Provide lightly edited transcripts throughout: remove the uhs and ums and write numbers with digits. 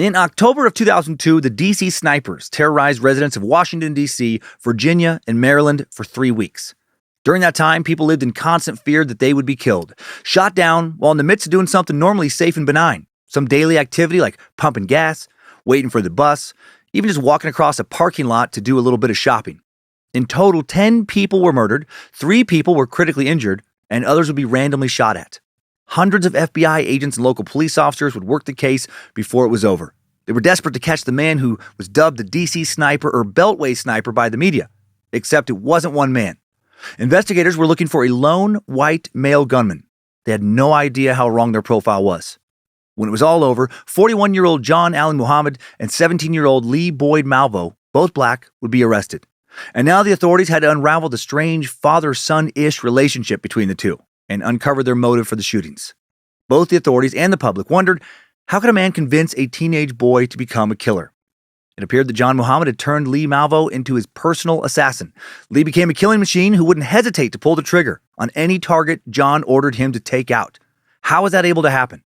In October of 2002, the D.C. snipers terrorized residents of Washington, D.C., Virginia, and Maryland for 3 weeks. During that time, people lived in constant fear that they would be killed, shot down while in the midst of doing something normally safe and benign. Some daily activity like pumping gas, waiting for the bus, even just walking across a parking lot to do a little bit of shopping. In total, 10 people were murdered, 3 people were critically injured, and others would be randomly shot at. Hundreds of FBI agents and local police officers would work the case before it was over. They were desperate to catch the man who was dubbed the D.C. Sniper or Beltway Sniper by the media, except it wasn't one man. Investigators were looking for a lone white male gunman. They had no idea how wrong their profile was. When it was all over, 41-year-old John Allen Muhammad and 17-year-old Lee Boyd Malvo, both black, would be arrested. And now the authorities had to unravel the strange father-son-ish relationship between the two and uncover their motive for the shootings. Both the authorities and the public wondered, how could a man convince a teenage boy to become a killer? It appeared that John Muhammad had turned Lee Malvo into his personal assassin. Lee became a killing machine who wouldn't hesitate to pull the trigger on any target John ordered him to take out. How was that able to happen?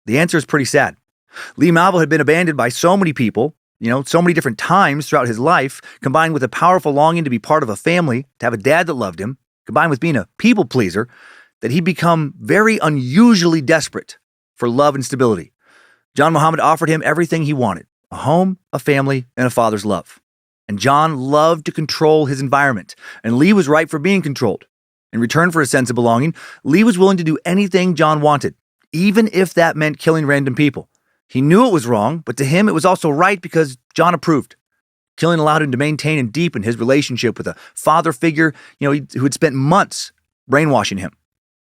The answer is pretty sad. Lee Malvo had been abandoned by so many people, so many different times throughout his life, combined with a powerful longing to be part of a family, to have a dad that loved him, combined with being a people pleaser, that he'd become very unusually desperate for love and stability. John Muhammad offered him everything he wanted: a home, a family, and a father's love. And John loved to control his environment, and Lee was ripe for being controlled. In return for a sense of belonging, Lee was willing to do anything John wanted, even if that meant killing random people. He knew it was wrong, but to him it was also right because John approved. Killing allowed him to maintain and deepen his relationship with a father figure, who had spent months brainwashing him.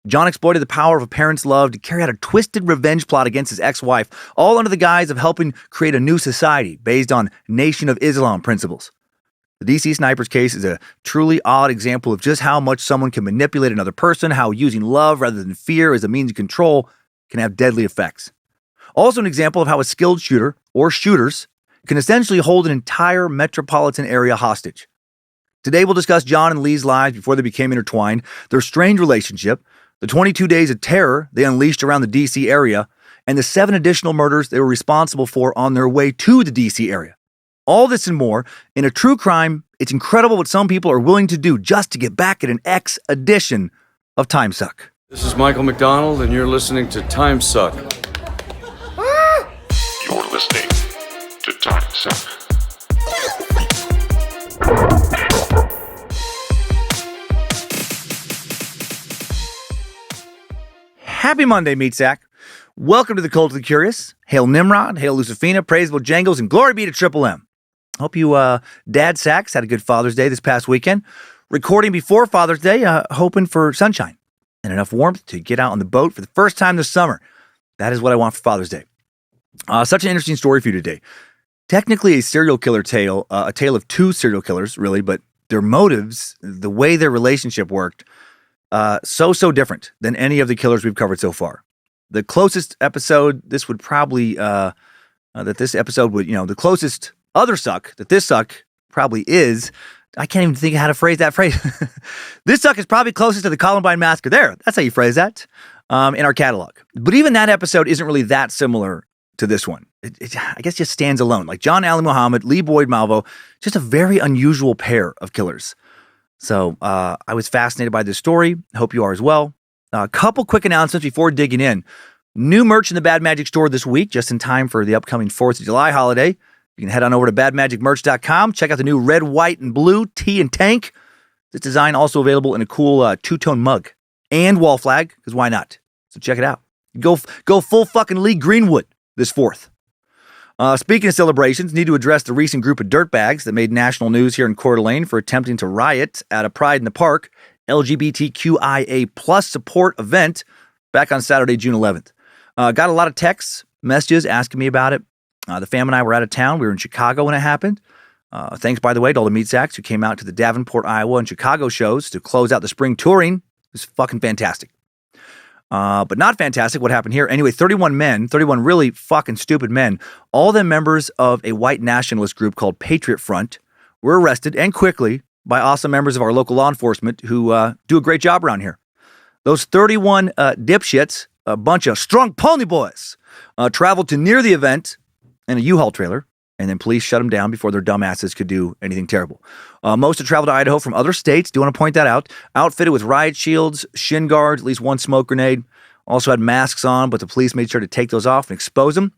John exploited the power of a parent's love to carry out a twisted revenge plot against his ex-wife, all under the guise of helping create a new society based on Nation of Islam principles. The D.C. Sniper's case is a truly odd example of just how much someone can manipulate another person, how using love rather than fear as a means of control can have deadly effects. Also an example of how a skilled shooter, or shooters, can essentially hold an entire metropolitan area hostage. Today we'll discuss John and Lee's lives before they became intertwined, their strained relationship, the 22 days of terror they unleashed around the D.C. area, and the 7 additional murders they were responsible for on their way to the D.C. area. All this and more, in a true crime, it's incredible what some people are willing to do just to get back at an X edition of Timesuck. This is Michael McDonald, and you're listening to Timesuck. You're listening to Timesuck. Happy Monday, Meat Sack. Welcome to the Cult of the Curious. Hail Nimrod, hail Lucifina, praise Bojangles, and glory be to Triple M. Hope you Dad Sacks had a good Father's Day this past weekend. Recording before Father's Day, hoping for sunshine and enough warmth to get out on the boat for the first time this summer. That is what I want for Father's Day. Such an interesting story for you today. Technically a serial killer tale, a tale of 2 serial killers, really, but their motives, the way their relationship worked, so different than any of the killers we've covered so far. The closest episode, the closest other suck that this suck probably is, I can't even think of how to phrase that phrase. This suck is probably closest to the Columbine Massacre. There, that's how you phrase that in our catalog. But even that episode isn't really that similar to this one. It I guess just stands alone. Like John Allen Muhammad, Lee Boyd Malvo, just a very unusual pair of killers. So I was fascinated by this story. Hope you are as well. A couple quick announcements before digging in. New merch in the Bad Magic store this week, just in time for the upcoming 4th of July holiday. You can head on over to badmagicmerch.com. Check out the new red, white, and blue tee and tank. This design also available in a cool 2-tone mug and wall flag, because why not? So check it out. Go full fucking Lee Greenwood this 4th. Speaking of celebrations, need to address the recent group of dirtbags that made national news here in Coeur d'Alene for attempting to riot at a Pride in the Park LGBTQIA plus support event back on Saturday, June 11th. Got a lot of texts, messages asking me about it. The fam and I were out of town. We were in Chicago when it happened. Thanks, by the way, to all the meat sacks who came out to the Davenport, Iowa and Chicago shows to close out the spring touring. It was fucking fantastic. But not fantastic what happened here. Anyway, 31 really fucking stupid men, all of them members of a white nationalist group called Patriot Front, were arrested, and quickly, by awesome members of our local law enforcement who do a great job around here. Those 31 dipshits, a bunch of strong pony boys, traveled to near the event and a U-Haul trailer, and then police shut them down before their dumbasses could do anything terrible. Most had traveled to Idaho from other states. Do want to point that out? Outfitted with riot shields, shin guards, at least one smoke grenade. Also had masks on, but the police made sure to take those off and expose them.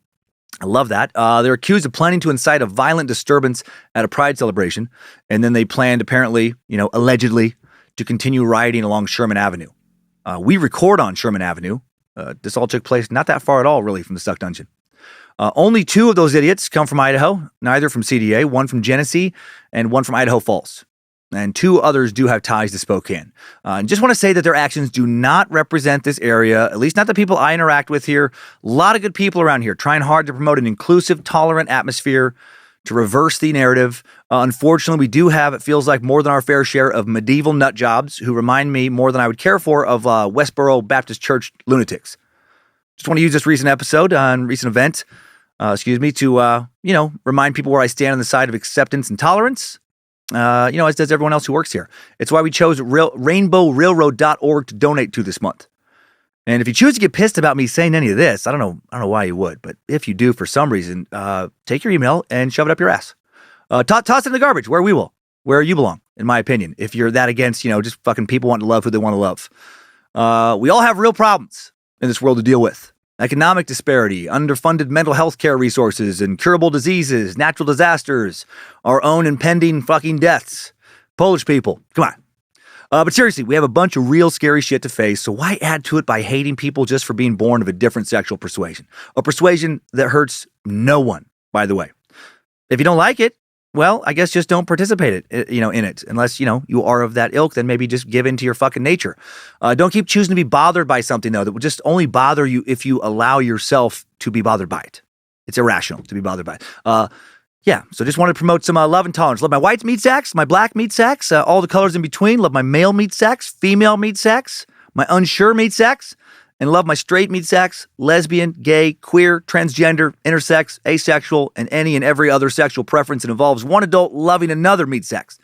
I love that. They're accused of planning to incite a violent disturbance at a pride celebration, and then they planned, apparently, allegedly, to continue rioting along Sherman Avenue. We record on Sherman Avenue. This all took place not that far at all, really, from the Stuck Dungeon. Only 2 of those idiots come from Idaho, neither from CDA, one from Genesee and one from Idaho Falls. And 2 others do have ties to Spokane. And just want to say that their actions do not represent this area, at least not the people I interact with here. A lot of good people around here trying hard to promote an inclusive, tolerant atmosphere to reverse the narrative. Unfortunately, we do have, it feels like, more than our fair share of medieval nut jobs who remind me more than I would care for of Westboro Baptist Church lunatics. Just want to use this recent episode and recent event, to, remind people where I stand on the side of acceptance and tolerance. As does everyone else who works here. It's why we chose rainbowrailroad.org to donate to this month. And if you choose to get pissed about me saying any of this, I don't know why you would, but if you do for some reason, take your email and shove it up your ass. Toss it in the garbage where you belong, in my opinion. If you're that against, just fucking people wanting to love who they want to love. We all have real problems in this world to deal with. Economic disparity, underfunded mental health care resources, incurable diseases, natural disasters, our own impending fucking deaths. Polish people, come on. But seriously, we have a bunch of real scary shit to face, so why add to it by hating people just for being born of a different sexual persuasion? A persuasion that hurts no one, by the way. If you don't like it, well, I guess just don't participate in it. Unless, you are of that ilk, then maybe just give in to your fucking nature. Don't keep choosing to be bothered by something, though, that will just only bother you if you allow yourself to be bothered by it. It's irrational to be bothered by it. So just want to promote some love and tolerance. Love my white meat sacks, my black meat sacks, all the colors in between. Love my male meat sacks, female meat sacks, my unsure meat sacks. And love my straight meat sacks, lesbian, gay, queer, transgender, intersex, asexual, and any and every other sexual preference that involves one adult loving another meat sacks.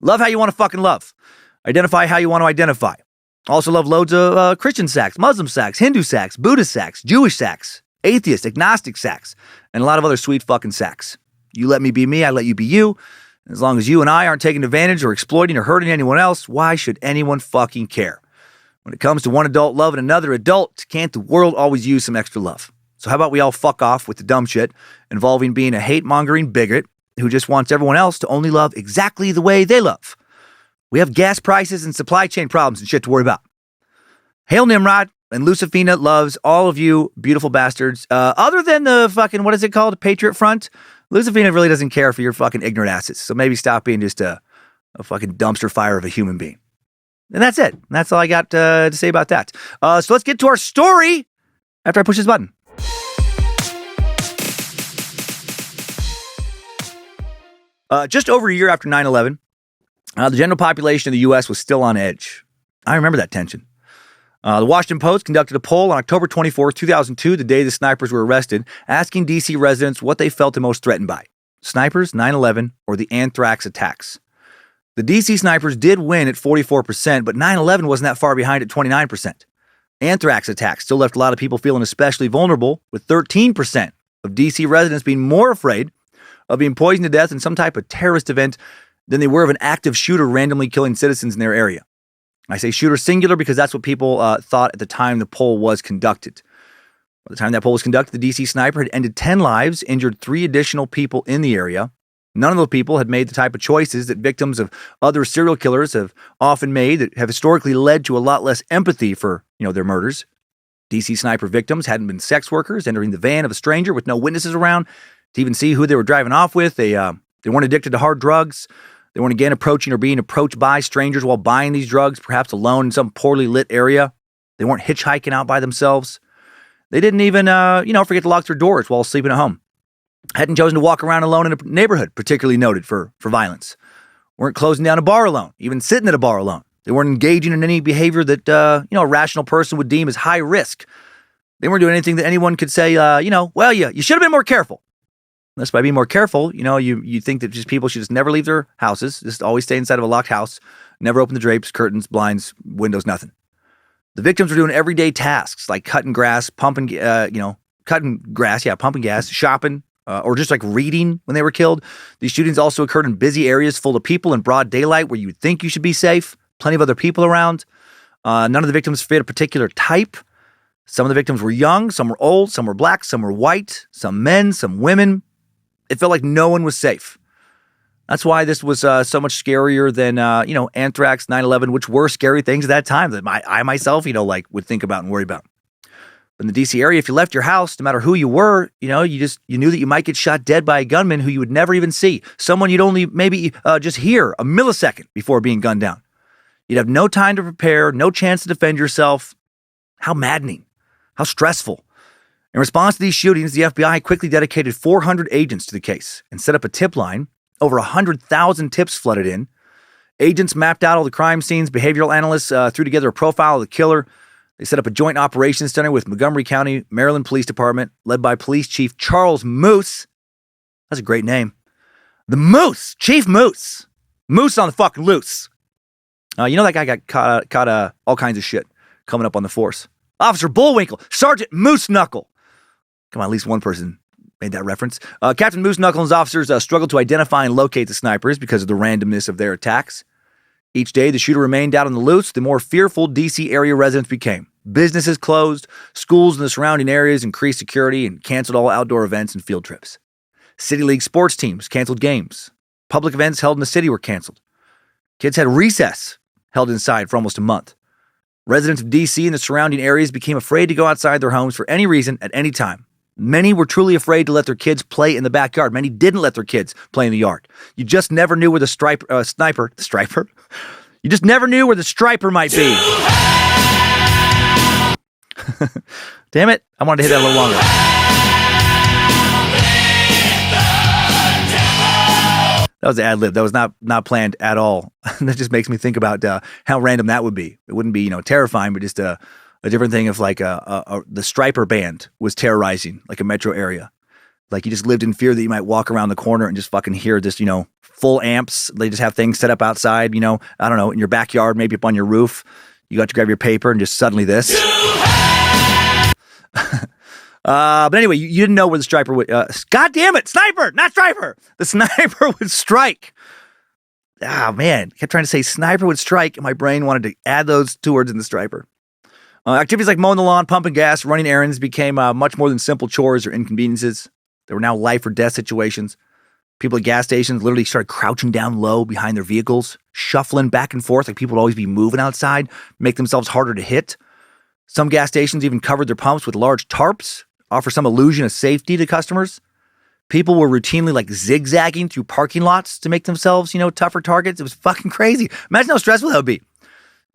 Love how you want to fucking love. Identify how you want to identify. Also love loads of Christian sacks, Muslim sacks, Hindu sacks, Buddhist sacks, Jewish sacks, atheist, agnostic sacks, and a lot of other sweet fucking sacks. You let me be me, I let you be you. As long as you and I aren't taking advantage or exploiting or hurting anyone else, why should anyone fucking care? When it comes to one adult loving another adult, can't the world always use some extra love? So how about we all fuck off with the dumb shit involving being a hate-mongering bigot who just wants everyone else to only love exactly the way they love? We have gas prices and supply chain problems and shit to worry about. Hail Nimrod, and Lucifina loves all of you beautiful bastards. Other than the fucking, what is it called, Patriot Front, Lucifina really doesn't care for your fucking ignorant asses. So maybe stop being just a fucking dumpster fire of a human being. And that's it. That's all I got to say about that. So let's get to our story after I push this button. Just over a year after 9/11, the general population of the U.S. was still on edge. I remember that tension. The Washington Post conducted a poll on October 24, 2002, the day the snipers were arrested, asking D.C. residents what they felt the most threatened by: snipers, 9/11, or the anthrax attacks. The D.C. snipers did win at 44%, but 9/11 wasn't that far behind at 29%. Anthrax attacks still left a lot of people feeling especially vulnerable, with 13% of D.C. residents being more afraid of being poisoned to death in some type of terrorist event than they were of an active shooter randomly killing citizens in their area. I say shooter singular because that's what people thought at the time the poll was conducted. By the time that poll was conducted, the D.C. sniper had ended 10 lives, injured 3 additional people in the area. None of those people had made the type of choices that victims of other serial killers have often made that have historically led to a lot less empathy for, their murders. DC sniper victims hadn't been sex workers entering the van of a stranger with no witnesses around to even see who they were driving off with. They weren't addicted to hard drugs. They weren't again approaching or being approached by strangers while buying these drugs, perhaps alone in some poorly lit area. They weren't hitchhiking out by themselves. They didn't even, forget to lock their doors while sleeping at home. Hadn't chosen to walk around alone in a neighborhood particularly noted for violence. Weren't closing down a bar alone, even sitting at a bar alone. They weren't engaging in any behavior that, a rational person would deem as high risk. They weren't doing anything that anyone could say, you should have been more careful. Unless by being more careful, you think that just people should just never leave their houses, just always stay inside of a locked house, never open the drapes, curtains, blinds, windows, nothing. The victims were doing everyday tasks like cutting grass, pumping gas, shopping, or just like reading when they were killed. These shootings also occurred in busy areas full of people in broad daylight where you would think you should be safe. Plenty of other people around. None of the victims fit a particular type. Some of the victims were young, some were old, some were black, some were white, some men, some women. It felt like no one was safe. That's why this was so much scarier than, anthrax, 9/11, which were scary things at that time that I myself, would think about and worry about. In the D.C. area, if you left your house, no matter who you were, you knew that you might get shot dead by a gunman who you would never even see. Someone you'd only maybe just hear a millisecond before being gunned down. You'd have no time to prepare, no chance to defend yourself. How maddening. How stressful. In response to these shootings, the FBI quickly dedicated 400 agents to the case and set up a tip line. Over 100,000 tips flooded in. Agents mapped out all the crime scenes. Behavioral analysts threw together a profile of the killer. They set up a joint operations center with Montgomery County, Maryland Police Department, led by Police Chief Charles Moose. That's a great name. The Moose. Chief Moose. Moose on the fucking loose. That guy got caught all kinds of shit coming up on the force. Officer Bullwinkle. Sergeant Moose Knuckle. Come on, at least one person made that reference. Captain Moose Knuckle and his officers struggled to identify and locate the snipers because of the randomness of their attacks. Each day, the shooter remained out on the loose, the more fearful D.C. area residents became. Businesses closed, schools in the surrounding areas increased security and canceled all outdoor events and field trips. City League sports teams canceled games. Public events held in the city were canceled. Kids had recess held inside for almost a month. Residents of D.C. and the surrounding areas became afraid to go outside their homes for any reason at any time. Many were truly afraid to let their kids play in the backyard. Many didn't let their kids play in the yard. You just never knew where the sniper? You just never knew where the striper might be. Damn it. I wanted to hit that a little longer. That was an ad lib. That was not planned at all. That just makes me think about how random that would be. It wouldn't be, terrifying, but just a different thing if the striper band was terrorizing like a metro area. Like you just lived in fear that you might walk around the corner and just fucking hear this, full amps. They just have things set up outside, I don't know, in your backyard, maybe up on your roof. You got to grab your paper and just suddenly this. But anyway, you didn't know where the striper would, God damn it, sniper, not striper. The sniper would strike. Ah, man, kept trying to say sniper would strike and my brain wanted to add those two words in the striper. Activities like mowing the lawn, pumping gas, running errands became much more than simple chores or inconveniences. There were now life or death situations. People at gas stations literally started crouching down low behind their vehicles, shuffling back and forth like people would always be moving outside, make themselves harder to hit. Some gas stations even covered their pumps with large tarps, offer some illusion of safety to customers. People were routinely zigzagging through parking lots to make themselves, tougher targets. It was fucking crazy. Imagine how stressful that would be.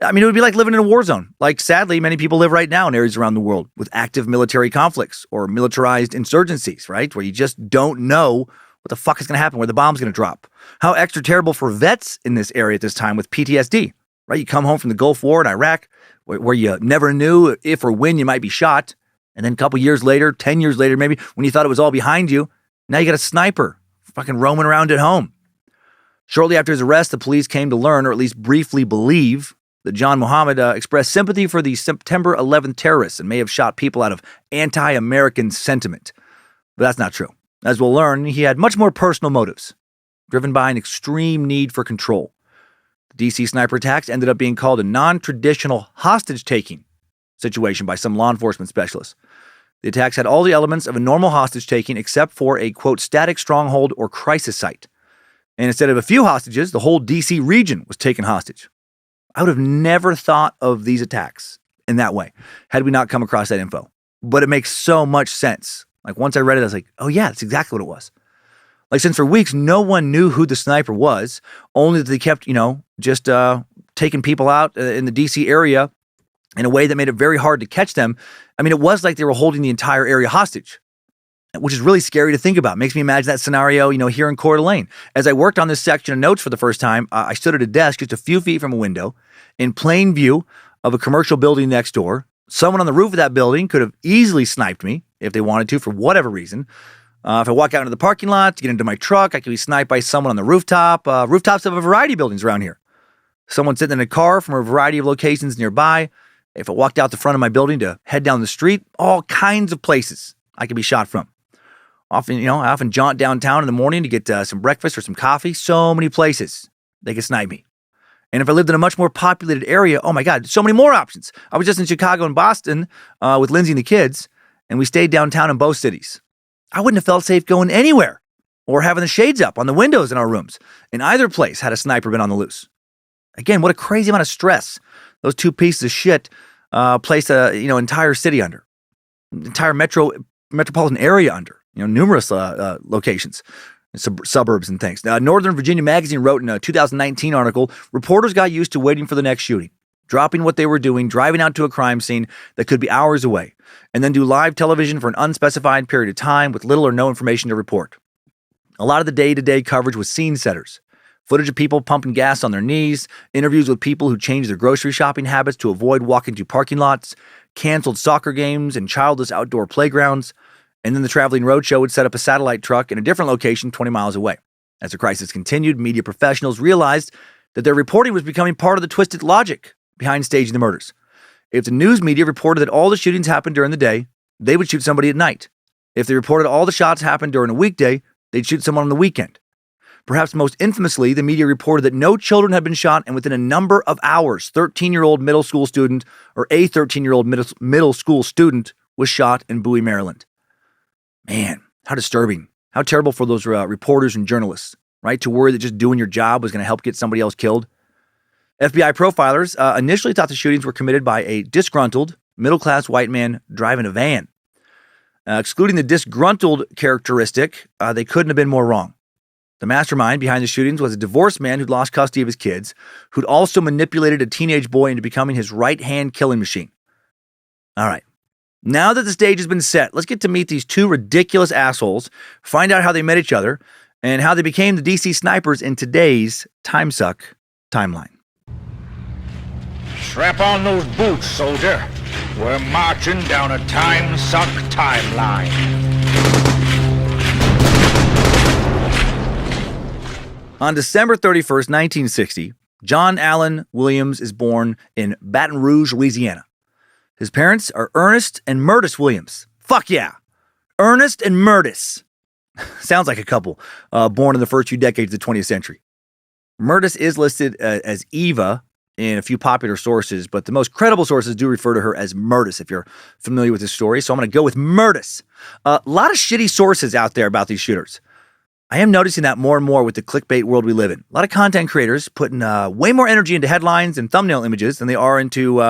I mean, it would be like living in a war zone. Sadly, many people live right now in areas around the world with active military conflicts or militarized insurgencies, right? Where you just don't know what the fuck is going to happen, where the bomb's going to drop. How extra terrible for vets in this area at this time with PTSD, right? You come home from the Gulf War in Iraq, where you never knew if or when you might be shot. And then a couple years later, 10 years later, maybe when you thought it was all behind you, now you got a sniper fucking roaming around at home. Shortly after his arrest, the police came to learn, or at least briefly believe, that John Muhammad expressed sympathy for the September 11th terrorists and may have shot people out of anti-American sentiment. But that's not true. As we'll learn, he had much more personal motives, driven by an extreme need for control. The D.C. sniper attacks ended up being called a non-traditional hostage-taking situation by some law enforcement specialists. The attacks had all the elements of a normal hostage-taking except for a, quote, static stronghold or crisis site. And instead of a few hostages, the whole D.C. region was taken hostage. I would have never thought of these attacks in that way had we not come across that info. But it makes so much sense. Once I read it, I was like, oh yeah, that's exactly what it was. Since for weeks, no one knew who the sniper was, only that they kept, just taking people out in the D.C. area in a way that made it very hard to catch them. I mean, it was like they were holding the entire area hostage, which is really scary to think about. Makes me imagine that scenario, here in Coeur d'Alene. As I worked on this section of notes for the first time, I stood at a desk just a few feet from a window in plain view of a commercial building next door. Someone on the roof of that building could have easily sniped me if they wanted to for whatever reason. If I walk out into the parking lot to get into my truck, I could be sniped by someone on the rooftop. Rooftops of a variety of buildings around here. Someone sitting in a car from a variety of locations nearby. If I walked out the front of my building to head down the street, all kinds of places I could be shot from. I often jaunt downtown in the morning to get some breakfast or some coffee. So many places they could snipe me. And if I lived in a much more populated area, oh my God, so many more options. I was just in Chicago and Boston with Lindsay and the kids, and we stayed downtown in both cities. I wouldn't have felt safe going anywhere or having the shades up on the windows in our rooms. In either place had a sniper been on the loose. Again, what a crazy amount of stress those two pieces of shit place a entire city under, entire metropolitan area under, numerous locations. Suburbs and things. Northern Virginia Magazine wrote in a 2019 article, reporters got used to waiting for the next shooting, dropping what they were doing, driving out to a crime scene that could be hours away, and then do live television for an unspecified period of time with little or no information to report. A lot of the day-to-day coverage was scene setters, footage of people pumping gas on their knees, interviews with people who changed their grocery shopping habits to avoid walking to parking lots, canceled soccer games and childless outdoor playgrounds. And then the traveling roadshow would set up a satellite truck in a different location 20 miles away. As the crisis continued, media professionals realized that their reporting was becoming part of the twisted logic behind staging the murders. If the news media reported that all the shootings happened during the day, they would shoot somebody at night. If they reported all the shots happened during a weekday, they'd shoot someone on the weekend. Perhaps most infamously, the media reported that no children had been shot, and within a number of hours, 13-year-old middle school student or a 13-year-old middle school student was shot in Bowie, Maryland. Man, how disturbing. How terrible for those reporters and journalists, right? To worry that just doing your job was going to help get somebody else killed. FBI profilers initially thought the shootings were committed by a disgruntled, middle-class white man driving a van. Excluding the disgruntled characteristic, they couldn't have been more wrong. The mastermind behind the shootings was a divorced man who'd lost custody of his kids, who'd also manipulated a teenage boy into becoming his right-hand killing machine. All right. Now that the stage has been set, let's get to meet these two ridiculous assholes, find out how they met each other, and how they became the DC snipers in today's Timesuck timeline. Strap on those boots, soldier. We're marching down a Timesuck timeline. On December 31st, 1960, John Allen Williams is born in Baton Rouge, Louisiana. His parents are Ernest and Murtis Williams. Fuck yeah. Ernest and Murtis. Sounds like a couple born in the first few decades of the 20th century. Murtis is listed as Eva in a few popular sources, but the most credible sources do refer to her as Murtis, if you're familiar with this story. So I'm going to go with Murtis. A lot of shitty sources out there about these shooters. I am noticing that more and more with the clickbait world we live in. A lot of content creators putting way more energy into headlines and thumbnail images than they are into,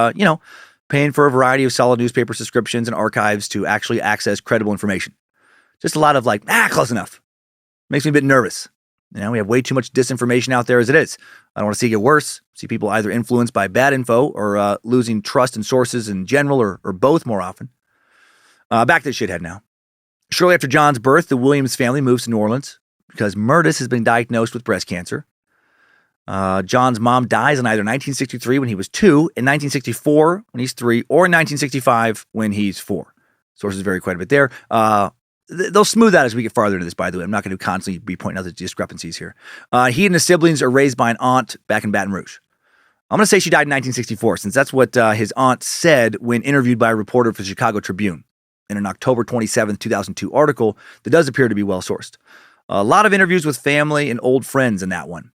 paying for a variety of solid newspaper subscriptions and archives to actually access credible information. Just a lot of close enough. Makes me a bit nervous. We have way too much disinformation out there as it is. I don't want to see it get worse. See people either influenced by bad info or losing trust in sources in general or both more often. Back to the shithead now. Shortly after John's birth, the Williams family moves to New Orleans because Murtis has been diagnosed with breast cancer. John's mom dies in either 1963 when he was 2, in 1964 when he's 3, or in 1965 when he's 4. Sources vary quite a bit there. They'll smooth out as we get farther into this, by the way. I'm not going to constantly be pointing out the discrepancies here. He and his siblings are raised by an aunt back in Baton Rouge. I'm going to say she died in 1964, since that's what his aunt said when interviewed by a reporter for the Chicago Tribune in an October 27, 2002 article that does appear to be well-sourced. A lot of interviews with family and old friends in that one.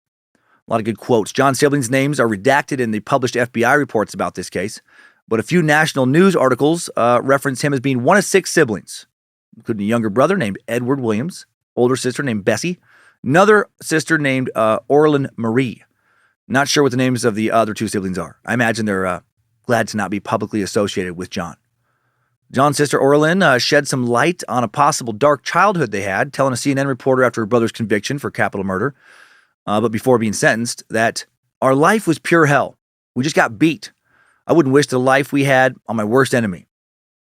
A lot of good quotes. John's siblings' names are redacted in the published FBI reports about this case, but a few national news articles reference him as being one of 6 siblings, including a younger brother named Edward Williams, older sister named Bessie, another sister named Orlin Marie. Not sure what the names of the other 2 siblings are. I imagine they're glad to not be publicly associated with John. John's sister Orlin shed some light on a possible dark childhood they had, telling a CNN reporter after her brother's conviction for capital murder, but before being sentenced, that our life was pure hell. We just got beat. I wouldn't wish the life we had on my worst enemy.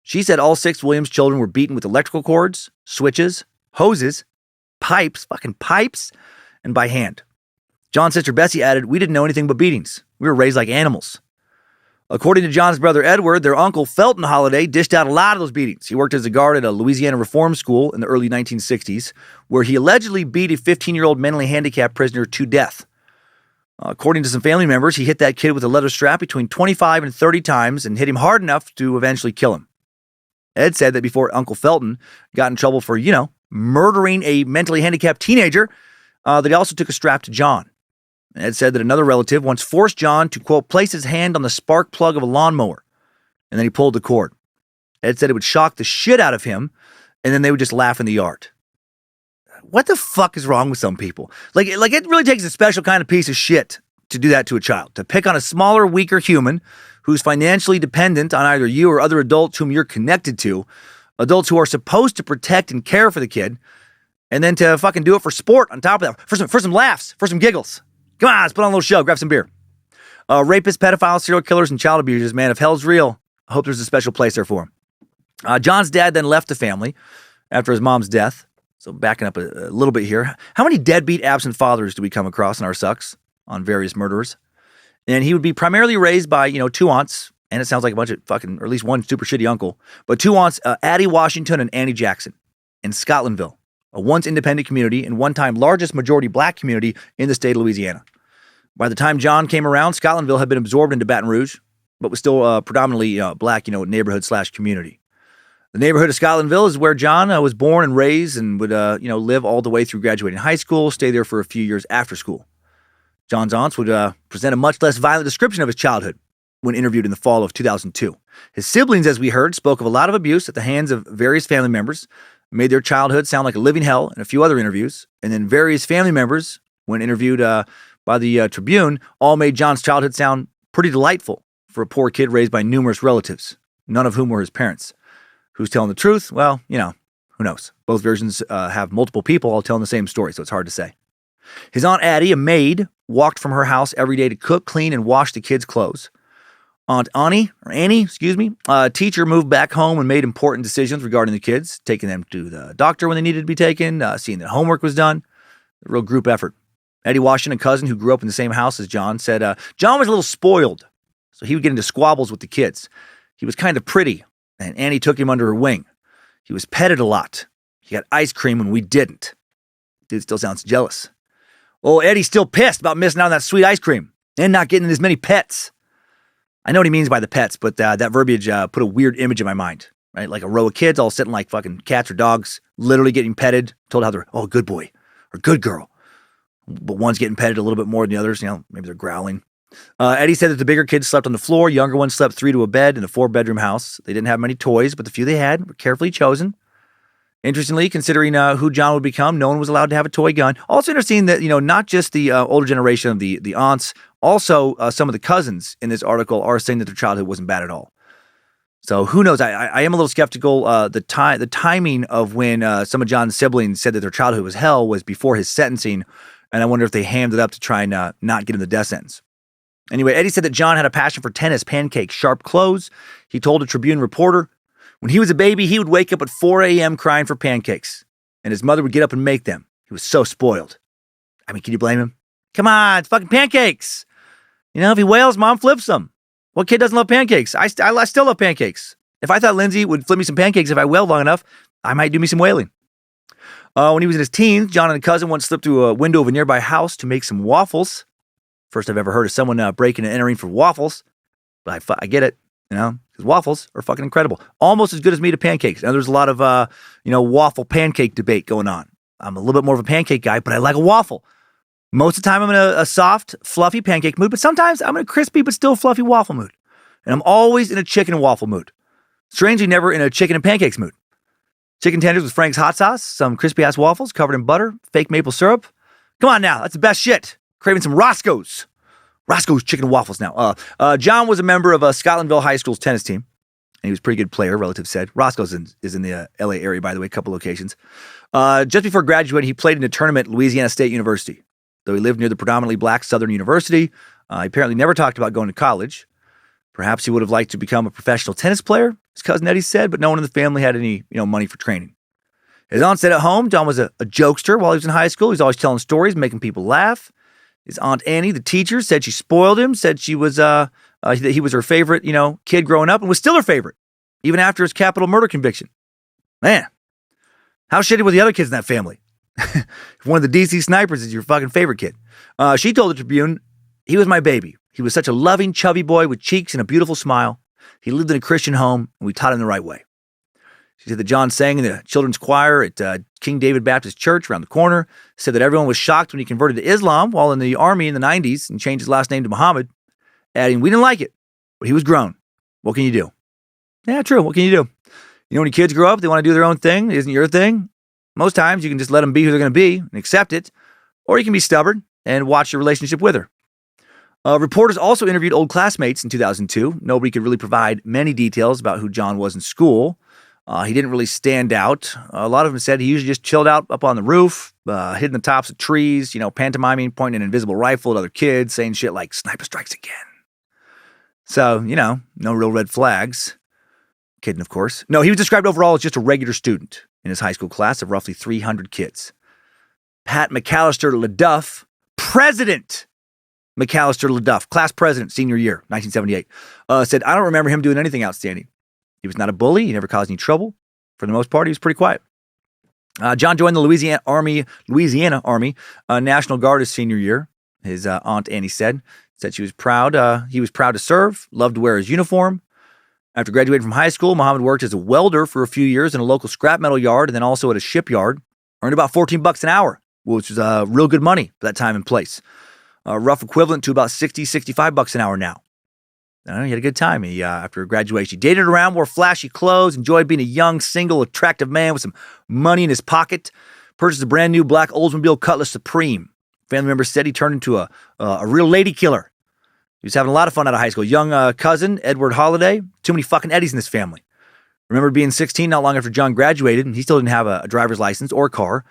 She said all 6 Williams children were beaten with electrical cords, switches, hoses, pipes, and by hand. John's sister Bessie added, we didn't know anything but beatings. We were raised like animals. According to John's brother Edward, their uncle Felton Holiday dished out a lot of those beatings. He worked as a guard at a Louisiana reform school in the early 1960s, where he allegedly beat a 15-year-old mentally handicapped prisoner to death. According to some family members, he hit that kid with a leather strap between 25 and 30 times and hit him hard enough to eventually kill him. Ed said that before Uncle Felton got in trouble for, murdering a mentally handicapped teenager that he also took a strap to John. Ed said that another relative once forced John to, quote, place his hand on the spark plug of a lawnmower, and then he pulled the cord. Ed said it would shock the shit out of him, and then they would just laugh in the yard. What the fuck is wrong with some people? Like it really takes a special kind of piece of shit to do that to a child, to pick on a smaller, weaker human who's financially dependent on either you or other adults whom you're connected to, adults who are supposed to protect and care for the kid, and then to fucking do it for sport on top of that, for some laughs, for some giggles. Come on, let's put on a little show, grab some beer. Rapists, pedophiles, serial killers, and child abusers, man, if hell's real, I hope there's a special place there for him. John's dad then left the family after his mom's death. So backing up a little bit here. How many deadbeat absent fathers do we come across in our sucks on various murderers? And he would be primarily raised by, two aunts, and it sounds like a bunch of fucking, or at least one super shitty uncle, but two aunts, Addie Washington and Annie Jackson in Scotlandville, a once independent community and one time largest majority black community in the state of Louisiana. By the time John came around, Scotlandville had been absorbed into Baton Rouge, but was still predominantly black, neighborhood/community. The neighborhood of Scotlandville is where John was born and raised and would, live all the way through graduating high school, stay there for a few years after school. John's aunts would present a much less violent description of his childhood when interviewed in the fall of 2002. His siblings, as we heard, spoke of a lot of abuse at the hands of various family members, made their childhood sound like a living hell in a few other interviews, and then various family members, when interviewed by the Tribune, all made John's childhood sound pretty delightful for a poor kid raised by numerous relatives, none of whom were his parents. Who's telling the truth? Well, who knows? Both versions have multiple people all telling the same story, so it's hard to say. His Aunt Addie, a maid, walked from her house every day to cook, clean, and wash the kids' clothes. Aunt Annie, a teacher, moved back home and made important decisions regarding the kids, taking them to the doctor when they needed to be taken, seeing that homework was done. A real group effort. Eddie Washington, a cousin who grew up in the same house as John, said John was a little spoiled, so he would get into squabbles with the kids. He was kind of pretty, and Annie took him under her wing. He was petted a lot. He got ice cream when we didn't. Dude still sounds jealous. Oh, Eddie's still pissed about missing out on that sweet ice cream and not getting as many pets. I know what he means by the pets, but that verbiage put a weird image in my mind, right? Like a row of kids all sitting like fucking cats or dogs, literally getting petted, told how they're, good boy or good girl. But one's getting petted a little bit more than the others, maybe they're growling. Eddie said that the bigger kids slept on the floor, younger ones slept 3 to a bed in a 4-bedroom house. They didn't have many toys, but the few they had were carefully chosen. Interestingly, considering who John would become, no one was allowed to have a toy gun. Also interesting that, not just the older generation of the aunts, also some of the cousins in this article are saying that their childhood wasn't bad at all. So who knows? I am a little skeptical. The timing of when some of John's siblings said that their childhood was hell was before his sentencing, and I wonder if they hammed it up to try and not get him the death sentence. Anyway, Eddie said that John had a passion for tennis, pancakes, sharp clothes. He told a Tribune reporter, when he was a baby, he would wake up at 4 a.m. crying for pancakes, and his mother would get up and make them. He was so spoiled. I mean, can you blame him? Come on, it's fucking pancakes. If he wails, mom flips them. What kid doesn't love pancakes? I still love pancakes. If I thought Lindsay would flip me some pancakes if I wailed long enough, I might do me some wailing. When he was in his teens, John and a cousin once slipped through a window of a nearby house to make some waffles. First I've ever heard of someone breaking and entering for waffles, but I get it, because waffles are fucking incredible. Almost as good as me to pancakes. Now there's a lot of, waffle pancake debate going on. I'm a little bit more of a pancake guy, but I like a waffle. Most of the time I'm in a soft, fluffy pancake mood, but sometimes I'm in a crispy but still fluffy waffle mood. And I'm always in a chicken and waffle mood. Strangely, never in a chicken and pancakes mood. Chicken tenders with Frank's hot sauce, some crispy-ass waffles covered in butter, fake maple syrup. Come on now, that's the best shit. Craving some Roscoe's. Roscoe's chicken and waffles now. John was a member of Scotlandville High School's tennis team, and he was a pretty good player, relatives said. Roscoe's is in the LA area, by the way, a couple locations. Just before graduating, he played in a tournament at Louisiana State University. Though he lived near the predominantly black Southern University, he apparently never talked about going to college. Perhaps he would have liked to become a professional tennis player, his cousin Eddie said, but no one in the family had any money for training. His aunt said at home, John was a jokester while he was in high school. He was always telling stories, making people laugh. His Aunt Annie, the teacher, said she spoiled him, said she was that he was her favorite, kid growing up, and was still her favorite, even after his capital murder conviction. Man, how shitty were the other kids in that family? If one of the DC snipers is your fucking favorite kid. She told the Tribune, he was my baby. He was such a loving, chubby boy with cheeks and a beautiful smile. He lived in a Christian home, and we taught him the right way. She said that John sang in the children's choir at King David Baptist Church around the corner, said that everyone was shocked when he converted to Islam while in the army in the 90s and changed his last name to Muhammad, adding, "We didn't like it, but he was grown. What can you do?" Yeah, true. What can you do? You know, when your kids grow up, they want to do their own thing. It isn't your thing. Most times you can just let them be who they're going to be and accept it, or you can be stubborn and watch your relationship with her. Reporters also interviewed old classmates in 2002. Nobody could really provide many details about who John was in school. He didn't really stand out. A lot of them said he usually just chilled out up on the roof, hid in the tops of trees, pantomiming, pointing an invisible rifle at other kids, saying shit like, "Sniper strikes again." So, no real red flags. Kidding, of course. No, he was described overall as just a regular student in his high school class of roughly 300 kids. Pat McAllister LaDuff, President McAllister LaDuff, class president, senior year, 1978, said, "I don't remember him doing anything outstanding. He was not a bully. He never caused any trouble. For the most part, he was pretty quiet." John joined the Louisiana Army National Guard his senior year. His aunt Annie said she was proud. He was proud to serve, loved to wear his uniform. After graduating from high school, Muhammad worked as a welder for a few years in a local scrap metal yard and then also at a shipyard. Earned about $14 an hour, which was real good money for that time and place. Rough equivalent to about $65 an hour now. He had a good time. After graduation, he dated around, wore flashy clothes, enjoyed being a young, single, attractive man with some money in his pocket. Purchased a brand new black Oldsmobile Cutlass Supreme. Family members said he turned into a real lady killer. He was having a lot of fun out of high school. Young cousin, Edward Holliday. Too many fucking Eddies in this family. Remember being 16 not long after John graduated, and he still didn't have a driver's license or car.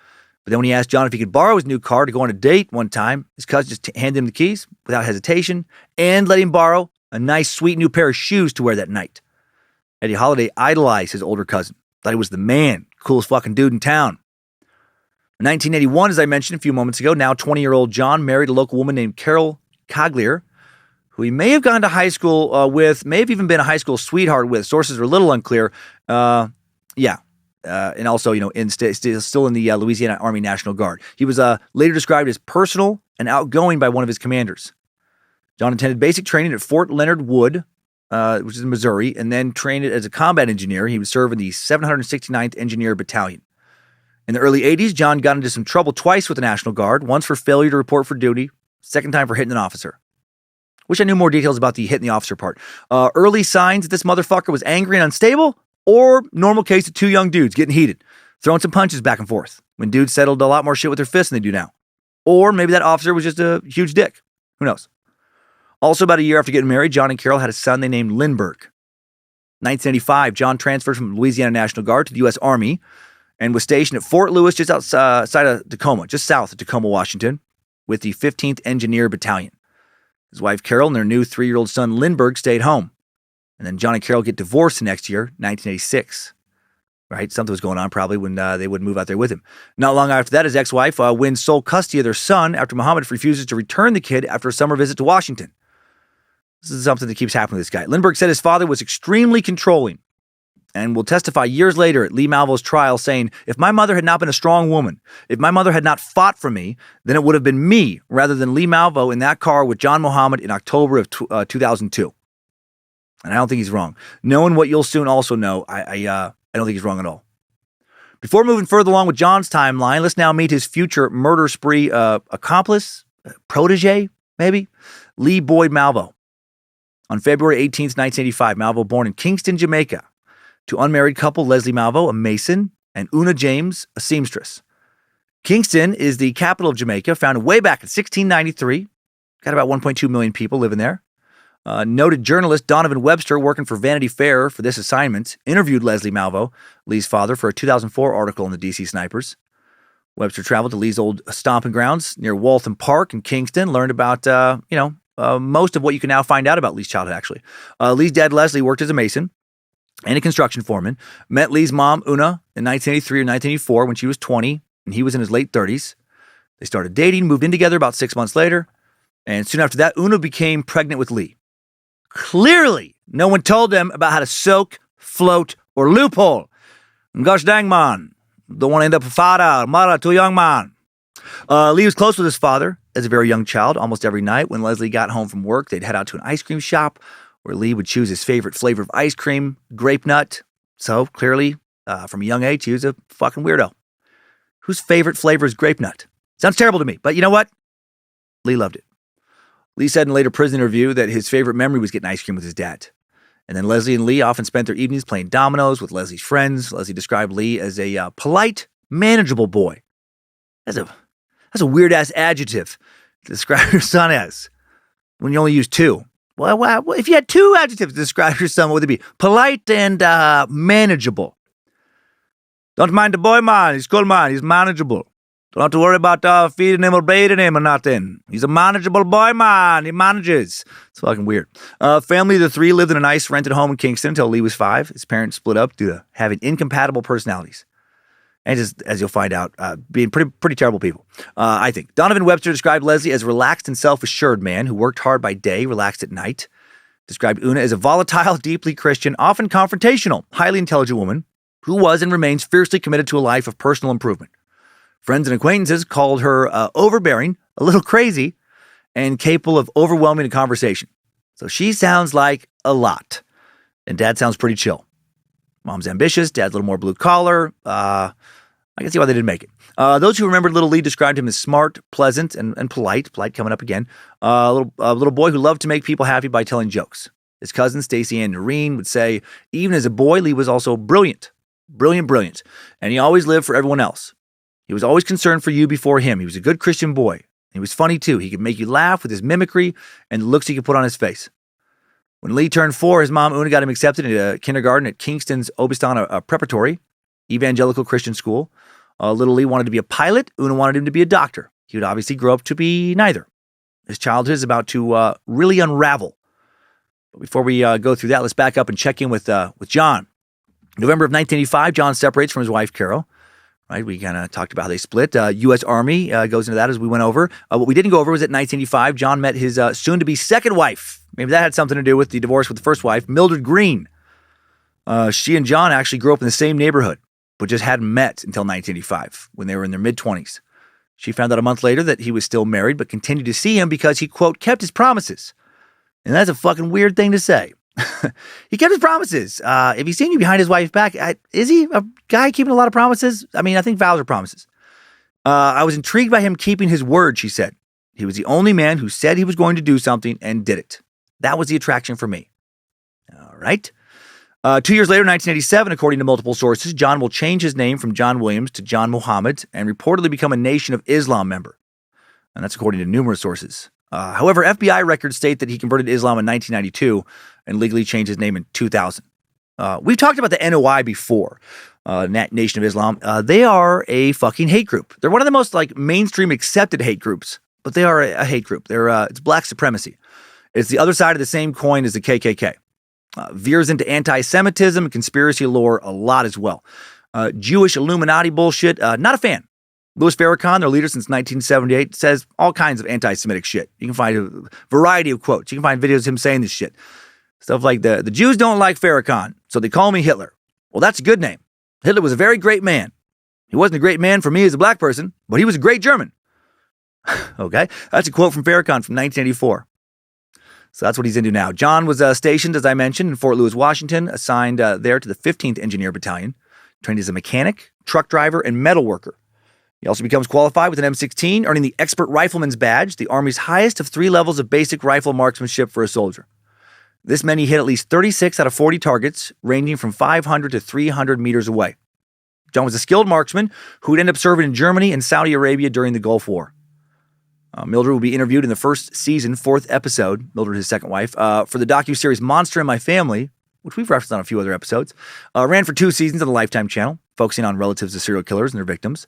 But then when he asked John if he could borrow his new car to go on a date one time, his cousin just handed him the keys without hesitation and let him borrow a nice, sweet new pair of shoes to wear that night. Eddie Holliday idolized his older cousin. Thought he was the man, coolest fucking dude in town. In 1981, as I mentioned a few moments ago, now 20-year-old John married a local woman named Carol Coglier, who he may have gone to high school with, may have even been a high school sweetheart with. Sources are a little unclear. And also, still in the Louisiana Army National Guard. He was later described as personal and outgoing by one of his commanders. John attended basic training at Fort Leonard Wood, which is in Missouri, and then trained as a combat engineer. He would serve in the 769th Engineer Battalion. In the early 80s, John got into some trouble twice with the National Guard, once for failure to report for duty, second time for hitting an officer. Wish I knew more details about the hitting the officer part. Early signs that this motherfucker was angry and unstable, or normal case of two young dudes getting heated, throwing some punches back and forth, when dudes settled a lot more shit with their fists than they do now. Or maybe that officer was just a huge dick. Who knows? Also, about a year after getting married, John and Carol had a son they named Lindbergh. 1985, John transferred from Louisiana National Guard to the U.S. Army and was stationed at Fort Lewis, just outside of Tacoma, just south of Tacoma, Washington, with the 15th Engineer Battalion. His wife, Carol, and their new 3-year-old son, Lindbergh, stayed home. And then John and Carol get divorced the next year, 1986. Right? Something was going on probably when they would move out there with him. Not long after that, his ex-wife wins sole custody of their son after Muhammad refuses to return the kid after a summer visit to Washington. This is something that keeps happening to this guy. Lindbergh said his father was extremely controlling and will testify years later at Lee Malvo's trial saying, "If my mother had not been a strong woman, if my mother had not fought for me, then it would have been me rather than Lee Malvo in that car with John Muhammad in October of 2002. And I don't think he's wrong. Knowing what you'll soon also know, I don't think he's wrong at all. Before moving further along with John's timeline, let's now meet his future murder spree accomplice, protege, maybe, Lee Boyd Malvo. On February 18th, 1985, Malvo born in Kingston, Jamaica, to unmarried couple Leslie Malvo, a mason, and Una James, a seamstress. Kingston is the capital of Jamaica, founded way back in 1693. Got about 1.2 million people living there. Noted journalist Donovan Webster, working for Vanity Fair for this assignment, interviewed Leslie Malvo, Lee's father, for a 2004 article in the DC Snipers. Webster traveled to Lee's old stomping grounds near Waltham Park in Kingston, learned about, most of what you can now find out about Lee's childhood, actually. Lee's dad, Leslie, worked as a mason and a construction foreman. Met Lee's mom, Una, in 1983 or 1984 when she was 20, and he was in his late 30s. They started dating, moved in together about 6 months later, and soon after that, Una became pregnant with Lee. Clearly, no one told them about how to soak, float, or loophole. Gosh dang, man. Don't want to end up a father, mother to a young man. Lee was close with his father as a very young child. Almost every night when Leslie got home from work, they'd head out to an ice cream shop where Lee would choose his favorite flavor of ice cream, grape nut. So clearly, From a young age, he was a fucking weirdo. Whose favorite flavor is grape nut? Sounds terrible to me, but you know what? Lee loved it. Lee said in a later prison interview that his favorite memory was getting ice cream with his dad. And then Leslie and Lee often spent their evenings playing dominoes with Leslie's friends. Leslie described Lee as a polite, manageable boy. That's a weird-ass adjective to describe your son as when you only use two. Well, if you had two adjectives to describe your son, what would it be? Polite and manageable. Don't mind the boy, man. He's cool, man. He's manageable. Don't have to worry about feeding him or bathing him or nothing. He's a manageable boy, man. He manages. It's fucking weird. Family of the three lived in a nice rented home in Kingston until Lee was 5. His parents split up due to having incompatible personalities. And just, as you'll find out, being pretty terrible people, I think. Donovan Webster described Leslie as a relaxed and self-assured man who worked hard by day, relaxed at night. Described Una as a volatile, deeply Christian, often confrontational, highly intelligent woman who was and remains fiercely committed to a life of personal improvement. Friends and acquaintances called her overbearing, a little crazy, and capable of overwhelming a conversation. So she sounds like a lot. And Dad sounds pretty chill. Mom's ambitious, Dad's a little more blue-collar. I can see why they didn't make it. Those who remembered little Lee described him as smart, pleasant, and polite. Polite coming up again. A little boy who loved to make people happy by telling jokes. His cousin, Stacey Ann Noreen, would say, even as a boy, Lee was also brilliant. Brilliant. And he always lived for everyone else. He was always concerned for you before him. He was a good Christian boy. He was funny, too. He could make you laugh with his mimicry and the looks he could put on his face. When Lee turned 4, his mom, Una, got him accepted into kindergarten at Kingston's Obiston Preparatory, evangelical Christian school. Little Lee wanted to be a pilot. Una wanted him to be a doctor. He would obviously grow up to be neither. His childhood is about to really unravel. But before we go through that, let's back up and check in with John. November of 1985, John separates from his wife, Carol. Right, we kind of talked about how they split. U.S. Army goes into that as we went over. What we didn't go over was at 1985, John met his soon-to-be second wife. Maybe that had something to do with the divorce with the first wife, Mildred Green. She and John actually grew up in the same neighborhood, but just hadn't met until 1985 when they were in their mid-20s. She found out a month later that he was still married, but continued to see him because he, quote, kept his promises. And that's a fucking weird thing to say. He kept his promises. If he's seen you behind his wife's back, is he a guy keeping a lot of promises? I mean, I think vows are promises. I was intrigued by him keeping his word, she said. He was the only man who said he was going to do something and did it. That was the attraction for me. All right. 2 years later, 1987, according to multiple sources, John will change his name from John Williams to John Muhammad and reportedly become a Nation of Islam member. And that's according to numerous sources. However, FBI records state that he converted to Islam in 1992 and legally changed his name in 2000. We've talked about the NOI before, Nation of Islam. They are a fucking hate group. They're one of the most mainstream accepted hate groups, but they are a hate group. It's black supremacy. It's the other side of the same coin as the KKK. Veers into anti-Semitism and conspiracy lore a lot as well. Jewish Illuminati bullshit, not a fan. Louis Farrakhan, their leader since 1978, says all kinds of anti-Semitic shit. You can find a variety of quotes. You can find videos of him saying this shit. Stuff like the Jews don't like Farrakhan, so they call me Hitler. Well, that's a good name. Hitler was a very great man. He wasn't a great man for me as a black person, but he was a great German. Okay? That's a quote from Farrakhan from 1984. So that's what he's into now. John was stationed, as I mentioned, in Fort Lewis, Washington, assigned there to the 15th Engineer Battalion, trained as a mechanic, truck driver, and metal worker. He also becomes qualified with an M16, earning the Expert Rifleman's Badge, the Army's highest of 3 levels of basic rifle marksmanship for a soldier. This meant he hit at least 36 out of 40 targets, ranging from 500 to 300 meters away. John was a skilled marksman who would end up serving in Germany and Saudi Arabia during the Gulf War. Mildred will be interviewed in the first season, 4th episode, Mildred, his second wife, for the docuseries Monster in My Family, which we've referenced on a few other episodes. Ran for 2 seasons on the Lifetime channel, focusing on relatives of serial killers and their victims.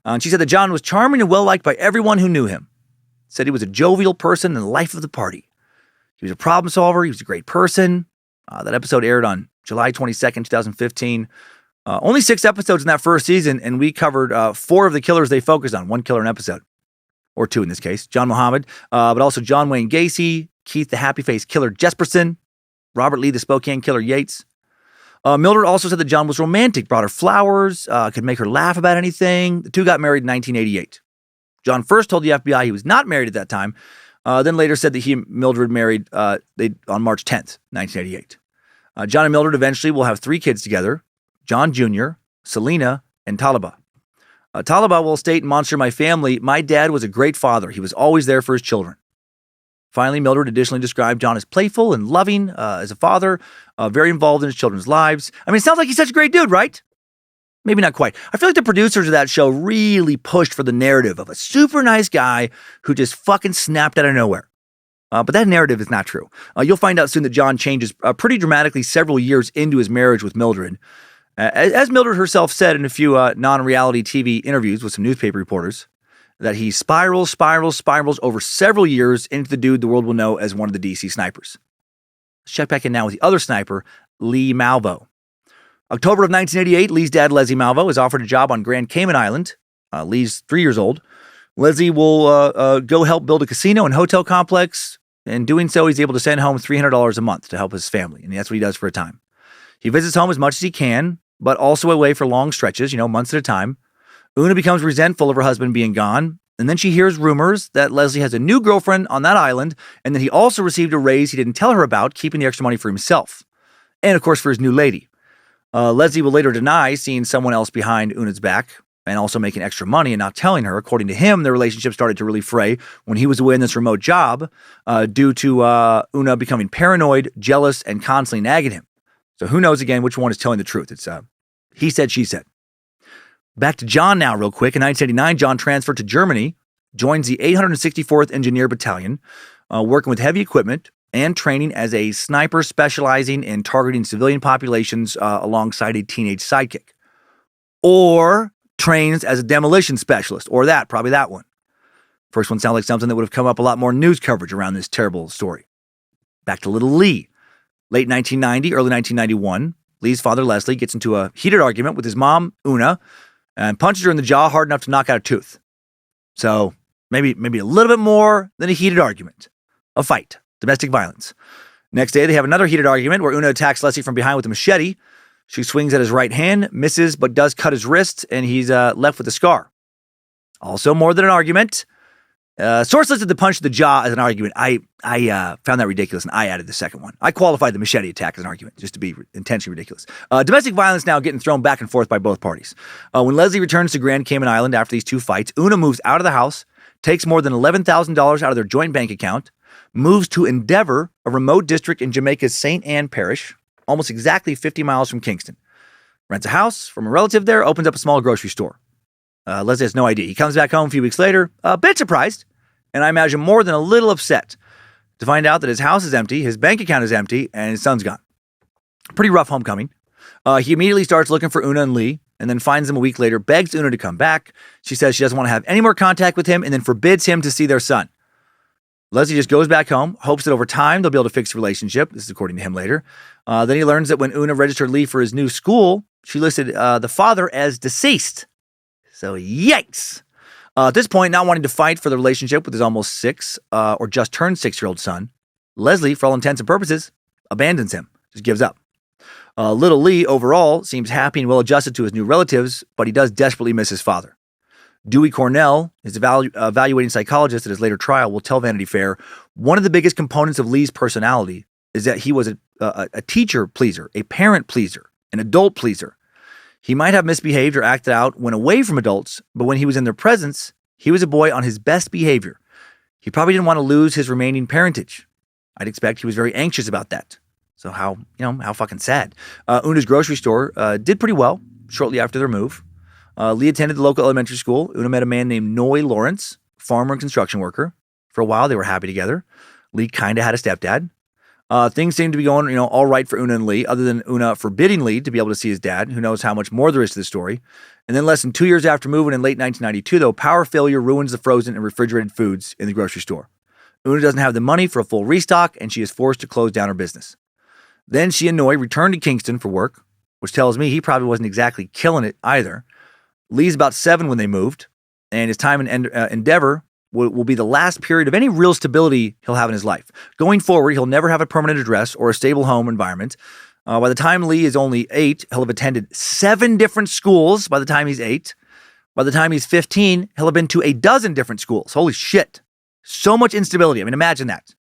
And she said that John was charming and well-liked by everyone who knew him. Said he was a jovial person and the life of the party. He was a problem solver. He was a great person. That episode aired on July 22nd, 2015. Only 6 episodes in that first season, and we covered 4 of the killers they focused on. 1 killer an episode. Or 2 in this case. John Muhammad, but also John Wayne Gacy, Keith the Happy Face Killer Jesperson, Robert Lee the Spokane Killer Yates. Mildred also said that John was romantic, brought her flowers, could make her laugh about anything. The two got married in 1988. John first told the FBI he was not married at that time, then later said that he and Mildred married on March 10th, 1988. John and Mildred eventually will have 3 kids together, John Jr., Selena, and Talaba. Talaba will state in Monster My Family, my dad was a great father. He was always there for his children. Finally, Mildred additionally described John as playful and loving as a father, very involved in his children's lives. I mean, it sounds like he's such a great dude, right? Maybe not quite. I feel like the producers of that show really pushed for the narrative of a super nice guy who just fucking snapped out of nowhere. But that narrative is not true. You'll find out soon that John changes pretty dramatically several years into his marriage with Mildred. As Mildred herself said in a few non-reality TV interviews with some newspaper reporters, that he spirals over several years into the dude the world will know as one of the DC snipers. Let's check back in now with the other sniper, Lee Malvo. October of 1988, Lee's dad, Leslie Malvo, is offered a job on Grand Cayman Island. Lee's 3 years old. Leslie will go help build a casino and hotel complex. In doing so, he's able to send home $300 a month to help his family, and that's what he does for a time. He visits home as much as he can, but also away for long stretches, months at a time. Una becomes resentful of her husband being gone, and then she hears rumors that Leslie has a new girlfriend on that island, and that he also received a raise he didn't tell her about, keeping the extra money for himself. And, of course, for his new lady. Leslie will later deny seeing someone else behind Una's back and also making extra money and not telling her. According to him, their relationship started to really fray when he was away in this remote job due to Una becoming paranoid, jealous, and constantly nagging him. So who knows, again, which one is telling the truth. It's he said, she said. Back to John now real quick. In 1979, John transferred to Germany, joins the 864th Engineer Battalion, working with heavy equipment, and training as a sniper specializing in targeting civilian populations alongside a teenage sidekick. Or trains as a demolition specialist, or probably that one. First one sounds like something that would have come up a lot more news coverage around this terrible story. Back to little Lee. Late 1990, early 1991, Lee's father, Leslie, gets into a heated argument with his mom, Una, and punches her in the jaw hard enough to knock out a tooth. So maybe a little bit more than a heated argument. A fight. Domestic violence. Next day, they have another heated argument where Una attacks Leslie from behind with a machete. She swings at his right hand, misses, but does cut his wrist, and he's left with a scar. Also, more than an argument. Source listed the punch to the jaw as an argument. I found that ridiculous, and I added the second one. I qualified the machete attack as an argument, just to be intentionally ridiculous. Domestic violence now getting thrown back and forth by both parties. When Leslie returns to Grand Cayman Island after these two fights, Una moves out of the house, takes more than $11,000 out of their joint bank account, moves to Endeavor, a remote district in Jamaica's St. Anne Parish, almost exactly 50 miles from Kingston. Rents a house from a relative there, opens up a small grocery store. Leslie has no idea. He comes back home a few weeks later, a bit surprised, and I imagine more than a little upset, to find out that his house is empty, his bank account is empty, and his son's gone. Pretty rough homecoming. He immediately starts looking for Una and Lee, and then finds them a week later, begs Una to come back. She says she doesn't want to have any more contact with him, and then forbids him to see their son. Leslie just goes back home, hopes that over time they'll be able to fix the relationship. This is according to him later. Then he learns that when Una registered Lee for his new school, she listed the father as deceased. So yikes. At this point, not wanting to fight for the relationship with his almost 6 or just turned 6-year-old son, Leslie, for all intents and purposes, abandons him, just gives up. Little Lee, overall, seems happy and well adjusted to his new relatives, but he does desperately miss his father. Dewey Cornell, his evaluating psychologist at his later trial, will tell Vanity Fair, one of the biggest components of Lee's personality is that he was a teacher pleaser, a parent pleaser, an adult pleaser. He might have misbehaved or acted out when away from adults, but when he was in their presence, he was a boy on his best behavior. He probably didn't want to lose his remaining parentage. I'd expect he was very anxious about that. So how fucking sad. Una's grocery store did pretty well shortly after their move. Lee attended the local elementary school. Una met a man named Noy Lawrence, farmer and construction worker. For a while, they were happy together. Lee kind of had a stepdad. Things seemed to be going, all right for Una and Lee, other than Una forbidding Lee to be able to see his dad. Who knows how much more there is to the story. And then less than 2 years after moving in late 1992, though, power failure ruins the frozen and refrigerated foods in the grocery store. Una doesn't have the money for a full restock, and she is forced to close down her business. Then she and Noy returned to Kingston for work, which tells me he probably wasn't exactly killing it either. Lee's about 7 when they moved, and his time in Endeavor will be the last period of any real stability he'll have in his life. Going forward, he'll never have a permanent address or a stable home environment. By the time Lee is only 8, he'll have attended 7 different schools by the time he's 8. By the time he's 15, he'll have been to a dozen different schools. Holy shit. So much instability. I mean, imagine that.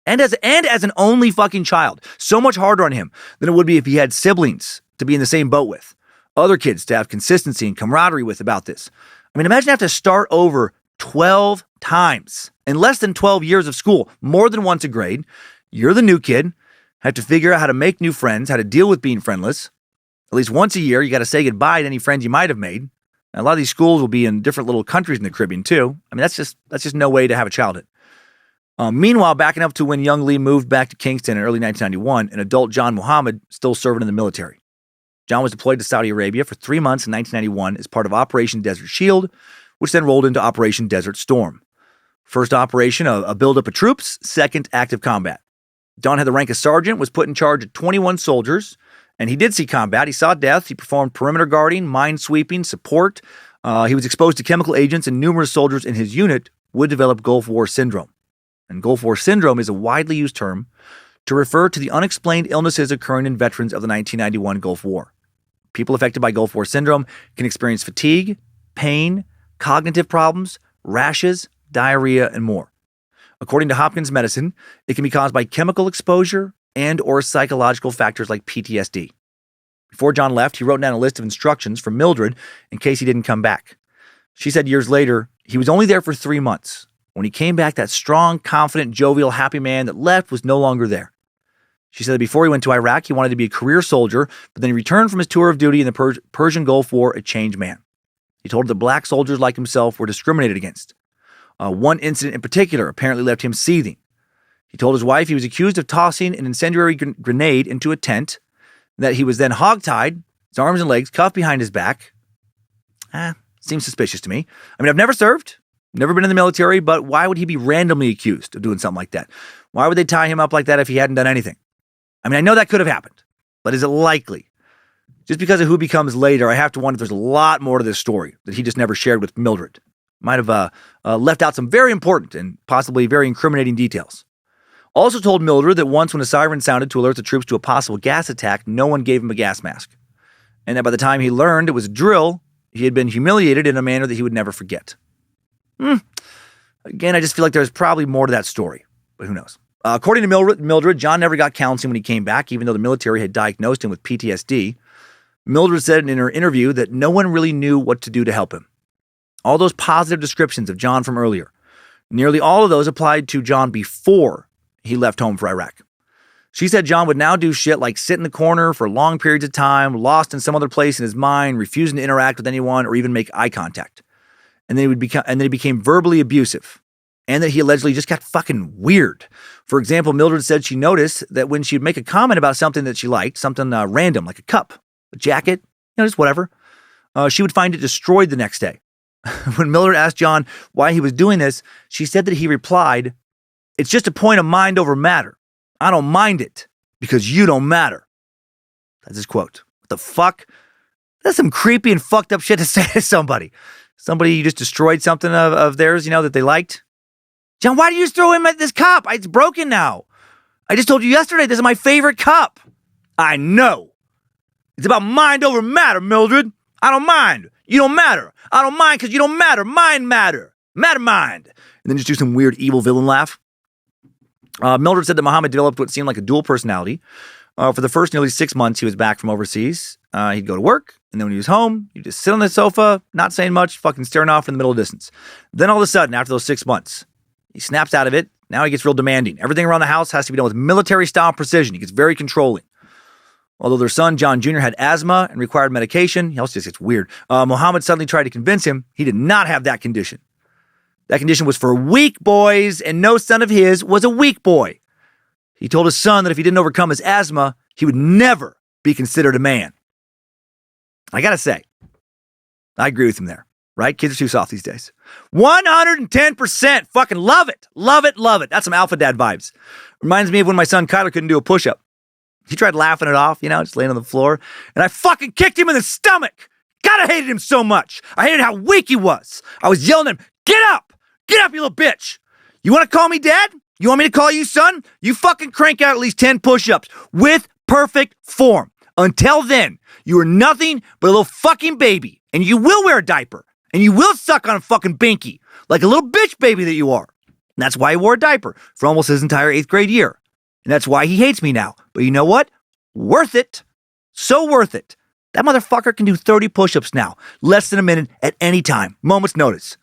And as an only fucking child, so much harder on him than it would be if he had siblings to be in the same boat with. other kids to have consistency and camaraderie with about this. I mean, imagine having to start over 12 times in less than 12 years of school, more than once a grade. You're the new kid, have to figure out how to make new friends, how to deal with being friendless. At least once a year, you got to say goodbye to any friends you might have made. And a lot of these schools will be in different little countries in the Caribbean too. I mean, that's just no way to have a childhood. Meanwhile, backing up to when young Lee moved back to Kingston in early 1991, an adult John Muhammad still serving in the military. John was deployed to Saudi Arabia for 3 months in 1991 as part of Operation Desert Shield, which then rolled into Operation Desert Storm. First operation, a buildup of troops. Second, active combat. John had the rank of sergeant, was put in charge of 21 soldiers, and he did see combat. He saw death. He performed perimeter guarding, mine sweeping, support. He was exposed to chemical agents, and numerous soldiers in his unit would develop Gulf War syndrome. And Gulf War syndrome is a widely used term to refer to the unexplained illnesses occurring in veterans of the 1991 Gulf War. People affected by Gulf War syndrome can experience fatigue, pain, cognitive problems, rashes, diarrhea, and more. According to Hopkins Medicine, it can be caused by chemical exposure and or psychological factors like PTSD. Before John left, he wrote down a list of instructions for Mildred in case he didn't come back. She said years later, he was only there for 3 months. When he came back, that strong, confident, jovial, happy man that left was no longer there. She said that before he went to Iraq, he wanted to be a career soldier, but then he returned from his tour of duty in the Persian Gulf War a changed man. He told her that black soldiers like himself were discriminated against. One incident in particular apparently left him seething. He told his wife he was accused of tossing an incendiary grenade into a tent, that he was then hogtied, his arms and legs cuffed behind his back. Seems suspicious to me. I mean, I've never served, never been in the military, but why would he be randomly accused of doing something like that? Why would they tie him up like that if he hadn't done anything? I mean, I know that could have happened, but is it likely? Just because of who becomes later, I have to wonder if there's a lot more to this story that he just never shared with Mildred. Might have left out some very important and possibly very incriminating details. Also told Mildred that once when a siren sounded to alert the troops to a possible gas attack, no one gave him a gas mask. And that by the time he learned it was a drill, he had been humiliated in a manner that he would never forget. Again, I just feel like there's probably more to that story, but who knows? According to Mildred, John never got counseling when he came back, even though the military had diagnosed him with PTSD. Mildred said in her interview that no one really knew what to do to help him. All those positive descriptions of John from earlier, nearly all of those applied to John before he left home for Iraq. She said John would now do shit like sit in the corner for long periods of time, lost in some other place in his mind, refusing to interact with anyone or even make eye contact. And then he became verbally abusive. And that he allegedly just got fucking weird. For example, Mildred said she noticed that when she'd make a comment about something that she liked, something random, like a cup, a jacket, just whatever, she would find it destroyed the next day. When Mildred asked John why he was doing this, she said that he replied, "It's just a point of mind over matter. I don't mind it because you don't matter." That's his quote. What the fuck? That's some creepy and fucked up shit to say to somebody. Somebody you just destroyed something of theirs, that they liked. John, why do you just throw in this cup? It's broken now. I just told you yesterday this is my favorite cup. I know. It's about mind over matter, Mildred. I don't mind. You don't matter. I don't mind because you don't matter. Mind matter. Matter mind. And then just do some weird evil villain laugh. Mildred said that Muhammad developed what seemed like a dual personality. For the first nearly 6 months he was back from overseas, he'd go to work, and then when he was home, he'd just sit on the sofa, not saying much, fucking staring off in the middle of the distance. Then all of a sudden, after those 6 months, he snaps out of it. Now he gets real demanding. Everything around the house has to be done with military-style precision. He gets very controlling. Although their son, John Jr., had asthma and required medication, he also just gets weird. Muhammad suddenly tried to convince him he did not have that condition. That condition was for weak boys, and no son of his was a weak boy. He told his son that if he didn't overcome his asthma, he would never be considered a man. I gotta say, I agree with him there. Right? Kids are too soft these days. 110%. Fucking love it. Love it. Love it. That's some alpha dad vibes. Reminds me of when my son Kyler couldn't do a push-up. He tried laughing it off, just laying on the floor. And I fucking kicked him in the stomach. God, I hated him so much. I hated how weak he was. I was yelling at him, get up. Get up, you little bitch. You want to call me dad? You want me to call you son? You fucking crank out at least 10 push-ups with perfect form. Until then, you are nothing but a little fucking baby. And you will wear a diaper. And you will suck on a fucking binky, like a little bitch baby that you are. And that's why he wore a diaper for almost his entire 8th grade year. And that's why he hates me now. But you know what? Worth it. So worth it. That motherfucker can do 30 push-ups now, less than a minute at any time, moment's notice.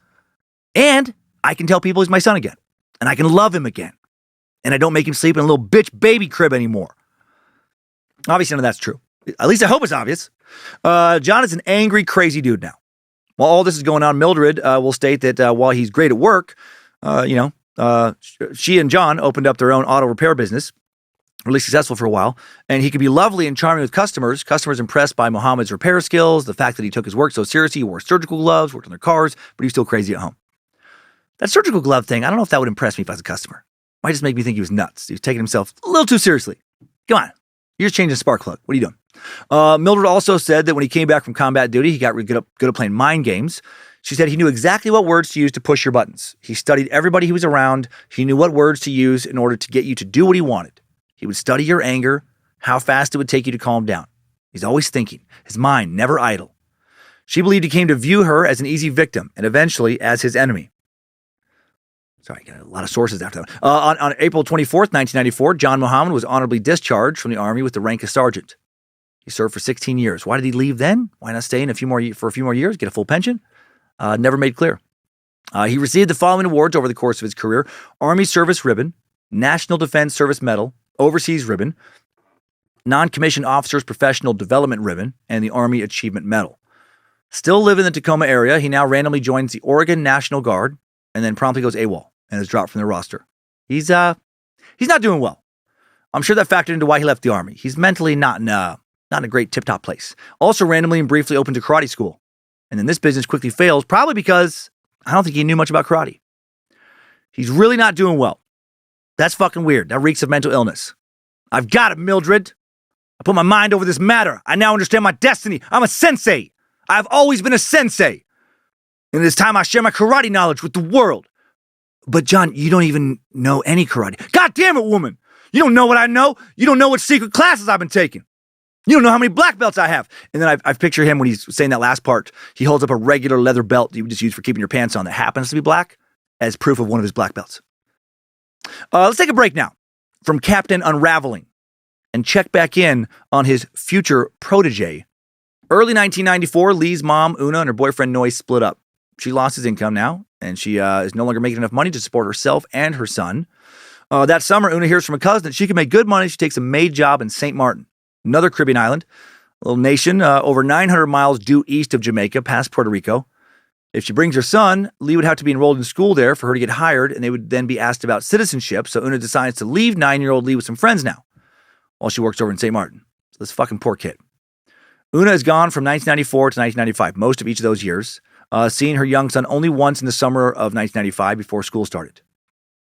And I can tell people he's my son again, and I can love him again, and I don't make him sleep in a little bitch baby crib anymore. Obviously, none of that's true. At least I hope it's obvious. John is an angry, crazy dude now. While all this is going on, Mildred will state that while he's great at work, she and John opened up their own auto repair business, really successful for a while, and he could be lovely and charming with customers impressed by Muhammad's repair skills, the fact that he took his work so seriously, he wore surgical gloves, worked on their cars, but he was still crazy at home. That surgical glove thing, I don't know if that would impress me if I was a customer. Might just make me think he was nuts. He was taking himself a little too seriously. Come on, you're just changing a spark plug. What are you doing? Mildred also said that when he came back from combat duty, he got good at playing mind games. She said he knew exactly what words to use to push your buttons. He studied everybody he was around. He knew what words to use in order to get you to do what he wanted. He would study your anger, how fast it would take you to calm down. He's always thinking, his mind never idle. She believed he came to view her as an easy victim and eventually as his enemy. Sorry, I got a lot of sources after that. On April 24th, 1994, John Muhammad was honorably discharged from the Army with the rank of sergeant. He served for 16 years. Why did he leave then? Why not stay in for a few more years, get a full pension? Never made clear. He received the following awards over the course of his career: Army Service Ribbon, National Defense Service Medal, Overseas Ribbon, Non-Commissioned Officers Professional Development Ribbon, and the Army Achievement Medal. Still live in the Tacoma area, he now randomly joins the Oregon National Guard and then promptly goes AWOL and is dropped from their roster. He's not doing well. I'm sure that factored into why he left the Army. He's mentally not in a great tip-top place. Also randomly and briefly opened a karate school. And then this business quickly fails, probably because I don't think he knew much about karate. He's really not doing well. That's fucking weird. That reeks of mental illness. I've got it, Mildred. I put my mind over this matter. I now understand my destiny. I'm a sensei. I've always been a sensei. And it is time I share my karate knowledge with the world. But John, you don't even know any karate. God damn it, woman. You don't know what I know. You don't know what secret classes I've been taking. You don't know how many black belts I have. And then I've pictured him when he's saying that last part. He holds up a regular leather belt you would just use for keeping your pants on that happens to be black as proof of one of his black belts. Let's take a break now from Captain Unraveling and check back in on his future protege. Early 1994, Lee's mom, Una, and her boyfriend, Noy, split up. She lost his income now, and she is no longer making enough money to support herself and her son. That summer, Una hears from a cousin that she can make good money. She takes a maid job in St. Martin, another Caribbean island, a little nation over 900 miles due east of Jamaica, past Puerto Rico. If she brings her son, Lee would have to be enrolled in school there for her to get hired, and they would then be asked about citizenship. So Una decides to leave 9-year-old Lee with some friends now, while she works over in St. Martin. So this fucking poor kid. Una is gone from 1994 to 1995, most of each of those years, seeing her young son only once in the summer of 1995 before school started.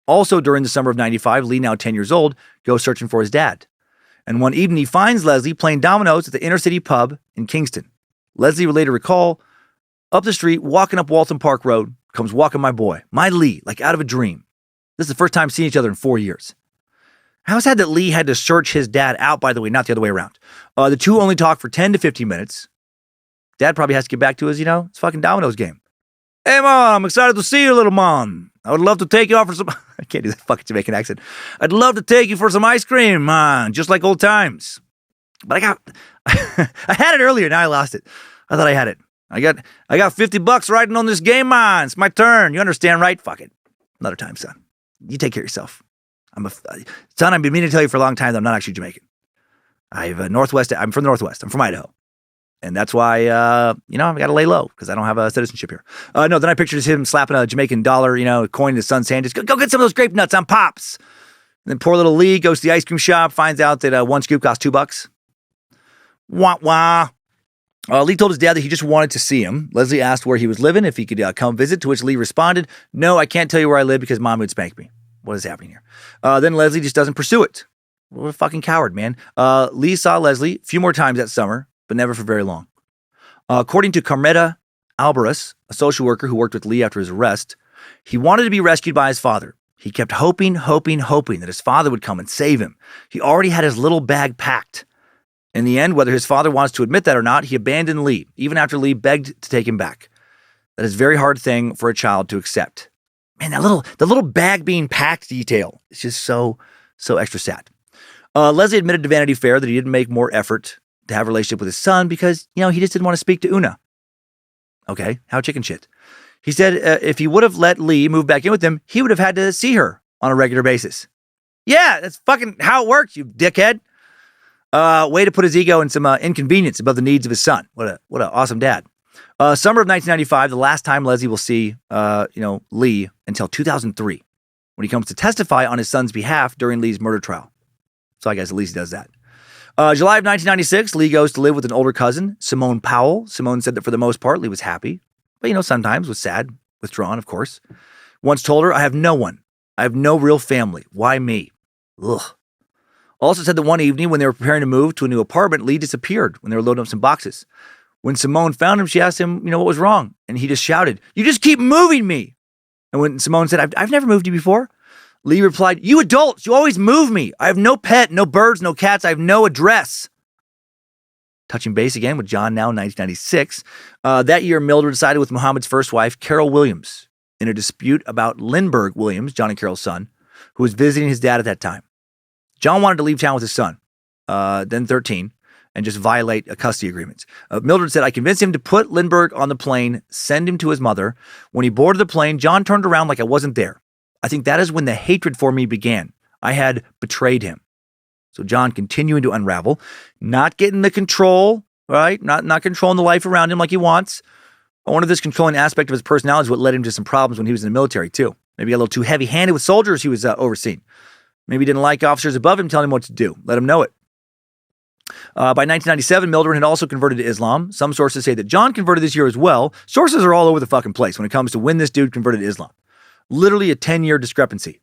Also during the summer of 95, Lee, now 10 years old, goes searching for his dad. And one evening he finds Leslie playing dominoes at the inner city pub in Kingston. Leslie would later recall, up the street, walking up Walton Park Road, comes walking my boy, my Lee, like out of a dream. This is the first time seeing each other in 4 years. How sad that Lee had to search his dad out, by the way, not the other way around. The two only talk for 10 to 15 minutes. Dad probably has to get back to his fucking dominoes game. Hey, Mom, I'm excited to see you, little Mom. I would love to take you out for some... I can't do that fucking Jamaican accent. I'd love to take you for some ice cream, man, just like old times. But I had it earlier, now I lost it. I thought I had it. I got $50 riding on this game, man. It's my turn. You understand, right? Fuck it. Another time, son. You take care of yourself. Son, I've been meaning to tell you for a long time that I'm not actually Jamaican. I'm from the Northwest. I'm from Idaho. And that's why, I've got to lay low because I don't have a citizenship here. No, then I pictured him slapping a Jamaican dollar, coin in his son's hand. Just go get some of those grape nuts on Pops. And then poor little Lee goes to the ice cream shop, finds out that one scoop costs $2. Wah, wah. Lee told his dad that he just wanted to see him. Leslie asked where he was living, if he could come visit, to which Lee responded, "No, I can't tell you where I live because Mom would spank me." What is happening here? Then Leslie just doesn't pursue it. What a fucking coward, man. Lee saw Leslie a few more times that summer, but never for very long. According to Carmeta Alvarez, a social worker who worked with Lee after his arrest, he wanted to be rescued by his father. He kept hoping that his father would come and save him. He already had his little bag packed. In the end, whether his father wants to admit that or not, he abandoned Lee, even after Lee begged to take him back. That is a very hard thing for a child to accept. Man, the little bag being packed detail is just so extra sad. Leslie admitted to Vanity Fair that he didn't make more effort to have a relationship with his son because, he just didn't want to speak to Una. Okay, how chicken shit. He said if he would have let Lee move back in with him, he would have had to see her on a regular basis. Yeah, that's fucking how it works, you dickhead. Way to put his ego and some inconvenience above the needs of his son. What an awesome dad. Summer of 1995, the last time Leslie will see, Lee until 2003, when he comes to testify on his son's behalf during Lee's murder trial. So I guess at least he does that. July of 1996, Lee goes to live with an older cousin, Simone Powell. Simone said that for the most part, Lee was happy, but, sometimes was sad, withdrawn, of course. Once told her, I have no one. I have no real family. Why me? Ugh. Also said that one evening when they were preparing to move to a new apartment, Lee disappeared when they were loading up some boxes. When Simone found him, she asked him, what was wrong? And he just shouted, "You just keep moving me." And when Simone said, I've never moved you before, Lee replied, "You adults, you always move me. I have no pet, no birds, no cats. I have no address." Touching base again with John now in 1996. That year, Mildred sided with Muhammad's first wife, Carol Williams, in a dispute about Lindbergh Williams, John and Carol's son, who was visiting his dad at that time. John wanted to leave town with his son, then 13, and just violate a custody agreement. Mildred said, I convinced him to put Lindbergh on the plane, send him to his mother. When he boarded the plane, John turned around like I wasn't there. I think that is when the hatred for me began. I had betrayed him. So John continuing to unravel, not getting the control, right? Not controlling the life around him like he wants. One of this controlling aspect of his personality is what led him to some problems when he was in the military too. Maybe a little too heavy-handed with soldiers he was overseeing. Maybe he didn't like officers above him telling him what to do. Let him know it. By 1997, Mildred had also converted to Islam. Some sources say that John converted this year as well. Sources are all over the fucking place when it comes to when this dude converted to Islam. Literally a 10-year discrepancy.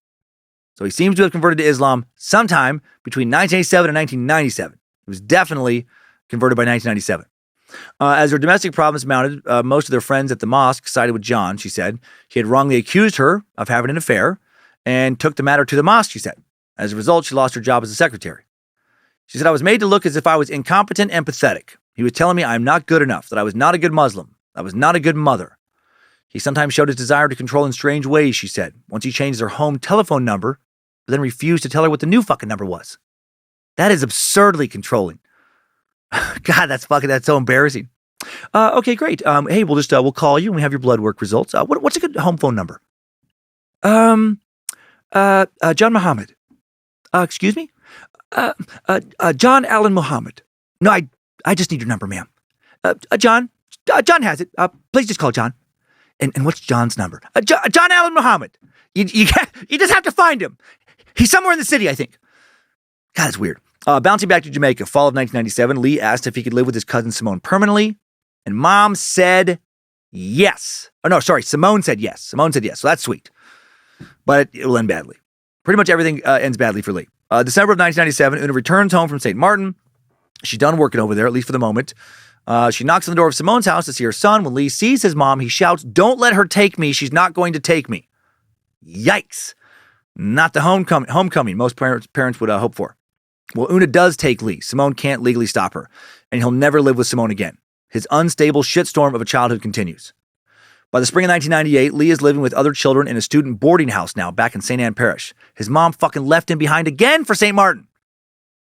So he seems to have converted to Islam sometime between 1987 and 1997. He was definitely converted by 1997. As their domestic problems mounted, most of their friends at the mosque sided with John, she said. He had wrongly accused her of having an affair and took the matter to the mosque, she said. As a result, she lost her job as a secretary. She said, I was made to look as if I was incompetent and pathetic. He was telling me I'm not good enough, that I was not a good Muslim, I was not a good mother. He sometimes showed his desire to control in strange ways, she said. Once he changed their home telephone number, but then refused to tell her what the new fucking number was. That is absurdly controlling. God, that's so embarrassing. Okay, great. Hey, we'll call you when we have your blood work results. What's a good home phone number? John Muhammad. Excuse me? John Allen Muhammad. No, I just need your number, ma'am. John has it. Please just call John. And what's John's number? John Allen Muhammad. You just have to find him. He's somewhere in the city, I think. God, it's weird. Bouncing back to Jamaica, fall of 1997, Lee asked if he could live with his cousin Simone permanently, and Mom said yes. Oh, no, sorry, Simone said yes. Simone said yes, so that's sweet. But it will end badly. Pretty much everything ends badly for Lee. December of 1997, Una returns home from St. Martin. She's done working over there, at least for the moment. She knocks on the door of Simone's house to see her son. When Lee sees his mom, he shouts, "Don't let her take me. She's not going to take me." Yikes. Not the homecoming most parents would hope for. Well, Una does take Lee. Simone can't legally stop her, and he'll never live with Simone again. His unstable shitstorm of a childhood continues. By the spring of 1998, Lee is living with other children in a student boarding house now back in St. Anne Parish. His mom fucking left him behind again for St. Martin.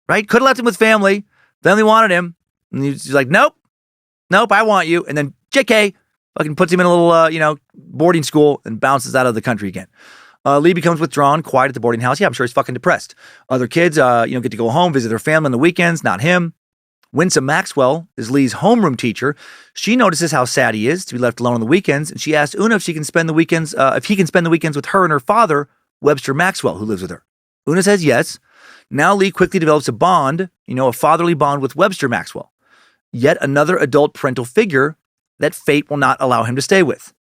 Right? Could have left him with family. Family wanted him. And he's like, nope, I want you. And then JK fucking puts him in a little, boarding school and bounces out of the country again. Lee becomes withdrawn, quiet at the boarding house. Yeah, I'm sure he's fucking depressed. Other kids, get to go home, visit their family on the weekends, not him. Winsome Maxwell is Lee's homeroom teacher. She notices how sad he is to be left alone on the weekends, and she asks Una if he can spend the weekends with her and her father, Webster Maxwell, who lives with her. Una says yes. Now Lee quickly develops a bond, a fatherly bond with Webster Maxwell. Yet another adult parental figure that fate will not allow him to stay with.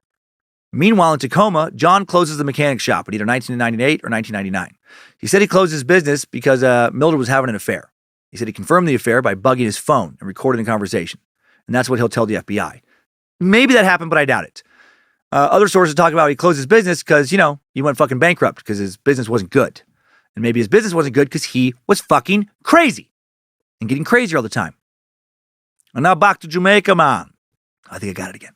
Meanwhile, in Tacoma, John closes the mechanic shop in either 1998 or 1999. He said he closed his business because Mildred was having an affair. He said he confirmed the affair by bugging his phone and recording the conversation. And that's what he'll tell the FBI. Maybe that happened, but I doubt it. Other sources talk about he closed his business because, he went fucking bankrupt because his business wasn't good. And maybe his business wasn't good because he was fucking crazy and getting crazier all the time. And now back to Jamaica, man. I think I got it again.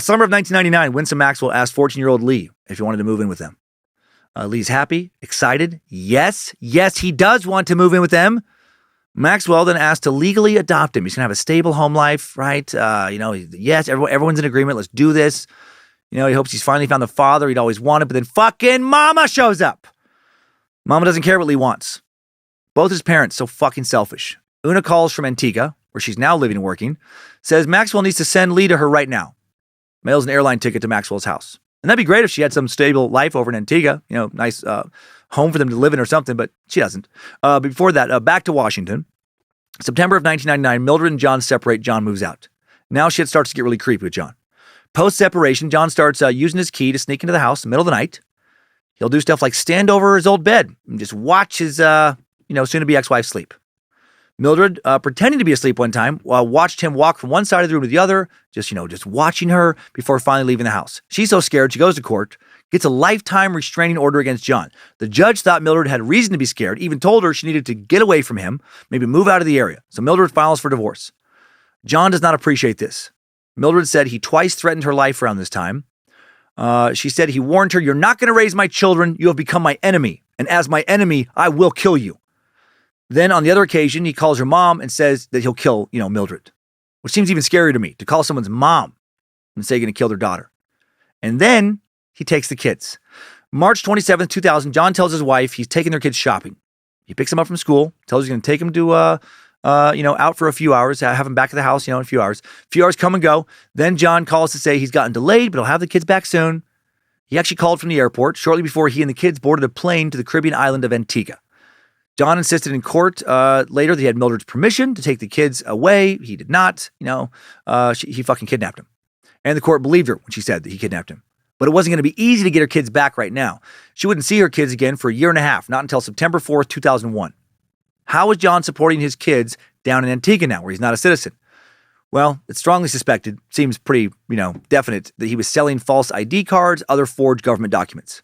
Summer of 1999, Winsome Maxwell asked 14-year-old Lee if he wanted to move in with them. Lee's happy, excited. Yes, he does want to move in with them. Maxwell then asked to legally adopt him. He's going to have a stable home life, right? Yes, everyone's in agreement. Let's do this. He hopes he's finally found the father he'd always wanted, but then fucking Mama shows up. Mama doesn't care what Lee wants. Both his parents, so fucking selfish. Una calls from Antigua, where she's now living and working, says Maxwell needs to send Lee to her right now. Mails an airline ticket to Maxwell's house. And that'd be great if she had some stable life over in Antigua, nice home for them to live in or something, but she doesn't. But before that, back to Washington. September of 1999, Mildred and John separate. John moves out. Now shit starts to get really creepy with John. Post-separation, John starts using his key to sneak into the house in the middle of the night. He'll do stuff like stand over his old bed and just watch his, soon-to-be ex-wife sleep. Mildred, pretending to be asleep one time, watched him walk from one side of the room to the other, just watching her before finally leaving the house. She's so scared, she goes to court, gets a lifetime restraining order against John. The judge thought Mildred had reason to be scared, even told her she needed to get away from him, maybe move out of the area. So Mildred files for divorce. John does not appreciate this. Mildred said he twice threatened her life around this time. She said he warned her, "You're not going to raise my children. You have become my enemy. And as my enemy, I will kill you." Then on the other occasion, he calls her mom and says that he'll kill, Mildred. Which seems even scarier to me, to call someone's mom and say you're going to kill their daughter. And then he takes the kids. March 27th, 2000, John tells his wife he's taking their kids shopping. He picks them up from school, tells her he's going to take them to, out for a few hours, have them back at the house, in a few hours. A few hours come and go. Then John calls to say he's gotten delayed, but he'll have the kids back soon. He actually called from the airport shortly before he and the kids boarded a plane to the Caribbean island of Antigua. John insisted in court later that he had Mildred's permission to take the kids away. He did not. He fucking kidnapped him. And the court believed her when she said that he kidnapped him. But it wasn't going to be easy to get her kids back right now. She wouldn't see her kids again for a year and a half, not until September 4th, 2001. How is John supporting his kids down in Antigua now, where he's not a citizen? Well, it's strongly suspected, seems pretty, definite, that he was selling false ID cards, other forged government documents.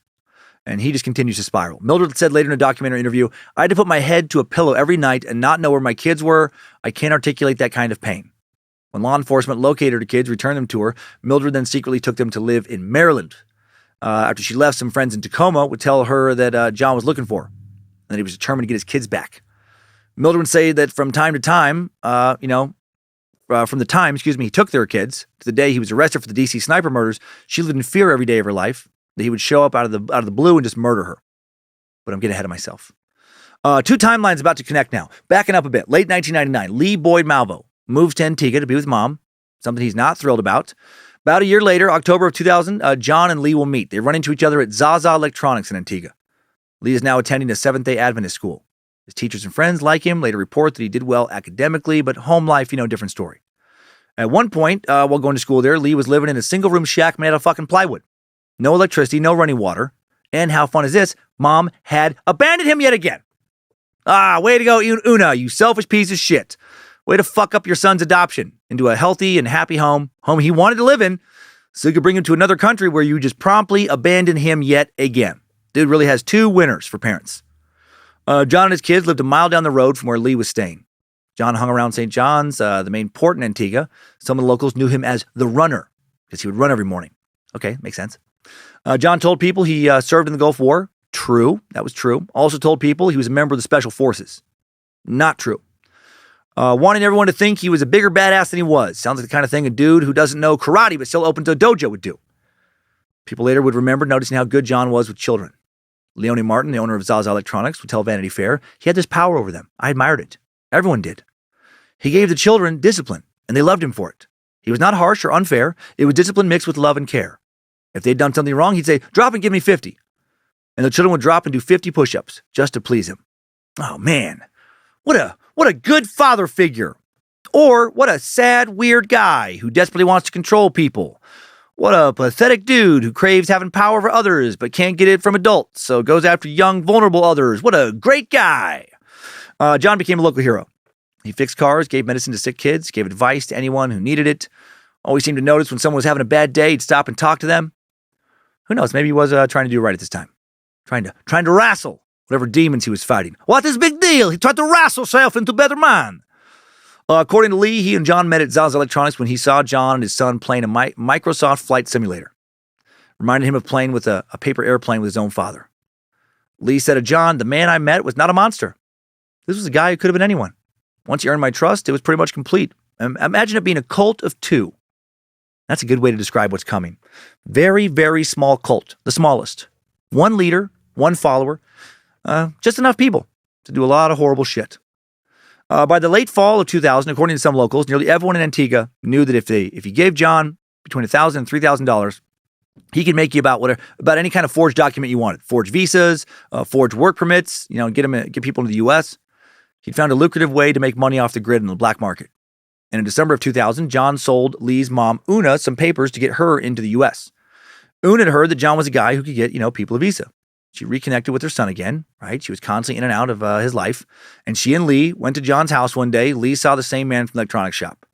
And he just continues to spiral. Mildred said later in a documentary interview, "I had to put my head to a pillow every night and not know where my kids were. I can't articulate that kind of pain." When law enforcement located her kids, returned them to her, Mildred then secretly took them to live in Maryland. After she left, some friends in Tacoma would tell her that John was looking for her and that he was determined to get his kids back. Mildred would say that from time to time, from the time, he took their kids to the day he was arrested for the DC Sniper murders, she lived in fear every day of her life that he would show up out of the blue and just murder her. But I'm getting ahead of myself. Two timelines about to connect now. Backing up a bit. Late 1999, Lee Boyd Malvo moves to Antigua to be with mom, something he's not thrilled about. About a year later, October of 2000, John and Lee will meet. They run into each other at Zaza Electronics in Antigua. Lee is now attending a Seventh-day Adventist school. His teachers and friends like him, later report that he did well academically, but home life, different story. At one point, while going to school there, Lee was living in a single-room shack made out of fucking plywood. No electricity, no running water. And how fun is this? Mom had abandoned him yet again. Way to go, Una, you selfish piece of shit. Way to fuck up your son's adoption into a healthy and happy home he wanted to live in, so you could bring him to another country where you just promptly abandon him yet again. Dude really has two winners for parents. John and his kids lived a mile down the road from where Lee was staying. John hung around St. John's, the main port in Antigua. Some of the locals knew him as the Runner because he would run every morning. Okay, makes sense. John told people he served in the Gulf War. True, that was true. Also told people he was a member of the Special Forces. Not true. Wanting everyone to think he was a bigger badass than he was. Sounds like the kind of thing a dude who doesn't know karate but still open to a dojo would do. People later would remember noticing how good John was with children. Leone Martin, the owner of Zaza Electronics, would tell Vanity Fair he had this power over them. I admired it. Everyone did. He gave the children discipline, and they loved him for it. He was not harsh or unfair. It was discipline mixed with love and care. If they'd done something wrong, he'd say, "Drop and give me 50." And the children would drop and do 50 push-ups just to please him. Oh, man. What a good father figure. Or what a sad, weird guy who desperately wants to control people. What a pathetic dude who craves having power over others but can't get it from adults, so goes after young, vulnerable others. What a great guy. John became a local hero. He fixed cars, gave medicine to sick kids, gave advice to anyone who needed it. Always seemed to notice when someone was having a bad day, he'd stop and talk to them. Who knows, maybe he was trying to do right at this time. Trying to wrestle whatever demons he was fighting. What is big deal? He tried to wrestle himself into better man. According to Lee, he and John met at Zaza Electronics when he saw John and his son playing a Microsoft flight simulator. Reminded him of playing with a paper airplane with his own father. Lee said of John, "The man I met was not a monster. This was a guy who could have been anyone. Once he earned my trust, it was pretty much complete. Imagine it being a cult of two. That's a good way to describe what's coming. Very, very small cult, the smallest. One leader, one follower, just enough people to do a lot of horrible shit. By the late fall of 2000, according to some locals, nearly everyone in Antigua knew that if you gave John between $1,000 and $3,000, he could make you about any kind of forged document you wanted. Forged visas, forged work permits, get people into the U.S. He'd found a lucrative way to make money off the grid in the black market. And in December of 2000, John sold Lee's mom, Una, some papers to get her into the U.S. Una had heard that John was a guy who could get, people a visa. She reconnected with her son again, right? She was constantly in and out of his life. And she and Lee went to John's house one day. Lee saw the same man from the electronics shop.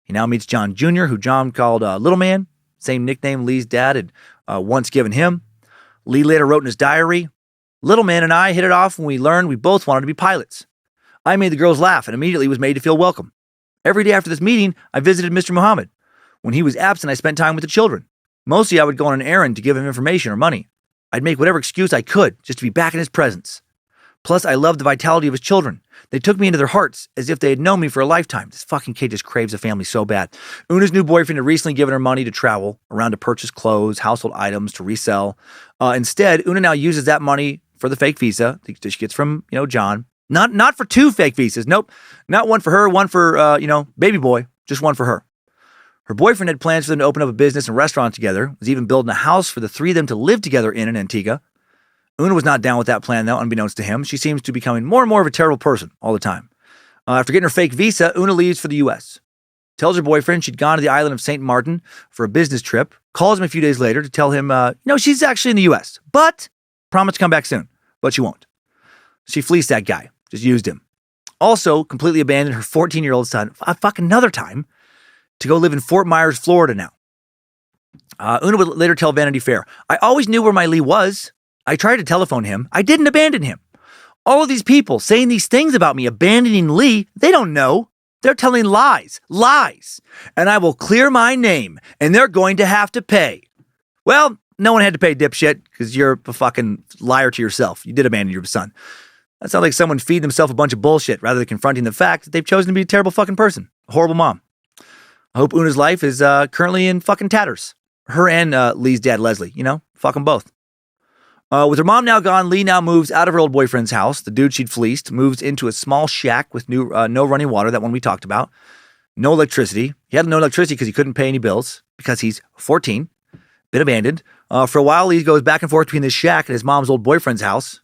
He now meets John Jr., who John called Little Man, same nickname Lee's dad had once given him. Lee later wrote in his diary, "Little Man and I hit it off when we learned we both wanted to be pilots. I made the girls laugh and immediately was made to feel welcome. Every day after this meeting, I visited Mr. Muhammad. When he was absent, I spent time with the children. Mostly I would go on an errand to give him information or money. I'd make whatever excuse I could just to be back in his presence. Plus, I loved the vitality of his children. They took me into their hearts as if they had known me for a lifetime." This fucking kid just craves a family so bad. Una's new boyfriend had recently given her money to travel around to purchase clothes, household items to resell. Instead, Una now uses that money for the fake visa that she gets from, John. Not for two fake visas. Nope. Not one for her, one for, baby boy. Just one for her. Her boyfriend had plans for them to open up a business and restaurant together, was even building a house for the three of them to live together in Antigua. Una was not down with that plan, though, unbeknownst to him. She seems to be becoming more and more of a terrible person all the time. After getting her fake visa, Una leaves for the U.S. Tells her boyfriend she'd gone to the island of St. Martin for a business trip. Calls him a few days later to tell him, she's actually in the U.S., but promised to come back soon. But she won't. She fleeced that guy. Just used him. Also, completely abandoned her 14-year-old son, another time, to go live in Fort Myers, Florida now. Una would later tell Vanity Fair, "I always knew where my Lee was. I tried to telephone him. I didn't abandon him. All of these people saying these things about me abandoning Lee, they don't know. They're telling lies. And I will clear my name, and they're going to have to pay." Well, no one had to pay, dipshit, because you're a fucking liar to yourself. You did abandon your son. That sounds like someone feeding themselves a bunch of bullshit rather than confronting the fact that they've chosen to be a terrible fucking person. A horrible mom. I hope Una's life is currently in fucking tatters. Her and Lee's dad, Leslie, fuck them both. With her mom now gone, Lee now moves out of her old boyfriend's house, the dude she'd fleeced, moves into a small shack with no running water, that one we talked about, no electricity. He had no electricity because he couldn't pay any bills because he's 14, been abandoned. For a while, Lee goes back and forth between this shack and his mom's old boyfriend's house.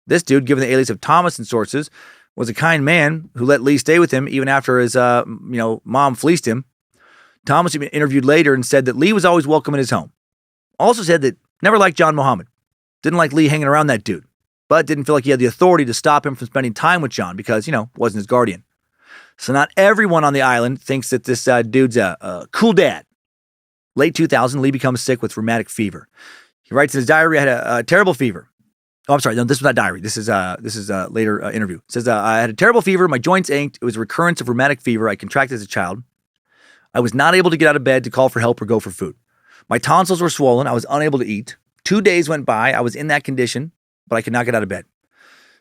This dude, given the alias of Thomas in sources, was a kind man who let Lee stay with him even after his, mom fleeced him. Thomas had been interviewed later and said that Lee was always welcome in his home. Also said that never liked John Muhammad. Didn't like Lee hanging around that dude, but didn't feel like he had the authority to stop him from spending time with John because, wasn't his guardian. So not everyone on the island thinks that this dude's a cool dad. Late 2000, Lee becomes sick with rheumatic fever. He writes in his diary, "I had a terrible fever." Oh, I'm sorry. No, this was not diary. This is a later interview. It says, "I had a terrible fever. My joints ached. It was a recurrence of rheumatic fever I contracted as a child. I was not able to get out of bed to call for help or go for food. My tonsils were swollen. I was unable to eat. 2 days went by. I was in that condition, but I could not get out of bed.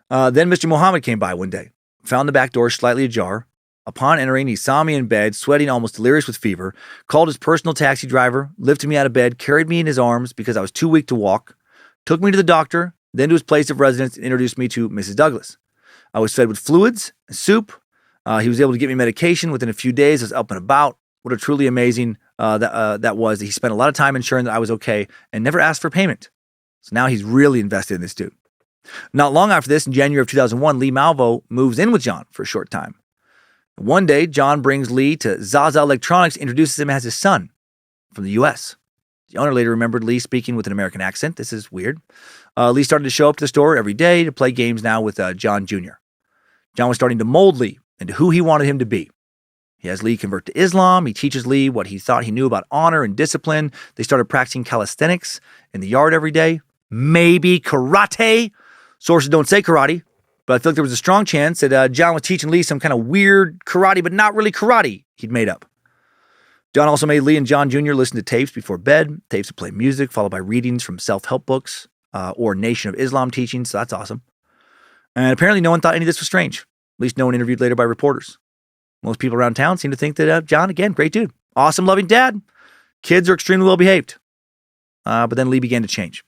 Then Mr. Muhammad came by one day, found the back door slightly ajar. Upon entering, he saw me in bed, sweating, almost delirious with fever, called his personal taxi driver, lifted me out of bed, carried me in his arms because I was too weak to walk, took me to the doctor, then to his place of residence and introduced me to Mrs. Douglas. I was fed with fluids and soup. He was able to get me medication within a few days. I was up and about. What a truly amazing that was. He spent a lot of time ensuring that I was okay and never asked for payment. So now he's really invested in this dude. Not long after this, in January of 2001, Lee Malvo moves in with John for a short time. One day, John brings Lee to Zaza Electronics, introduces him as his son from the U.S. The owner later remembered Lee speaking with an American accent. This is weird. Lee started to show up to the store every day to play games now with John Jr. John was starting to mold Lee into who he wanted him to be. He has Lee convert to Islam. He teaches Lee what he thought he knew about honor and discipline. They started practicing calisthenics in the yard every day. Maybe karate. Sources don't say karate, but I feel like there was a strong chance that John was teaching Lee some kind of weird karate, but not really karate he'd made up. John also made Lee and John Jr. listen to tapes before bed, tapes to play music, followed by readings from self-help books or Nation of Islam teachings, so that's awesome. And apparently no one thought any of this was strange. least no one interviewed later by reporters. Most people around town seem to think that John, again, great dude. Awesome, loving dad. Kids are extremely well behaved. But then Lee began to change.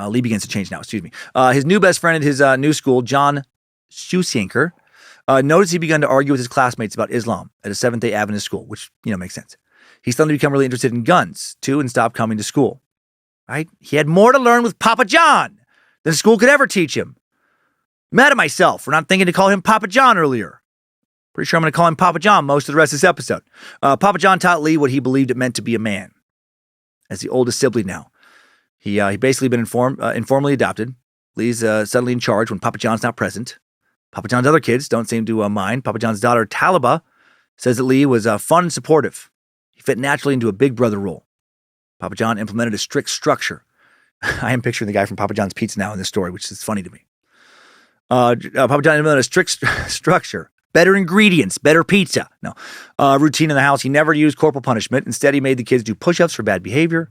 Lee begins to change now, excuse me. His new best friend at his new school, John Schusenker, noticed he began to argue with his classmates about Islam at a Seventh-day Adventist school, which, makes sense. He suddenly became really interested in guns, too, and stopped coming to school. Right? He had more to learn with Papa John than school could ever teach him. Mad at myself for not thinking to call him Papa John earlier. Pretty sure I'm going to call him Papa John most of the rest of this episode. Papa John taught Lee what he believed it meant to be a man. As the oldest sibling now, he basically been informally adopted. Lee's suddenly in charge when Papa John's not present. Papa John's other kids don't seem to mind. Papa John's daughter, Taliba, says that Lee was fun and supportive. He fit naturally into a big brother role. Papa John implemented a strict structure. I am picturing the guy from Papa John's Pizza now in this story, which is funny to me. Papa John implemented a strict structure. Better ingredients, better pizza. No. Routine in the house. He never used corporal punishment. Instead, he made the kids do push-ups for bad behavior.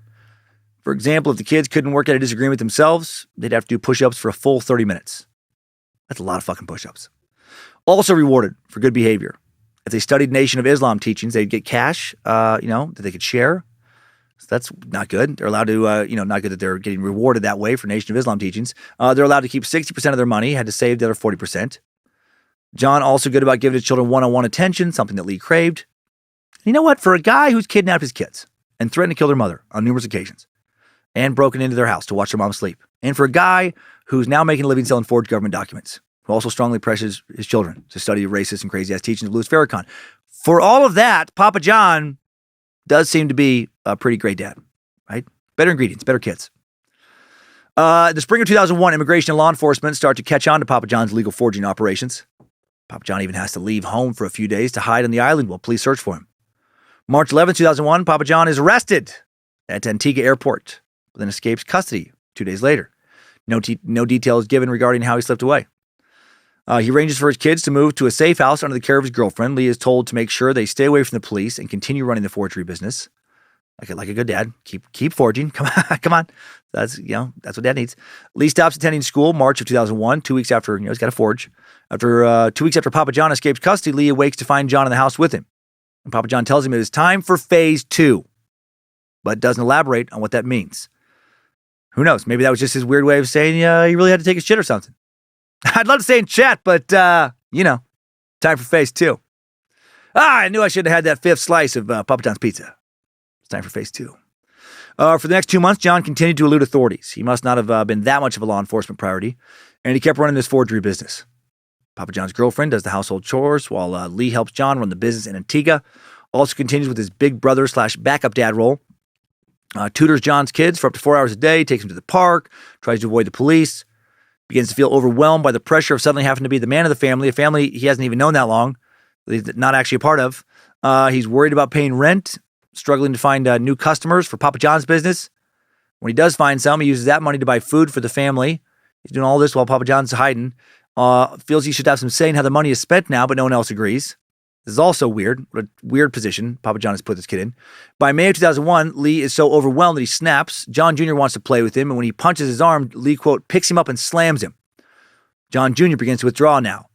For example, if the kids couldn't work out a disagreement themselves, they'd have to do push-ups for a full 30 minutes. That's a lot of fucking push-ups. Also rewarded for good behavior. If they studied Nation of Islam teachings, they'd get cash, that they could share. So that's not good. They're allowed to, not good that they're getting rewarded that way for Nation of Islam teachings. They're allowed to keep 60% of their money, had to save the other 40%. John also good about giving his children one-on-one attention, something that Lee craved. You know what? For a guy who's kidnapped his kids and threatened to kill their mother on numerous occasions and broken into their house to watch their mom sleep, and for a guy who's now making a living selling forged government documents, who also strongly pressures his children to study racist and crazy-ass teachings of Louis Farrakhan. For all of that, Papa John does seem to be a pretty great dad, right? Better ingredients, better kids. The spring of 2001, immigration and law enforcement start to catch on to Papa John's illegal forging operations. Papa John even has to leave home for a few days to hide on the island while police search for him. March 11, 2001, Papa John is arrested at Antigua Airport, but then escapes custody 2 days later. No details given regarding how he slipped away. He arranges for his kids to move to a safe house under the care of his girlfriend. Lee is told to make sure they stay away from the police and continue running the forgery business. Like a good dad. Keep forging. Come on. That's what dad needs. Lee stops attending school March of 2001, 2 weeks after, he's got to forge. After 2 weeks after Papa John escapes custody, Lee awakes to find John in the house with him. And Papa John tells him it is time for phase 2, but doesn't elaborate on what that means. Who knows? Maybe that was just his weird way of saying he really had to take a shit or something. I'd love to say in chat, but, time for phase 2. I knew I should have had that 5th slice of Papa John's pizza. It's time for phase 2. For the next 2 months, John continued to elude authorities. He must not have been that much of a law enforcement priority, and he kept running this forgery business. Papa John's girlfriend does the household chores while Lee helps John run the business in Antigua. Also continues with his big brother / backup dad role. Tutors John's kids for up to 4 hours a day, takes him to the park, tries to avoid the police, begins to feel overwhelmed by the pressure of suddenly having to be the man of the family, a family he hasn't even known that long, that he's not actually a part of. He's worried about paying rent, struggling to find new customers for Papa John's business. When he does find some, he uses that money to buy food for the family. He's doing all this while Papa John's hiding. Feels he should have some say in how the money is spent now, but no one else agrees. This is also weird. What a weird position Papa John has put this kid in. By May of 2001, Lee is so overwhelmed that he snaps. John Jr. wants to play with him, and when he punches his arm, Lee, quote, picks him up and slams him. John Jr. begins to withdraw now.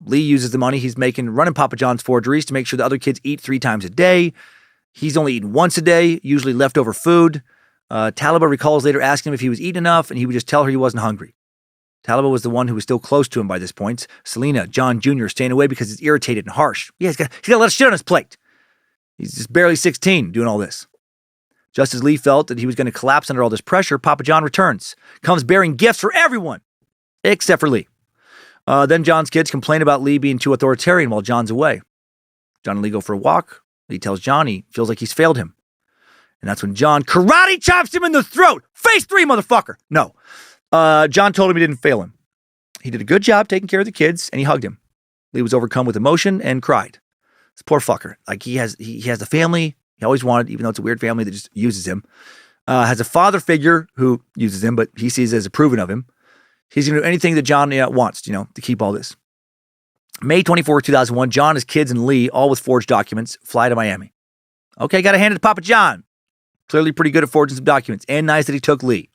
Lee uses the money he's making running Papa John's forgeries to make sure the other kids eat 3 times a day. He's only eaten once a day, usually leftover food. Taliba recalls later asking him if he was eating enough, and he would just tell her he wasn't hungry. Taliba was the one who was still close to him by this point. Selena, John Jr., staying away because he's irritated and harsh. Yeah, he's got a lot of shit on his plate. He's just barely 16 doing all this. Just as Lee felt that he was going to collapse under all this pressure, Papa John returns, comes bearing gifts for everyone, except for Lee. Then John's kids complain about Lee being too authoritarian while John's away. John and Lee go for a walk. Lee tells John he feels like he's failed him. And that's when John karate chops him in the throat. Phase 3, motherfucker. No. John told him he didn't fail him. He did a good job taking care of the kids, and he hugged him. Lee was overcome with emotion and cried. This poor fucker. Like, he has the family he always wanted, even though it's a weird family that just uses him. Has a father figure who uses him, but he sees as approving of him. He's going to do anything that John wants, to keep all this. May 24, 2001, John, his kids, and Lee, all with forged documents, fly to Miami. Okay, got to hand it to Papa John. Clearly pretty good at forging some documents, and nice that he took Lee.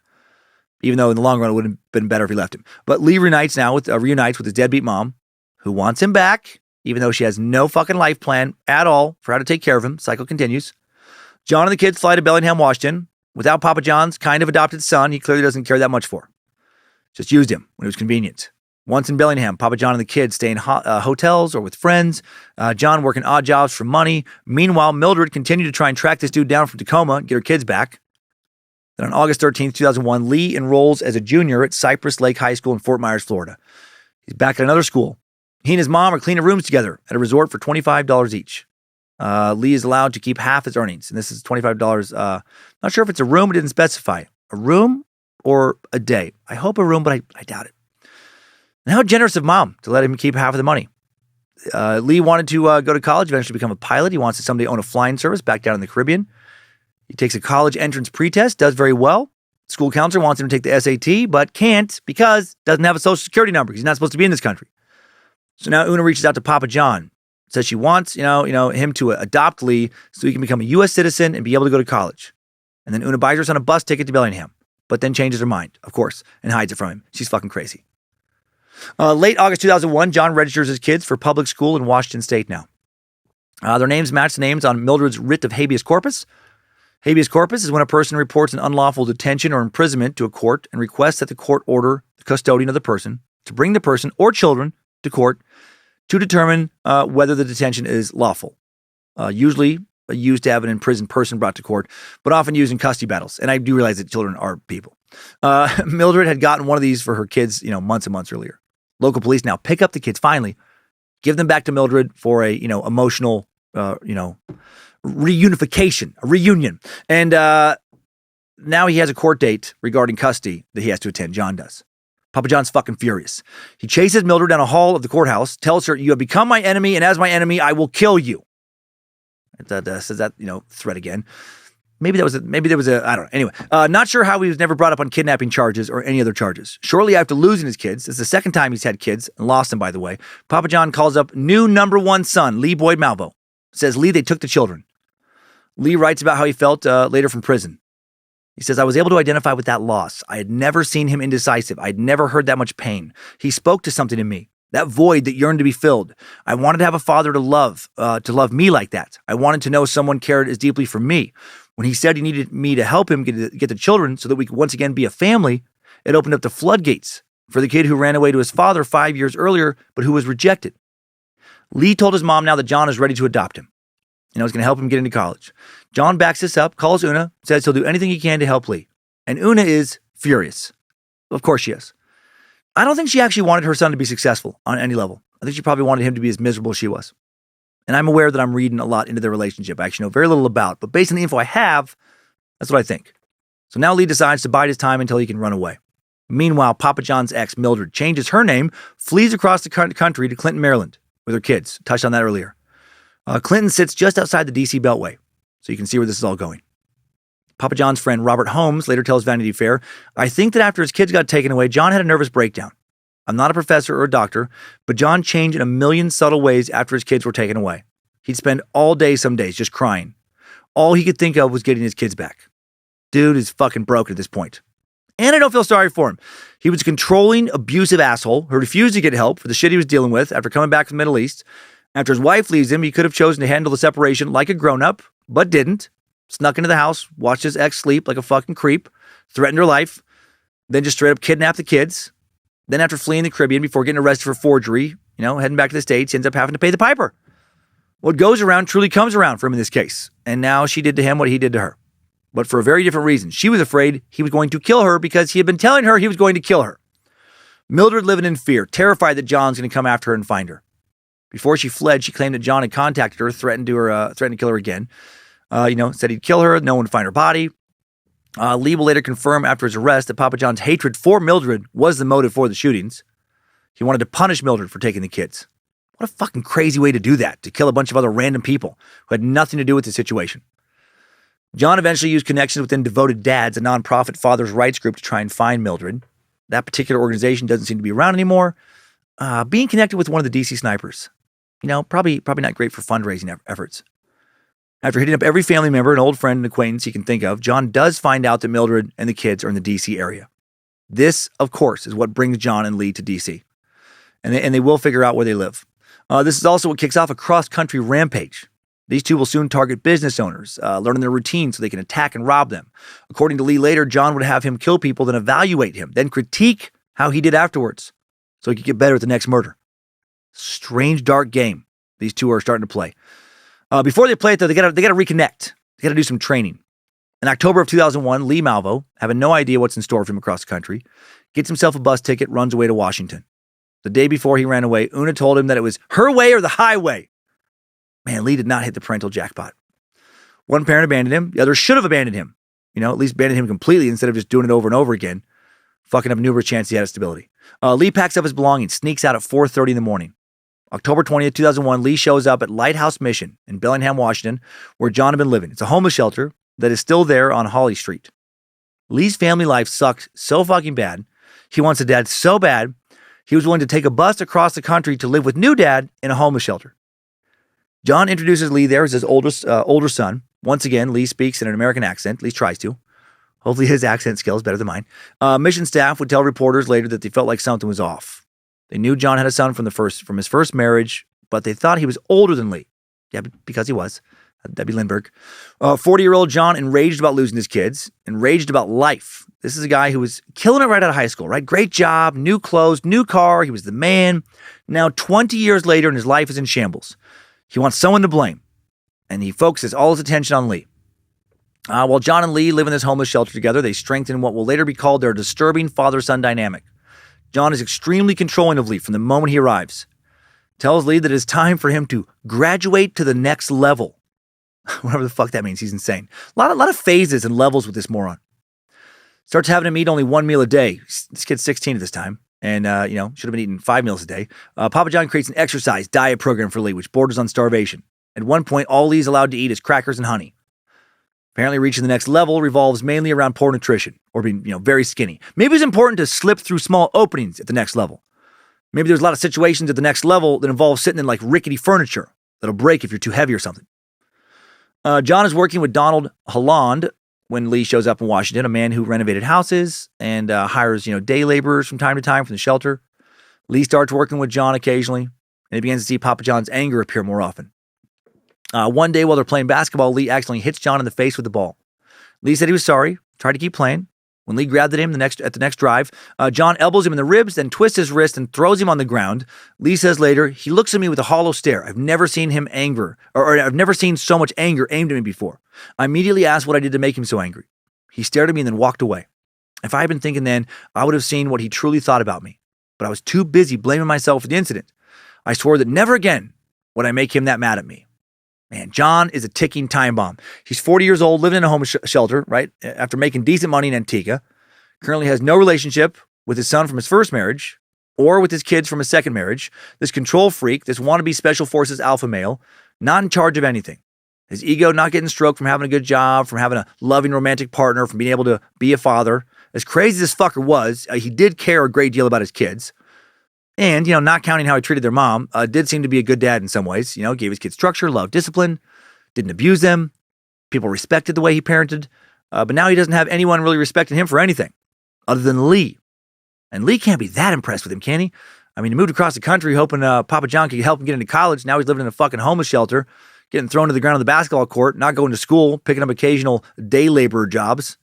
Even though in the long run it would have been better if he left him. But Lee reunites with his deadbeat mom. who wants him back, even though she has no fucking life plan at all for how to take care of him. Cycle continues. John and the kids fly to Bellingham, Washington. Without Papa John's kind of adopted son, he clearly doesn't care that much for. Just used him when it was convenient. Once in Bellingham, Papa John and the kids stay in hotels or with friends. John working odd jobs for money. Meanwhile, Mildred continued to try and track this dude down from Tacoma and get her kids back. Then on August 13th, 2001, Lee enrolls as a junior at Cypress Lake High School in Fort Myers, Florida. He's back at another school. He and his mom are cleaning rooms together at a resort for $25 each. Lee is allowed to keep half his earnings, and this is $25. Not sure if it's a room, it didn't specify. A room or a day? I hope a room, but I doubt it. And how generous of mom to let him keep half of the money. Lee wanted to go to college, eventually become a pilot. He wants to someday own a flying service back down in the Caribbean. He takes a college entrance pretest, does very well. School counselor wants him to take the SAT, but can't because doesn't have a social security number because he's not supposed to be in this country. So now Una reaches out to Papa John, says she wants, him to adopt Lee so he can become a U.S. citizen and be able to go to college. And then Una buys her son a bus ticket to Bellingham, but then changes her mind, of course, and hides it from him. She's fucking crazy. Late August 2001, John registers his kids for public school in Washington State now. Their names match the names on Mildred's writ of habeas corpus. Habeas corpus is when a person reports an unlawful detention or imprisonment to a court and requests that the court order the custodian of the person to bring the person or children to court to determine whether the detention is lawful. Usually used to have an imprisoned person brought to court, but often used in custody battles. And I do realize that children are people. Mildred had gotten one of these for her kids, months and months earlier. Local police now pick up the kids finally, give them back to Mildred for a, emotional, reunification, a reunion. And now he has a court date regarding custody that he has to attend. John does. Papa John's fucking furious. He chases Mildred down a hall of the courthouse, tells her, "You have become my enemy, and as my enemy, I will kill you." That says that, threat again. Maybe there was I don't know. Anyway, not sure how he was never brought up on kidnapping charges or any other charges. Shortly after losing his kids, this is the second time he's had kids and lost them, by the way. Papa John calls up new number one son, Lee Boyd Malvo. Says, "Lee, they took the children." Lee writes about how he felt later from prison. He says, "I was able to identify with that loss. I had never seen him indecisive. I had never heard that much pain. He spoke to something in me, that void that yearned to be filled. I wanted to have a father to love me like that. I wanted to know someone cared as deeply for me. When he said he needed me to help him get the children so that we could once again be a family, it opened up the floodgates for the kid who ran away to his father 5 years earlier, but who was rejected." Lee told his mom now that John is ready to adopt him. He's going to help him get into college. John backs this up, calls Una, says he'll do anything he can to help Lee. And Una is furious. Of course she is. I don't think she actually wanted her son to be successful on any level. I think she probably wanted him to be as miserable as she was. And I'm aware that I'm reading a lot into their relationship I actually know very little about, but based on the info I have, that's what I think. So now Lee decides to bide his time until he can run away. Meanwhile, Papa John's ex, Mildred, changes her name, flees across the country to Clinton, Maryland, with her kids. Touched on that earlier. Clinton sits just outside the D.C. Beltway, so you can see where this is all going. Papa John's friend Robert Holmes later tells Vanity Fair, "I think that after his kids got taken away, John had a nervous breakdown. I'm not a professor or a doctor, but John changed in a million subtle ways after his kids were taken away. He'd spend all day some days just crying. All he could think of was getting his kids back. Dude is fucking broken at this point. And I don't feel sorry for him. He was a controlling, abusive asshole who refused to get help for the shit he was dealing with after coming back from the Middle East. After his wife leaves him, he could have chosen to handle the separation like a grown-up, but didn't. Snuck into the house, watched his ex sleep like a fucking creep, threatened her life, then just straight up kidnapped the kids. Then after fleeing the Caribbean before getting arrested for forgery, heading back to the States, he ends up having to pay the piper. What goes around truly comes around for him in this case. And now she did to him what he did to her. But for a very different reason. She was afraid he was going to kill her because he had been telling her he was going to kill her. Mildred living in fear, terrified that John's going to come after her and find her. Before she fled, she claimed that John had contacted her, threatened to kill her again. Said he'd kill her, no one would find her body. Lee will later confirm after his arrest that Papa John's hatred for Mildred was the motive for the shootings. He wanted to punish Mildred for taking the kids. What a fucking crazy way to do that, to kill a bunch of other random people who had nothing to do with the situation. John eventually used connections within Devoted Dads, a nonprofit father's rights group, to try and find Mildred. That particular organization doesn't seem to be around anymore. Being connected with one of the DC snipers. Probably not great for fundraising efforts. After hitting up every family member, an old friend and acquaintance he can think of, John does find out that Mildred and the kids are in the D.C. area. This, of course, is what brings John and Lee to D.C. and they will figure out where they live. This is also what kicks off a cross-country rampage. These two will soon target business owners, learning their routine so they can attack and rob them. According to Lee later, John would have him kill people, then evaluate him, then critique how he did afterwards so he could get better at the next murder. Strange, dark game these two are starting to play. Before they play it, though, they got to reconnect. They got to do some training. In October of 2001, Lee Malvo, having no idea what's in store for him across the country, gets himself a bus ticket, runs away to Washington. The day before he ran away, Una told him that it was her way or the highway. Man, Lee did not hit the parental jackpot. One parent abandoned him. The other should have abandoned him. At least abandoned him completely instead of just doing it over and over again. Fucking up numerous chance he had of stability. Lee packs up his belongings, sneaks out at 4:30 in the morning. October 20th, 2001, Lee shows up at Lighthouse Mission in Bellingham, Washington, where John had been living. It's a homeless shelter that is still there on Holly Street. Lee's family life sucks so fucking bad. He wants a dad so bad, he was willing to take a bus across the country to live with new dad in a homeless shelter. John introduces Lee there as his older son. Once again, Lee speaks in an American accent. At least tries to. Hopefully his accent skill is better than mine. Mission staff would tell reporters later that they felt like something was off. They knew John had a son from his first marriage, but they thought he was older than Lee. Yeah, because he was. That'd be Lindbergh. 40-year-old John, enraged about losing his kids, enraged about life. This is a guy who was killing it right out of high school, right? Great job, new clothes, new car. He was the man. Now, 20 years later, and his life is in shambles. He wants someone to blame, and he focuses all his attention on Lee. While John and Lee live in this homeless shelter together, they strengthen what will later be called their disturbing father-son dynamic. John is extremely controlling of Lee from the moment he arrives. Tells Lee that it's time for him to graduate to the next level. Whatever the fuck that means, he's insane. A lot of phases and levels with this moron. Starts having him eat only one meal a day. This kid's 16 at this time. And, should have been eating 5 meals a day. Papa John creates an exercise diet program for Lee, which borders on starvation. At one point, all Lee's allowed to eat is crackers and honey. Apparently, reaching the next level revolves mainly around poor nutrition or being, very skinny. Maybe it's important to slip through small openings at the next level. Maybe there's a lot of situations at the next level that involve sitting in like rickety furniture that'll break if you're too heavy or something. John is working with Donald Holland when Lee shows up in Washington, a man who renovated houses and hires, day laborers from time to time from the shelter. Lee starts working with John occasionally, and he begins to see Papa John's anger appear more often. One day while they're playing basketball, Lee accidentally hits John in the face with the ball. Lee said he was sorry, tried to keep playing. When Lee grabbed at him at the next drive, John elbows him in the ribs, then twists his wrist and throws him on the ground. Lee says later, he looks at me with a hollow stare. I've never seen him anger, or I've never seen so much anger aimed at me before. I immediately asked what I did to make him so angry. He stared at me and then walked away. If I had been thinking then, I would have seen what he truly thought about me. But I was too busy blaming myself for the incident. I swore that never again would I make him that mad at me. Man, John is a ticking time bomb. He's 40 years old, living in a homeless shelter, right? After making decent money in Antigua. Currently has no relationship with his son from his first marriage or with his kids from his second marriage. This control freak, this wannabe special forces alpha male, not in charge of anything. His ego not getting stroked from having a good job, from having a loving romantic partner, from being able to be a father. As crazy as this fucker was, he did care a great deal about his kids. And, not counting how he treated their mom, did seem to be a good dad in some ways. Gave his kids structure, loved discipline, didn't abuse them. People respected the way he parented. But now he doesn't have anyone really respecting him for anything other than Lee. And Lee can't be that impressed with him, can he? I mean, he moved across the country hoping Papa John could help him get into college. Now he's living in a fucking homeless shelter, getting thrown to the ground on the basketball court, not going to school, picking up occasional day laborer jobs.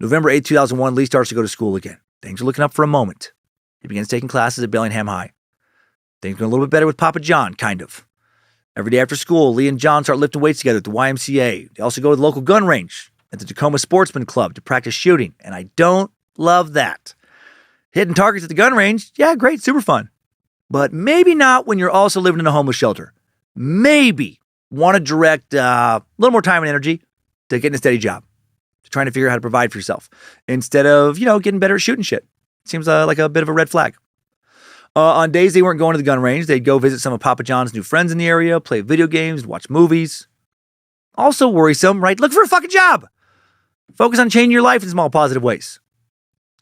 November 8, 2001, Lee starts to go to school again. Things are looking up for a moment. He begins taking classes at Bellingham High. Things go a little bit better with Papa John, kind of. Every day after school, Lee and John start lifting weights together at the YMCA. They also go to the local gun range at the Tacoma Sportsman Club to practice shooting, and I don't love that. Hitting targets at the gun range, yeah, great, super fun. But maybe not when you're also living in a homeless shelter. Maybe want to direct a little more time and energy to getting a steady job, to trying to figure out how to provide for yourself, instead of, getting better at shooting shit. Seems like a bit of a red flag. On days they weren't going to the gun range, they'd go visit some of Papa John's new friends in the area, play video games, watch movies. Also worrisome, right? Look for a fucking job. Focus on changing your life in small positive ways.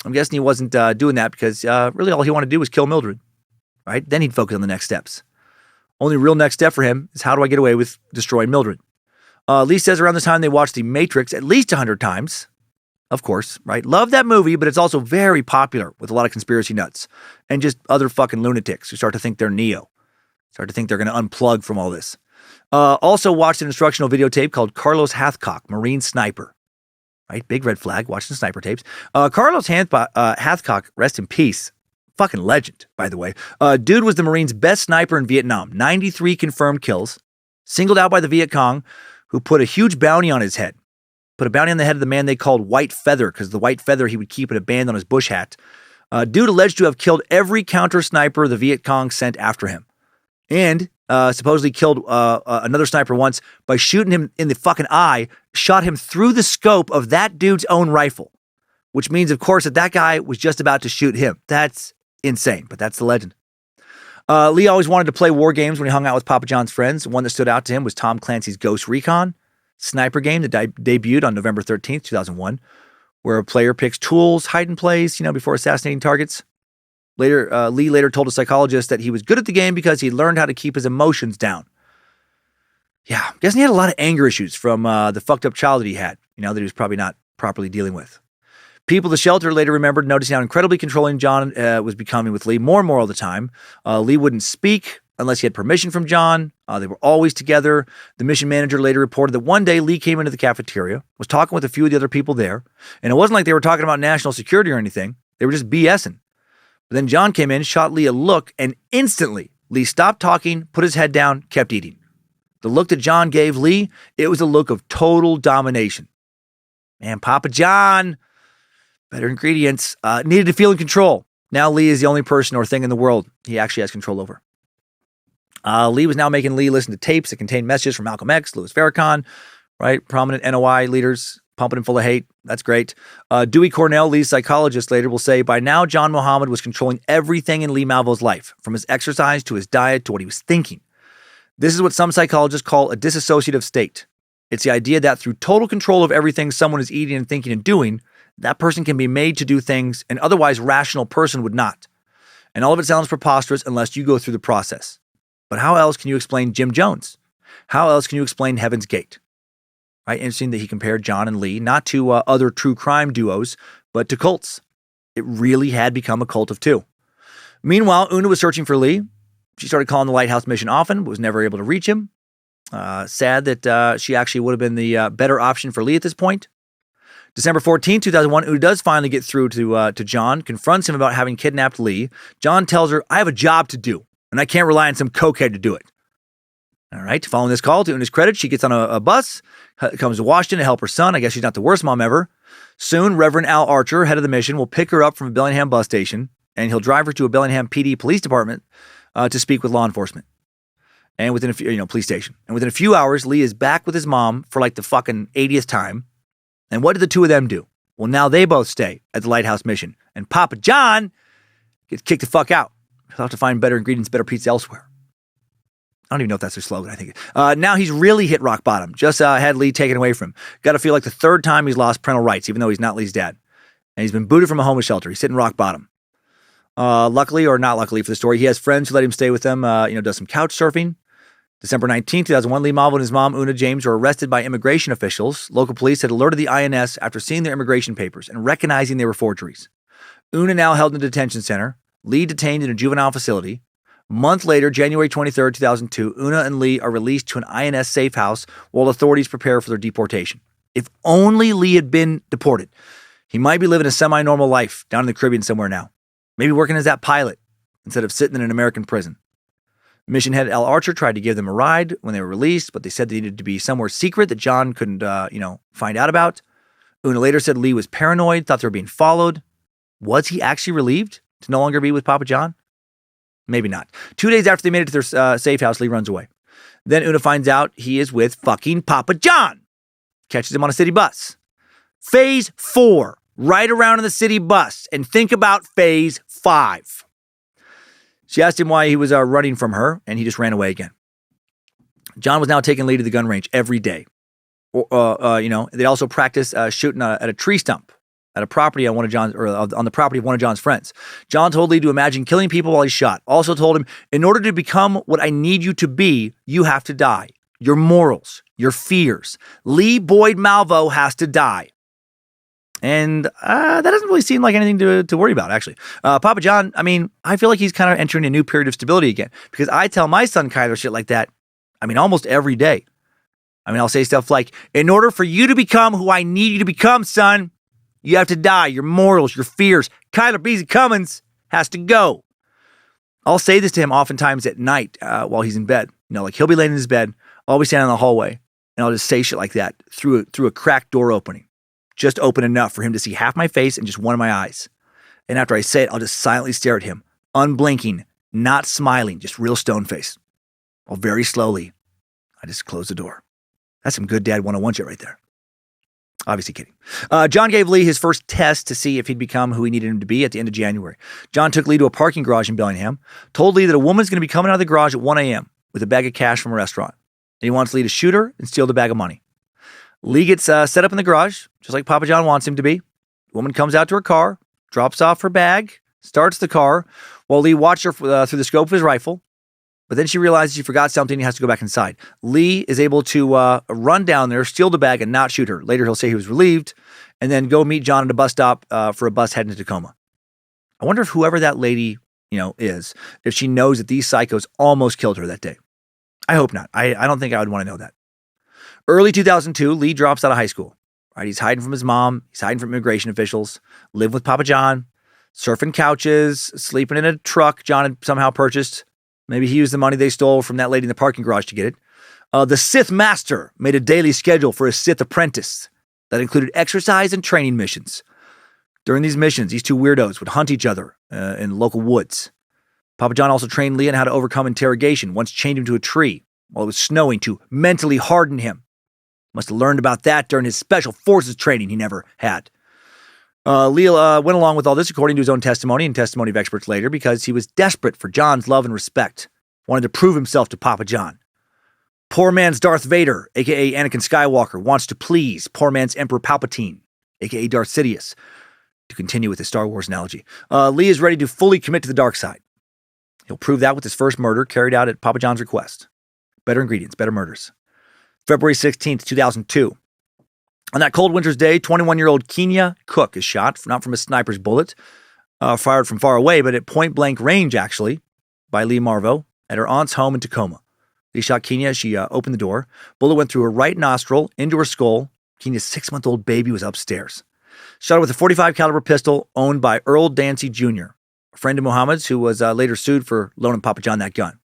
I'm guessing he wasn't doing that because really all he wanted to do was kill Mildred, right? Then he'd focus on the next steps. Only real next step for him is how do I get away with destroying Mildred? Lee says around this time they watched The Matrix at least 100 times. of course, right? Love that movie, but it's also very popular with a lot of conspiracy nuts and just other fucking lunatics who start to think they're Neo, start to think they're going to unplug from all this. Also watched an instructional videotape called Carlos Hathcock, Marine Sniper. Right? Big red flag, watching sniper tapes. Carlos Hathcock, rest in peace. Fucking legend, by the way. Dude was the Marines' best sniper in Vietnam. 93 confirmed kills. Singled out by the Viet Cong, who put a huge bounty on his head. Put a bounty on the head of the man they called White Feather, because the white feather he would keep in a band on his bush hat. Dude alleged to have killed every counter sniper the Viet Cong sent after him. And supposedly killed another sniper once by shooting him in the fucking eye, shot him through the scope of that dude's own rifle, which means, of course, that guy was just about to shoot him. That's insane, but that's the legend. Lee always wanted to play war games when he hung out with Papa John's friends. One that stood out to him was Tom Clancy's Ghost Recon sniper game that debuted on November 13th, 2001, where a player picks tools, hide and plays, before assassinating targets. Lee later told a psychologist that he was good at the game because he learned how to keep his emotions down. Yeah, I'm guessing he had a lot of anger issues from the fucked up childhood he had, that he was probably not properly dealing with. People at the shelter later remembered noticing how incredibly controlling John was becoming with Lee more and more all the time. Lee wouldn't speak unless he had permission from John. They were always together. The mission manager later reported that one day Lee came into the cafeteria, was talking with a few of the other people there, and it wasn't like they were talking about national security or anything. They were just BSing. But then John came in, shot Lee a look, and instantly Lee stopped talking, put his head down, kept eating. The look that John gave Lee, it was a look of total domination. Man, Papa John, better ingredients, needed to feel in control. Now Lee is the only person or thing in the world he actually has control over. Lee was now making Lee listen to tapes that contained messages from Malcolm X, Louis Farrakhan, right? Prominent NOI leaders, pumping him full of hate. That's great. Dewey Cornell, Lee's psychologist, later will say, by now, John Muhammad was controlling everything in Lee Malvo's life, from his exercise to his diet to what he was thinking. This is what some psychologists call a dissociative state. It's the idea that through total control of everything someone is eating and thinking and doing, that person can be made to do things an otherwise rational person would not. And all of it sounds preposterous unless you go through the process. But how else can you explain Jim Jones? How else can you explain Heaven's Gate? Right? Interesting that he compared John and Lee not to other true crime duos, but to cults. It really had become a cult of two. Meanwhile, Una was searching for Lee. She started calling the Lighthouse mission often, but was never able to reach him. Sad that she actually would have been the better option for Lee at this point. December 14, 2001, Una does finally get through to John, confronts him about having kidnapped Lee. John tells her, I have a job to do, and I can't rely on some cokehead to do it. All right, following this call, to Una's credit, she gets on a bus, comes to Washington to help her son. I guess she's not the worst mom ever. Soon, Reverend Al Archer, head of the mission, will pick her up from a Bellingham bus station, and he'll drive her to a Bellingham PD police department to speak with law enforcement. And within a few, police station. And within a few hours, Lee is back with his mom for like the fucking 80th time. And what did the two of them do? Well, now they both stay at the Lighthouse mission. And Papa John gets kicked the fuck out. He'll have to find better ingredients, better pizza elsewhere. I don't even know if that's their slogan, I think. Now he's really hit rock bottom. Just had Lee taken away from him. Got to feel like the third time he's lost parental rights, even though he's not Lee's dad. And he's been booted from a homeless shelter. He's hitting rock bottom. Luckily or not luckily for the story, he has friends who let him stay with them, does some couch surfing. December 19, 2001, Lee Malvo and his mom, Una James, were arrested by immigration officials. Local police had alerted the INS after seeing their immigration papers and recognizing they were forgeries. Una now held in a detention center. Lee detained in a juvenile facility. A month later, January 23, 2002, Una and Lee are released to an INS safe house while authorities prepare for their deportation. If only Lee had been deported, he might be living a semi-normal life down in the Caribbean somewhere now. Maybe working as that pilot instead of sitting in an American prison. Mission head Al Archer tried to give them a ride when they were released, but they said they needed to be somewhere secret that John couldn't, find out about. Una later said Lee was paranoid, thought they were being followed. Was he actually relieved to no longer be with Papa John? Maybe not. 2 days after they made it to their safe house, Lee runs away. Then Una finds out he is with fucking Papa John. Catches him on a city bus. Phase 4. Right around in the city bus. And think about phase 5. She asked him why he was running from her, and he just ran away again. John was now taking Lee to the gun range every day. They also practiced shooting at a tree stump at a property on on the property of one of John's friends. John told Lee to imagine killing people while he shot. Also told him, in order to become what I need you to be, you have to die. Your morals, your fears. Lee Boyd Malvo has to die. And that doesn't really seem like anything to worry about, actually. Papa John, I mean, I feel like he's kind of entering a new period of stability again, because I tell my son Kyler shit like that, I mean, almost every day. I mean, I'll say stuff like, in order for you to become who I need you to become, son, you have to die. Your morals, your fears. Kyler Beasley Cummins has to go. I'll say this to him oftentimes at night while he's in bed. You know, like he'll be laying in his bed. I'll be standing in the hallway, and I'll just say shit like that through a cracked door opening. Just open enough for him to see half my face and just one of my eyes. And after I say it, I'll just silently stare at him, unblinking, not smiling, just real stone face. While very slowly, I just close the door. That's some good dad 101 shit right there. Obviously kidding. John gave Lee his first test to see if he'd become who he needed him to be at the end of January. John took Lee to a parking garage in Bellingham, told Lee that a woman's going to be coming out of the garage at 1 a.m. with a bag of cash from a restaurant. And he wants Lee to shoot her and steal the bag of money. Lee gets set up in the garage, just like Papa John wants him to be. The woman comes out to her car, drops off her bag, starts the car, while Lee watched her through the scope of his rifle. But then she realizes she forgot something and he has to go back inside. Lee is able to run down there, steal the bag, and not shoot her. Later, he'll say he was relieved, and then go meet John at a bus stop for a bus heading to Tacoma. I wonder if whoever that lady, is, if she knows that these psychos almost killed her that day. I hope not. I don't think I would want to know that. Early 2002, Lee drops out of high school. Right, he's hiding from his mom. He's hiding from immigration officials. Living with Papa John. Surfing couches. Sleeping in a truck John had somehow purchased. Maybe he used the money they stole from that lady in the parking garage to get it. The Sith Master made a daily schedule for his Sith apprentice that included exercise and training missions. During these missions, these two weirdos would hunt each other in local woods. Papa John also trained Lee on how to overcome interrogation, once chained him to a tree while it was snowing to mentally harden him. Must have learned about that during his special forces training he never had. Lee went along with all this according to his own testimony and testimony of experts later because he was desperate for John's love and respect, wanted to prove himself to Papa John. Poor man's Darth Vader, a.k.a. Anakin Skywalker, wants to please poor man's Emperor Palpatine, a.k.a. Darth Sidious. To continue with the Star Wars analogy, Lee is ready to fully commit to the dark side. He'll prove that with his first murder carried out at Papa John's request. Better ingredients, better murders. February 16th, 2002. On that cold winter's day, 21-year-old Kenya Cook is shot, not from a sniper's bullet, fired from far away, but at point-blank range, actually, by Lee Malvo at her aunt's home in Tacoma. Lee shot Kenya as she opened the door. Bullet went through her right nostril, into her skull. Kenya's 6-month-old baby was upstairs. Shot her with a .45 caliber pistol owned by Earl Dancy Jr., a friend of Muhammad's who was later sued for loaning Papa John that gun.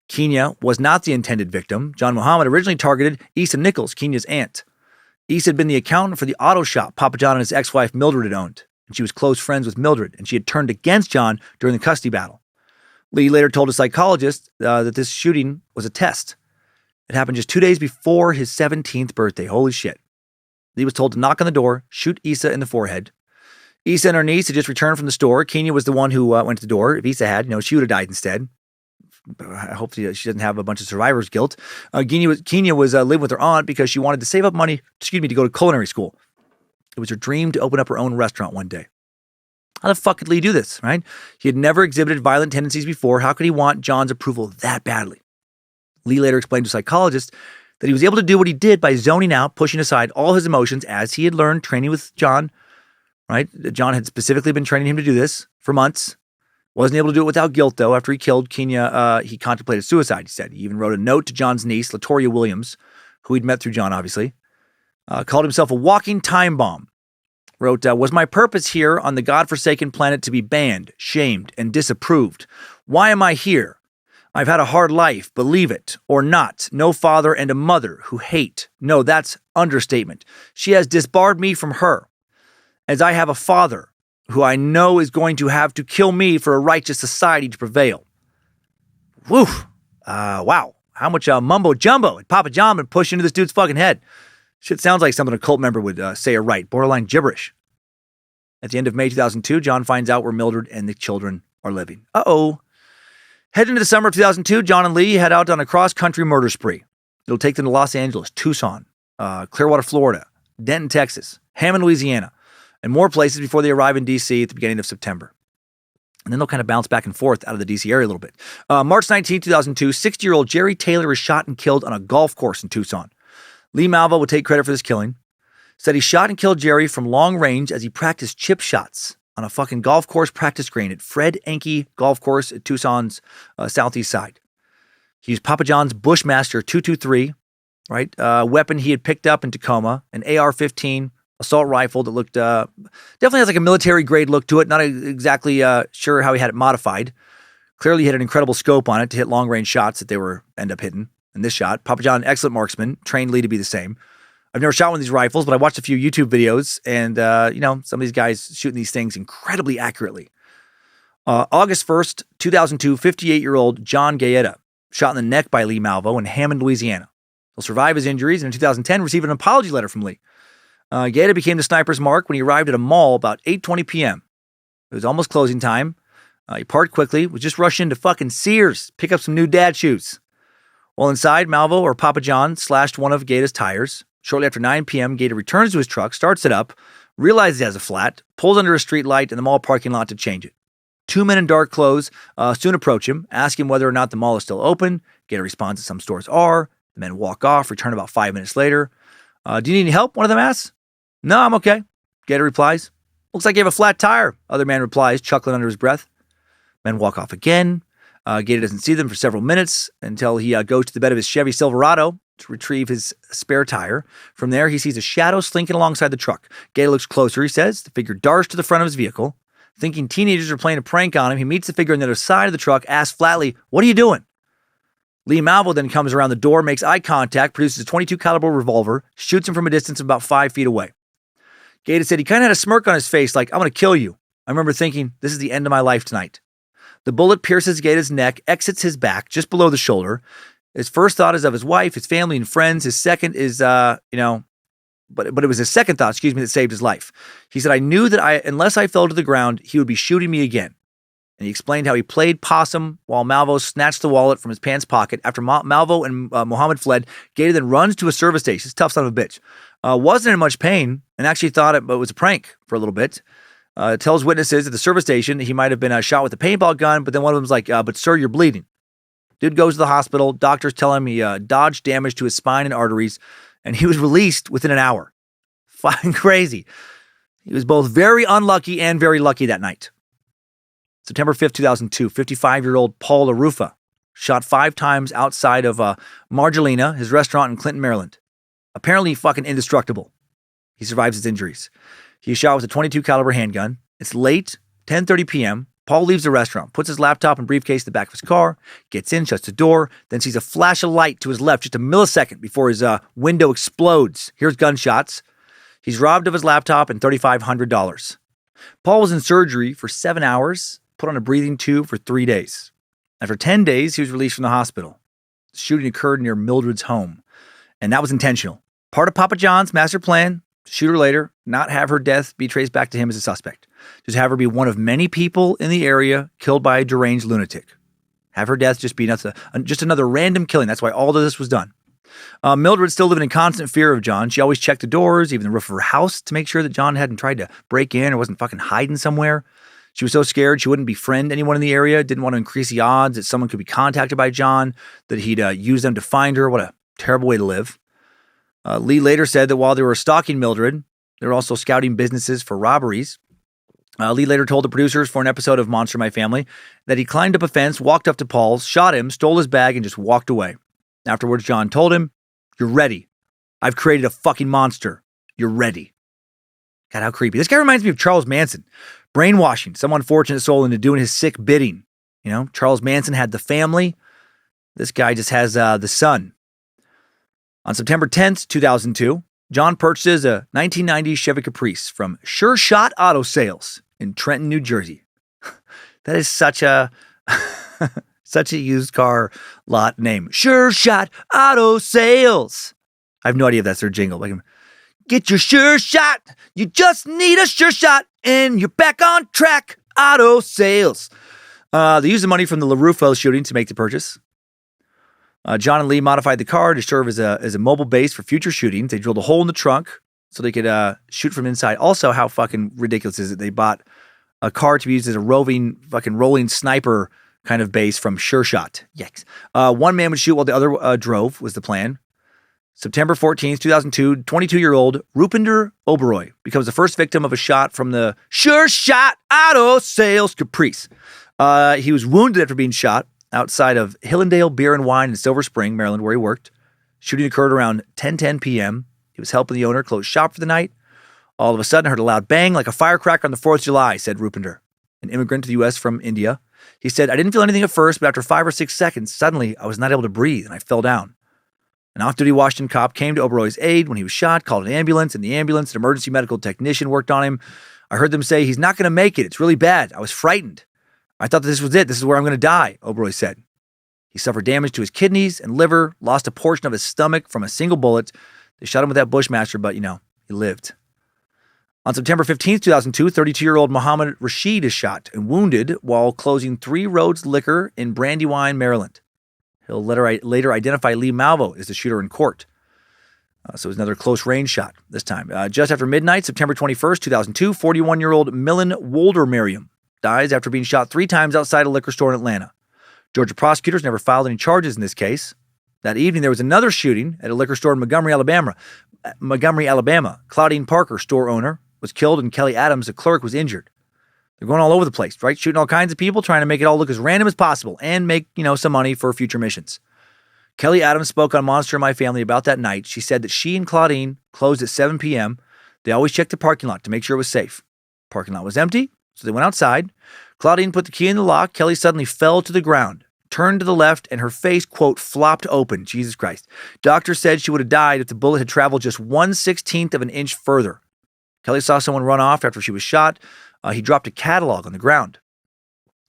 Kenya was not the intended victim. John Muhammad originally targeted Issa Nichols, Kenya's aunt. Issa had been the accountant for the auto shop Papa John and his ex-wife Mildred had owned, and she was close friends with Mildred, and she had turned against John during the custody battle. Lee later told a psychologist that this shooting was a test. It happened just 2 days before his 17th birthday. Holy shit. Lee was told to knock on the door, shoot Issa in the forehead. Issa and her niece had just returned from the store. Kenya was the one who went to the door. If Issa had, she would have died instead. I hope she doesn't have a bunch of survivor's guilt. Kenya was living with her aunt because she wanted to save up money, to go to culinary school. It was her dream to open up her own restaurant one day. How the fuck could Lee do this, right? He had never exhibited violent tendencies before. How could he want John's approval that badly? Lee later explained to a psychologist that he was able to do what he did by zoning out, pushing aside all his emotions as he had learned training with John, right? John had specifically been training him to do this for months. Wasn't able to do it without guilt, though. After he killed Kenya, he contemplated suicide, he said. He even wrote a note to John's niece, Latoria Williams, who he'd met through John, obviously. Called himself a walking time bomb. Wrote, was my purpose here on the godforsaken planet to be banned, shamed, and disapproved? Why am I here? I've had a hard life, believe it or not. No father and a mother who hate. No, that's understatement. She has disbarred me from her. As I have a father who I know is going to have to kill me for a righteous society to prevail. Woo. Wow. How much mumbo jumbo had Papa John been pushed into this dude's fucking head? Shit sounds like something a cult member would say or write. Borderline gibberish. At the end of May 2002, John finds out where Mildred and the children are living. Uh-oh. Heading into the summer of 2002, John and Lee head out on a cross-country murder spree. It'll take them to Los Angeles, Tucson, Clearwater, Florida, Denton, Texas, Hammond, Louisiana, and more places before they arrive in D.C. at the beginning of September. And then they'll kind of bounce back and forth out of the D.C. area a little bit. March 19, 2002, 60-year-old Jerry Taylor is shot and killed on a golf course in Tucson. Lee Malvo would take credit for this killing. said he shot and killed Jerry from long range as he practiced chip shots on a fucking golf course practice green at Fred Enke Golf Course at Tucson's southeast side. He used Papa John's Bushmaster 223, right? Weapon he had picked up in Tacoma, an AR-15 assault rifle that looked definitely has like a military grade look to it. Not exactly sure how he had it modified. Clearly, he had an incredible scope on it to hit long range shots that they were end up hitting. In this shot, Papa John, excellent marksman, trained Lee to be the same. I've never shot one of these rifles, but I watched a few YouTube videos, and some of these guys shooting these things incredibly accurately. August 1st, 2002, 58-year-old John Gaeta shot in the neck by Lee Malvo in Hammond, Louisiana. He'll survive his injuries, and in 2010 received an apology letter from Lee. Gaeta became the sniper's mark when he arrived at a mall about 8:20 p.m. It was almost closing time. He parked quickly, was just rushing to fucking Sears, pick up some new dad shoes. While inside, Malvo, or Papa John, slashed one of Gaeta's tires. Shortly after 9 p.m., Gaeta returns to his truck, starts it up, realizes he has a flat, pulls under a street light in the mall parking lot to change it. Two men in dark clothes soon approach him, ask him whether or not the mall is still open. Gaeta responds that some stores are. The men walk off, return about 5 minutes later. Do you need any help? One of them asks. No, I'm okay. Gaeta replies. Looks like you have a flat tire. Other man replies, chuckling under his breath. Men walk off again. Gaeta doesn't see them for several minutes until he goes to the bed of his Chevy Silverado to retrieve his spare tire. From there, he sees a shadow slinking alongside the truck. Gaeta looks closer, he says. The figure darts to the front of his vehicle. Thinking teenagers are playing a prank on him, he meets the figure on the other side of the truck, asks flatly, "What are you doing?" Lee Malvo then comes around the door, makes eye contact, produces a .22 caliber revolver, shoots him from a distance of about 5 feet away. Gaeta said he kind of had a smirk on his face like, "I'm going to kill you." I remember thinking, this is the end of my life tonight. The bullet pierces Gaeta's neck, exits his back, just below the shoulder. His first thought is of his wife, his family, and friends. His second is, but it was his second thought, that saved his life. He said, "I knew that unless I fell to the ground, he would be shooting me again." And he explained how he played possum while Malvo snatched the wallet from his pants pocket. After Malvo and Muhammad fled, Gaeta then runs to a service station. He's a tough son of a bitch. Wasn't in much pain and actually thought it was a prank for a little bit. Tells witnesses at the service station he might have been shot with a paintball gun, but then one of them's like, "But sir, you're bleeding." Dude goes to the hospital. Doctors tell him he dodged damage to his spine and arteries, and he was released within an hour. Fucking crazy. He was both very unlucky and very lucky that night. September 5th, 2002, 55-year-old Paul LaRufa shot 5 times outside of Margelina, his restaurant in Clinton, Maryland. Apparently fucking indestructible. He survives his injuries. He shot with a .22 caliber handgun. It's late, 10:30 p.m. Paul leaves the restaurant, puts his laptop and briefcase in the back of his car, gets in, shuts the door, then sees a flash of light to his left just a millisecond before his window explodes. Hears gunshots. He's robbed of his laptop and $3,500. Paul was in surgery for 7 hours, put on a breathing tube for 3 days. After 10 days, he was released from the hospital. The shooting occurred near Mildred's home, and that was intentional. Part of Papa John's master plan: shoot her later, not have her death be traced back to him as a suspect. Just have her be one of many people in the area killed by a deranged lunatic. Have her death just be just another random killing. That's why all of this was done. Mildred still living in constant fear of John. She always checked the doors, even the roof of her house, to make sure that John hadn't tried to break in or wasn't fucking hiding somewhere. She was so scared she wouldn't befriend anyone in the area, didn't want to increase the odds that someone could be contacted by John, that he'd use them to find her. What a terrible way to live. Lee later said that while they were stalking Mildred, they were also scouting businesses for robberies. Lee later told the producers for an episode of Monster My Family that he climbed up a fence, walked up to Paul, shot him, stole his bag, and just walked away. Afterwards, John told him, "You're ready. I've created a fucking monster. You're ready." God, how creepy. This guy reminds me of Charles Manson. Brainwashing some unfortunate soul into doing his sick bidding. Charles Manson had the family. This guy just has the son. On September 10th, 2002, John purchases a 1990 Chevy Caprice from Sure Shot Auto Sales in Trenton, New Jersey. That is such a used car lot name. Sure Shot Auto Sales. I have no idea if that's their jingle. Like, get your sure shot. You just need a sure shot and you're back on track. Auto Sales. They used the money from the LaRufa shooting to make the purchase. John and Lee modified the car to serve as a mobile base for future shootings. They drilled a hole in the trunk so they could shoot from inside. Also, how fucking ridiculous is it? They bought a car to be used as a roving fucking rolling sniper kind of base from Sure Shot. Yikes. One man would shoot while the other drove was the plan. September 14th, 2002, 22-year-old Rupinder Oberoi becomes the first victim of a shot from the Sure Shot Auto Sales Caprice. He was wounded after being shot outside of Hillendale Beer and Wine in Silver Spring, Maryland, where he worked. Shooting occurred around 10:10 p.m. He was helping the owner close shop for the night. All of a sudden, I heard a loud bang like a firecracker on the 4th of July, said Rupinder, an immigrant to the U.S. from India. He said, I didn't feel anything at first, but after 5 or 6 seconds, suddenly I was not able to breathe and I fell down. An off-duty Washington cop came to Oberoi's aid when he was shot, called an ambulance. In the ambulance, an emergency medical technician worked on him. I heard them say, he's not going to make it. It's really bad. I was frightened. I thought that this was it. This is where I'm going to die, Oberoi said. He suffered damage to his kidneys and liver, lost a portion of his stomach from a single bullet. They shot him with that Bushmaster, but, he lived. On September 15th, 2002, 32-year-old Mohammed Rashid is shot and wounded while closing Three Roads Liquor in Brandywine, Maryland. He'll later identify Lee Malvo as the shooter in court. So it was another close-range shot this time. Just after midnight, September 21st, 2002, 41-year-old Millen Wolder-Merriam dies after being shot 3 times outside a liquor store in Atlanta. Georgia prosecutors never filed any charges in this case. That evening, there was another shooting at a liquor store in Montgomery, Alabama. Claudine Parker, store owner, was killed, and Kelly Adams, the clerk, was injured. They're going all over the place, right? Shooting all kinds of people, trying to make it all look as random as possible and make, some money for future missions. Kelly Adams spoke on Monster and My Family about that night. She said that she and Claudine closed at 7 p.m. They always checked the parking lot to make sure it was safe. Parking lot was empty, so they went outside. Claudine put the key in the lock. Kelly suddenly fell to the ground, turned to the left, and her face, quote, flopped open. Jesus Christ. Doctor said she would have died if the bullet had traveled just 1/16 of an inch further. Kelly saw someone run off after she was shot. He dropped a catalog on the ground.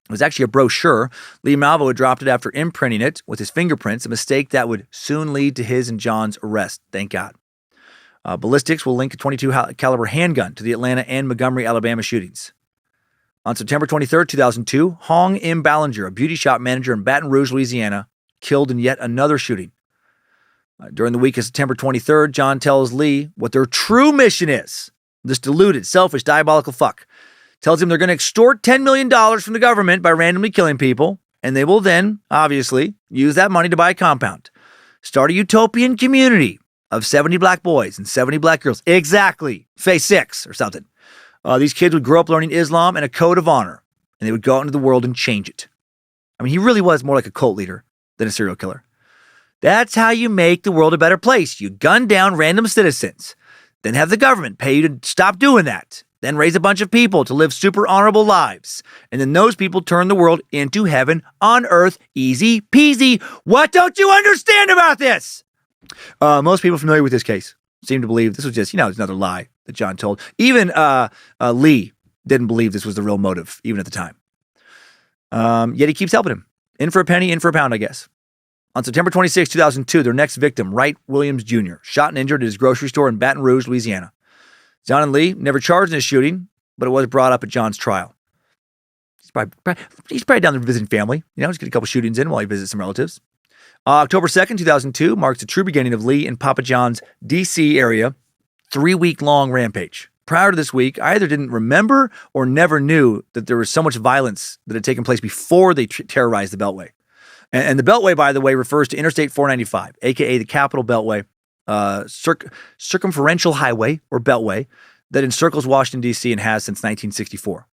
It was actually a brochure. Lee Malvo had dropped it after imprinting it with his fingerprints, a mistake that would soon lead to his and John's arrest. Thank God. Ballistics will link a .22 caliber handgun to the Atlanta and Montgomery, Alabama shootings. On September 23rd, 2002, Hong M. Ballinger, a beauty shop manager in Baton Rouge, Louisiana, killed in yet another shooting. During the week of September 23rd, John tells Lee what their true mission is. This deluded, selfish, diabolical fuck tells him they're going to extort $10 million from the government by randomly killing people, and they will then, obviously, use that money to buy a compound. Start a utopian community of 70 black boys and 70 black girls. Exactly. Phase 6 or something. These kids would grow up learning Islam and a code of honor, and they would go out into the world and change it. I mean, he really was more like a cult leader than a serial killer. That's how you make the world a better place. You gun down random citizens, then have the government pay you to stop doing that. Then raise a bunch of people to live super honorable lives. And then those people turn the world into heaven on earth. Easy peasy. What don't you understand about this? Most people familiar with this case seem to believe this was just, it's another lie that John told. Even Lee didn't believe this was the real motive, even at the time. Yet he keeps helping him. In for a penny, in for a pound, I guess. On September 26, 2002, their next victim, Wright Williams Jr., shot and injured at his grocery store in Baton Rouge, Louisiana. John and Lee never charged in this shooting, but it was brought up at John's trial. He's probably down there visiting family. Just get a couple shootings in while he visits some relatives. October 2nd, 2002 marks the true beginning of Lee and Papa John's D.C. area 3-week-long rampage. Prior to this week, I either didn't remember or never knew that there was so much violence that had taken place before they terrorized the Beltway. And the Beltway, by the way, refers to Interstate 495, a.k.a. the Capital Beltway, circumferential highway, or Beltway, that encircles Washington, D.C. and has since 1964.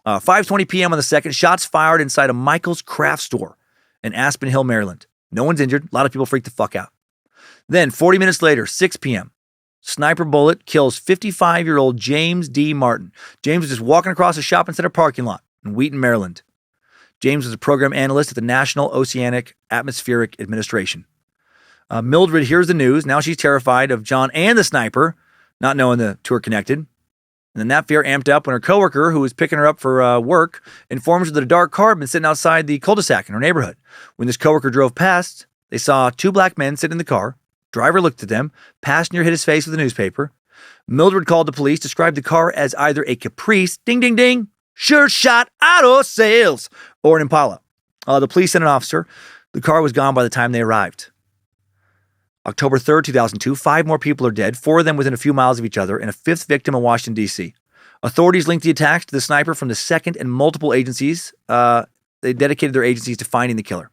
5:20 p.m. on the 2nd, shots fired inside a Michael's Craft Store in Aspen Hill, Maryland. No one's injured. A lot of people freaked the fuck out. Then, 40 minutes later, 6 p.m., sniper bullet kills 55-year-old James D. Martin. James was just walking across a shopping center parking lot in Wheaton, Maryland. James was a program analyst at the National Oceanic Atmospheric Administration. Mildred hears the news. Now she's terrified of John and the sniper, not knowing the two are connected. And then that fear amped up when her coworker, who was picking her up for work, informs her that a dark car had been sitting outside the cul-de-sac in her neighborhood. When this coworker drove past, they saw 2 black men sitting in the car. Driver looked at them. Passenger hit his face with a newspaper. Mildred called the police, described the car as either a Caprice, ding, ding, ding, Sure Shot Auto Sales, or an Impala. The police sent an officer. The car was gone by the time they arrived. October 3rd, 2002, 5 more people are dead, 4 of them within a few miles of each other, and a 5th victim in Washington, D.C. Authorities linked the attacks to the sniper from the 2nd and multiple agencies. They dedicated their agencies to finding the killer.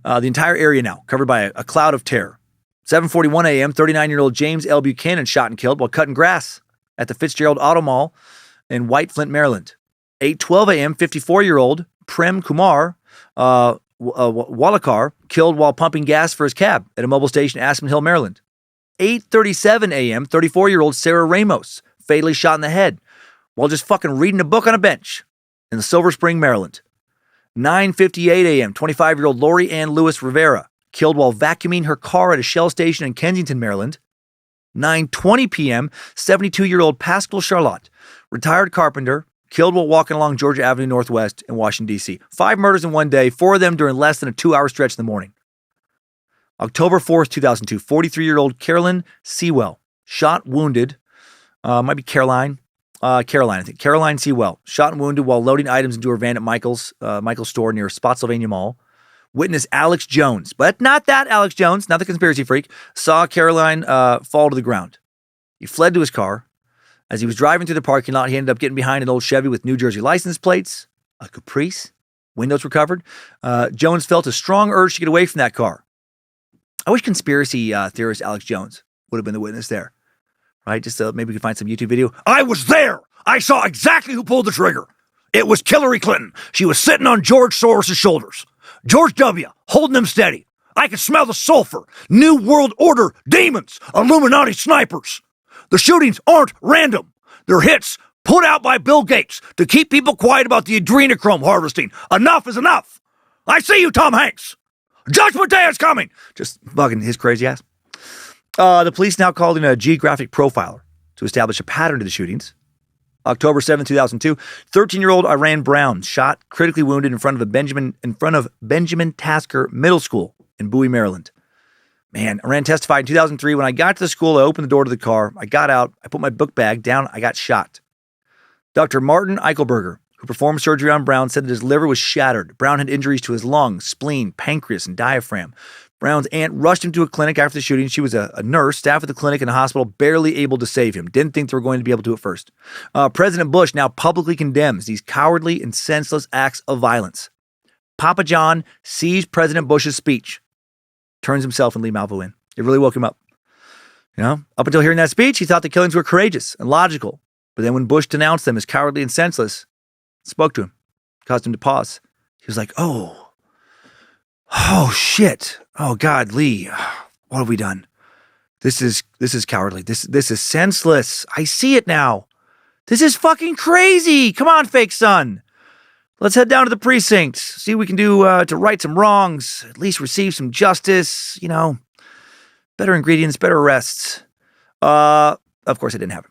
The entire area now covered by a cloud of terror. 7:41 a.m., 39-year-old James L. Buchanan shot and killed while cutting grass at the Fitzgerald Auto Mall in White Flint, Maryland. 8:12 a.m., 54-year-old Prem Kumar Walakar killed while pumping gas for his cab at a mobile station in Aspen Hill, Maryland. 8:37 a.m., 34-year-old Sarah Ramos fatally shot in the head while just fucking reading a book on a bench in Silver Spring, Maryland. 9:58 a.m., 25-year-old Lori Ann Lewis Rivera killed while vacuuming her car at a Shell station in Kensington, Maryland. 9:20 p.m., 72-year-old Pascal Charlotte, retired carpenter, killed while walking along Georgia Avenue Northwest in Washington, D.C. 5 murders in one day, 4 of them during less than a 2-hour stretch in the morning. October 4th, 2002, 43-year-old Carolyn Sewell, shot, wounded, might be Caroline, I think. Caroline Sewell, shot and wounded while loading items into her van at Michael's store near Spotsylvania Mall. Witness Alex Jones, but not that Alex Jones, not the conspiracy freak, saw Caroline fall to the ground. He fled to his car. As he was driving through the parking lot, he ended up getting behind an old Chevy with New Jersey license plates, a Caprice, windows were covered. Jones felt a strong urge to get away from that car. I wish conspiracy theorist Alex Jones would have been the witness there, right? Just maybe we could find some YouTube video. I was there. I saw exactly who pulled the trigger. It was Hillary Clinton. She was sitting on George Soros' shoulders. George W. holding him steady. I could smell the sulfur. New World Order demons. Illuminati snipers. The shootings aren't random. They're hits put out by Bill Gates to keep people quiet about the adrenochrome harvesting. Enough is enough. I see you, Tom Hanks. Judgment Day is coming. Just fucking his crazy ass. The police now called in a geographic profiler to establish a pattern to the shootings. October 7, 2002, 13-year-old Iran Brown shot, critically wounded in front of Benjamin Tasker Middle School in Bowie, Maryland. Man, Iran testified in 2003, when I got to the school, I opened the door to the car, I got out, I put my book bag down, I got shot. Dr. Martin Eichelberger, who performed surgery on Brown, said that his liver was shattered. Brown had injuries to his lungs, spleen, pancreas, and diaphragm. Brown's aunt rushed him to a clinic after the shooting. She was a nurse, staff at the clinic and the hospital, barely able to save him. Didn't think they were going to be able to at first. President Bush now publicly condemns these cowardly and senseless acts of violence. Papa John sees President Bush's speech, turns himself and Lee Malvo in. It really woke him up. You know, up until hearing that speech, he thought the killings were courageous and logical. But then when Bush denounced them as cowardly and senseless, it spoke to him, caused him to pause. He was like, oh shit. Oh God, Lee, what have we done? This is cowardly. This is senseless. I see it now. This is fucking crazy. Come on, fake son. Let's head down to the precinct. See what we can do to right some wrongs. At least receive some justice. You know, better ingredients, better arrests. Of course, it didn't happen.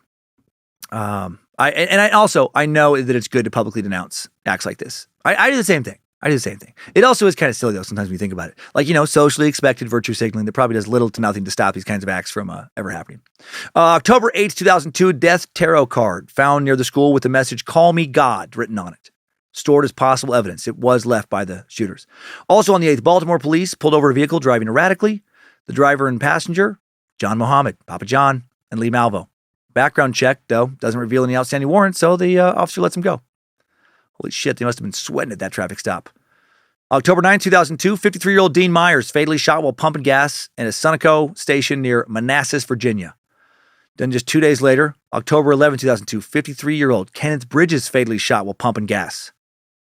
I know that it's good to publicly denounce acts like this. I do the same thing. It also is kind of silly, though, sometimes when you think about it. Like, you know, socially expected virtue signaling that probably does little to nothing to stop these kinds of acts from ever happening. October 8th, 2002, death tarot card found near the school with the message, "Call me God," written on it. Stored as possible evidence. It was left by the shooters. Also on the 8th, Baltimore police pulled over a vehicle driving erratically. The driver and passenger, John Mohammed, Papa John, and Lee Malvo. Background check, though, doesn't reveal any outstanding warrants, so the officer lets him go. Holy shit, they must have been sweating at that traffic stop. October 9, 2002, 53-year-old Dean Myers fatally shot while pumping gas in a Sunoco station near Manassas, Virginia. Then just 2 days later, October 11, 2002, 53-year-old Kenneth Bridges fatally shot while pumping gas.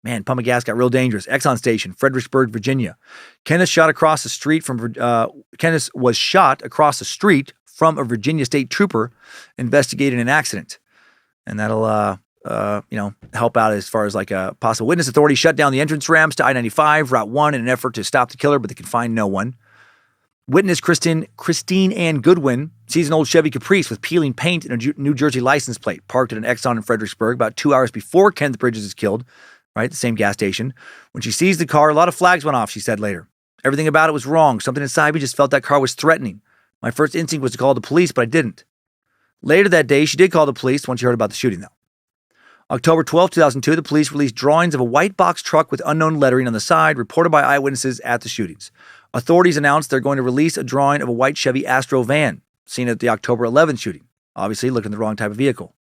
Man, pumping gas got real dangerous. Exxon Station, Fredericksburg, Virginia. Kenneth was shot across the street from a Virginia state trooper investigating an accident. And that'll help out as far as like a possible witness. Authorities shut down the entrance ramps to I-95, Route 1 in an effort to stop the killer, but they can find no one. Witness Christine Ann Goodwin sees an old Chevy Caprice with peeling paint and a New Jersey license plate parked at an Exxon in Fredericksburg about 2 hours before Kenneth Bridges is killed, right? The same gas station. When she sees the car, a lot of flags went off, she said later. Everything about it was wrong. Something inside me just felt that car was threatening. My first instinct was to call the police, but I didn't. Later that day, she did call the police once she heard about the shooting, though. October 12, 2002, the police released drawings of a white box truck with unknown lettering on the side, reported by eyewitnesses at the shootings. Authorities announced they're going to release a drawing of a white Chevy Astro van seen at the October 11th shooting. Obviously, looking at the wrong type of vehicle.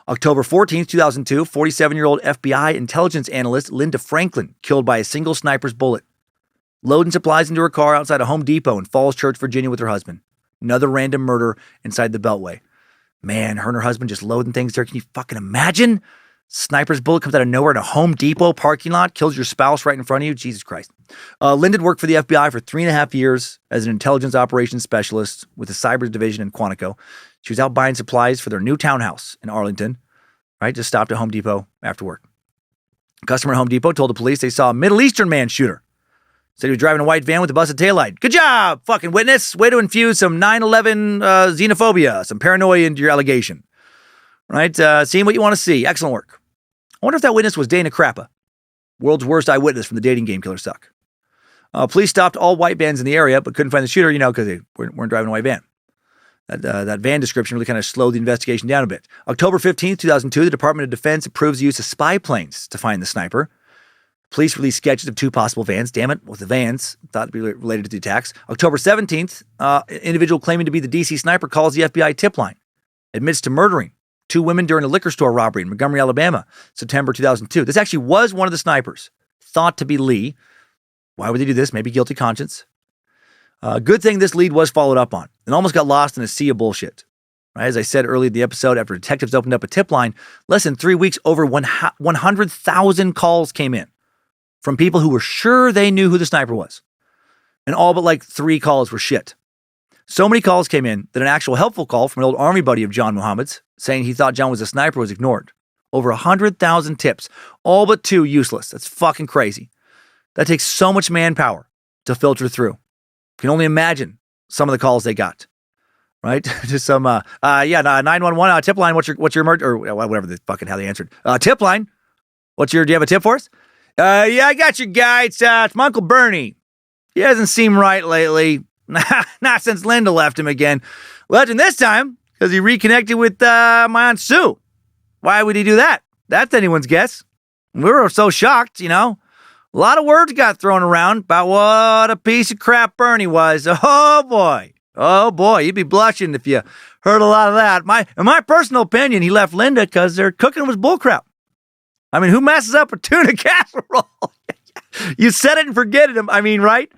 October 14, 2002, 47-year-old FBI intelligence analyst Linda Franklin killed by a single sniper's bullet. loading supplies into her car outside a Home Depot in Falls Church, Virginia with her husband. Another random murder inside the Beltway. Man, her and her husband just loading things there. Can you fucking imagine? Sniper's bullet comes out of nowhere in a Home Depot parking lot, kills your spouse right in front of you. Jesus Christ. Lynn did work for the FBI for 3.5 years as an intelligence operations specialist with the cyber division in Quantico. She was out buying supplies for their new townhouse in Arlington, right? Just stopped at Home Depot after work. A customer at Home Depot told the police they saw a Middle Eastern man shoot her. Said he was driving a white van with a busted taillight. Good job, fucking witness. Way to infuse some 9/11 xenophobia, some paranoia into your allegation. Right? Seeing what you want to see. Excellent work. I wonder if that witness was Dana Crappa, world's worst eyewitness from the dating game Killer Suck. Police stopped all white vans in the area, but couldn't find the shooter, because they weren't driving a white van. That van description really kind of slowed the investigation down a bit. October 15th, 2002, the Department of Defense approves the use of spy planes to find the sniper. Police released sketches of 2 possible vans. Damn it, with the vans, thought to be related to the attacks. October 17th, an individual claiming to be the DC sniper calls the FBI tip line, admits to murdering 2 women during a liquor store robbery in Montgomery, Alabama, September 2002. This actually was one of the snipers, thought to be Lee. Why would they do this? Maybe guilty conscience. Good thing this lead was followed up on and almost got lost in a sea of bullshit. Right? As I said earlier in the episode, after detectives opened up a tip line, less than 3 weeks, over 100,000 calls came in from people who were sure they knew who the sniper was. And all but 3 calls were shit. So many calls came in that an actual helpful call from an old army buddy of John Muhammad's saying he thought John was a sniper was ignored. Over 100,000 tips, all but 2 useless. That's fucking crazy. That takes so much manpower to filter through. Can only imagine some of the calls they got, right? Just some, 911 tip line. What's your or whatever the fucking how they answered. Tip line. Do you have a tip for us? Yeah, I got your guy. It's my Uncle Bernie. He hasn't seemed right lately. Not since Linda left him again. Left him this time because he reconnected with my Aunt Sue. Why would he do that? That's anyone's guess. We were so shocked, A lot of words got thrown around about what a piece of crap Bernie was. Oh boy, you'd be blushing if you heard a lot of that. In my personal opinion, he left Linda because their cooking was bullcrap. I mean, who messes up a tuna casserole? You said it and forget it. Right?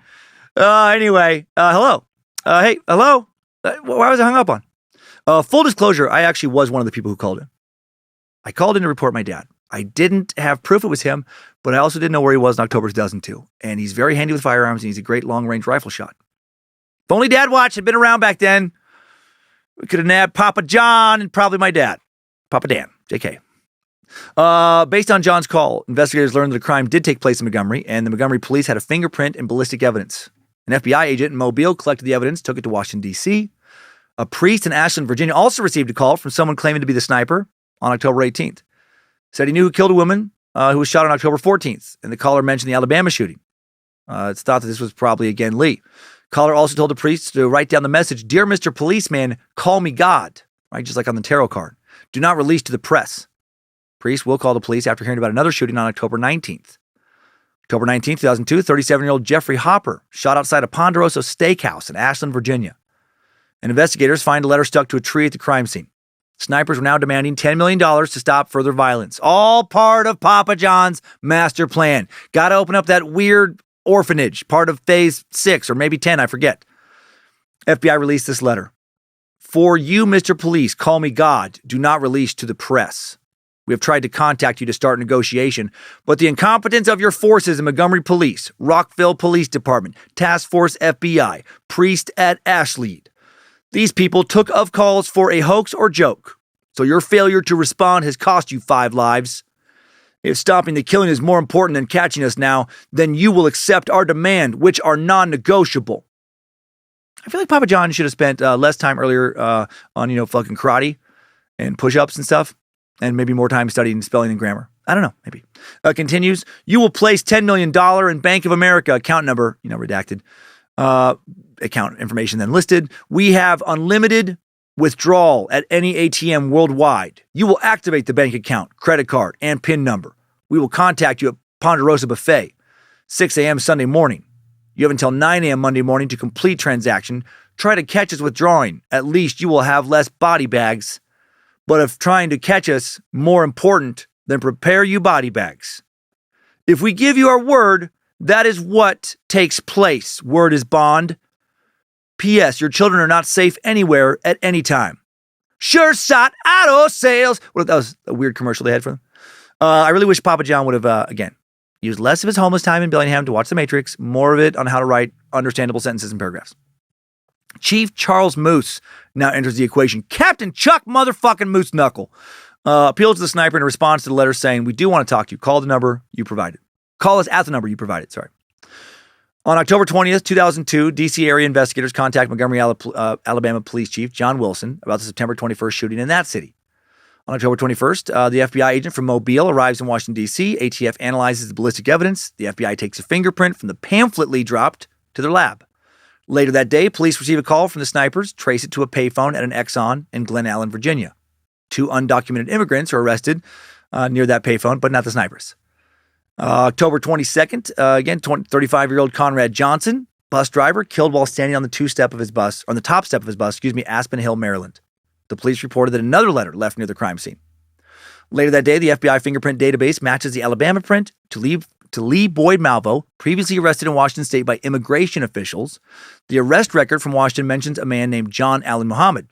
Anyway, hello. Hey, hello. Why was I hung up on? Full disclosure, I actually was one of the people who called in. I called in to report my dad. I didn't have proof it was him, but I also didn't know where he was in October 2002. And he's very handy with firearms, and he's a great long-range rifle shot. If only Dad Watch had been around back then, we could have nabbed Papa John and probably my dad. Papa Dan, JK. Based on John's call, investigators learned that a crime did take place in Montgomery, and the Montgomery police had a fingerprint and ballistic evidence. An FBI agent in Mobile collected the evidence, took it to Washington, D.C. A priest in Ashland, Virginia also received a call from someone claiming to be the sniper on October 18th. Said he knew who killed a woman who was shot on October 14th, and the caller mentioned the Alabama shooting. It's thought that this was probably, again, Lee. Caller also told the priest to write down the message, "Dear Mr. Policeman, call me God," right? Just like on the tarot card. Do not release to the press. Priest will call the police after hearing about another shooting on October 19th. October 19th, 2002, 37-year-old Jeffrey Hopper shot outside a Ponderosa Steakhouse in Ashland, Virginia. And investigators find a letter stuck to a tree at the crime scene. Snipers were now demanding $10 million to stop further violence. All part of Papa John's master plan. Got to open up that weird orphanage, part of phase 6 or maybe 10, I forget. FBI released this letter. For you, Mr. Police, call me God. Do not release to the press. We have tried to contact you to start negotiation, but the incompetence of your forces in Montgomery Police, Rockville Police Department, Task Force FBI, Priest at Ashlead. These people took of calls for a hoax or joke, so your failure to respond has cost you 5 lives. If stopping the killing is more important than catching us now, then you will accept our demand, which are non-negotiable. I feel like Papa John should have spent less time earlier on, fucking karate and push-ups and stuff, and maybe more time studying spelling and grammar. I don't know, maybe. Continues, you will place $10 million in Bank of America account number, redacted, account information then listed. We have unlimited withdrawal at any ATM worldwide. You will activate the bank account, credit card, and PIN number. We will contact you at Ponderosa Buffet, 6 a.m. Sunday morning. You have until 9 a.m. Monday morning to complete transaction. Try to catch us withdrawing. At least you will have less body bags. But if trying to catch us more important, then prepare you body bags. If we give you our word, That is what takes place. Word is bond. P.S. Your children are not safe anywhere at any time. Sure shot auto sales. Well, that was a weird commercial they had for them. I really wish Papa John would have, again, used less of his homeless time in Bellingham to watch The Matrix, more of it on how to write understandable sentences and paragraphs. Chief Charles Moose now enters the equation. Captain Chuck motherfucking Moose Knuckle appeals to the sniper in response to the letter saying, we do want to talk to you. Call the number you provided. Call us at the number you provided, sorry. On October 20th, 2002, D.C. area investigators contact Montgomery, Alabama Police Chief John Wilson about the September 21st shooting in that city. On October 21st, the FBI agent from Mobile arrives in Washington, D.C. ATF analyzes the ballistic evidence. The FBI takes a fingerprint from the pamphlet Lee dropped to their lab. Later that day, police receive a call from the snipers, trace it to a payphone at an Exxon in Glen Allen, Virginia. 2 undocumented immigrants are arrested near that payphone, but not the snipers. October 22nd, again, 35-year-old Conrad Johnson, bus driver, killed while standing on the top step of his bus, Aspen Hill, Maryland. The police reported that another letter left near the crime scene. Later that day, the FBI fingerprint database matches the Alabama print to Lee Boyd Malvo, previously arrested in Washington State by immigration officials. The arrest record from Washington mentions a man named John Allen Muhammad.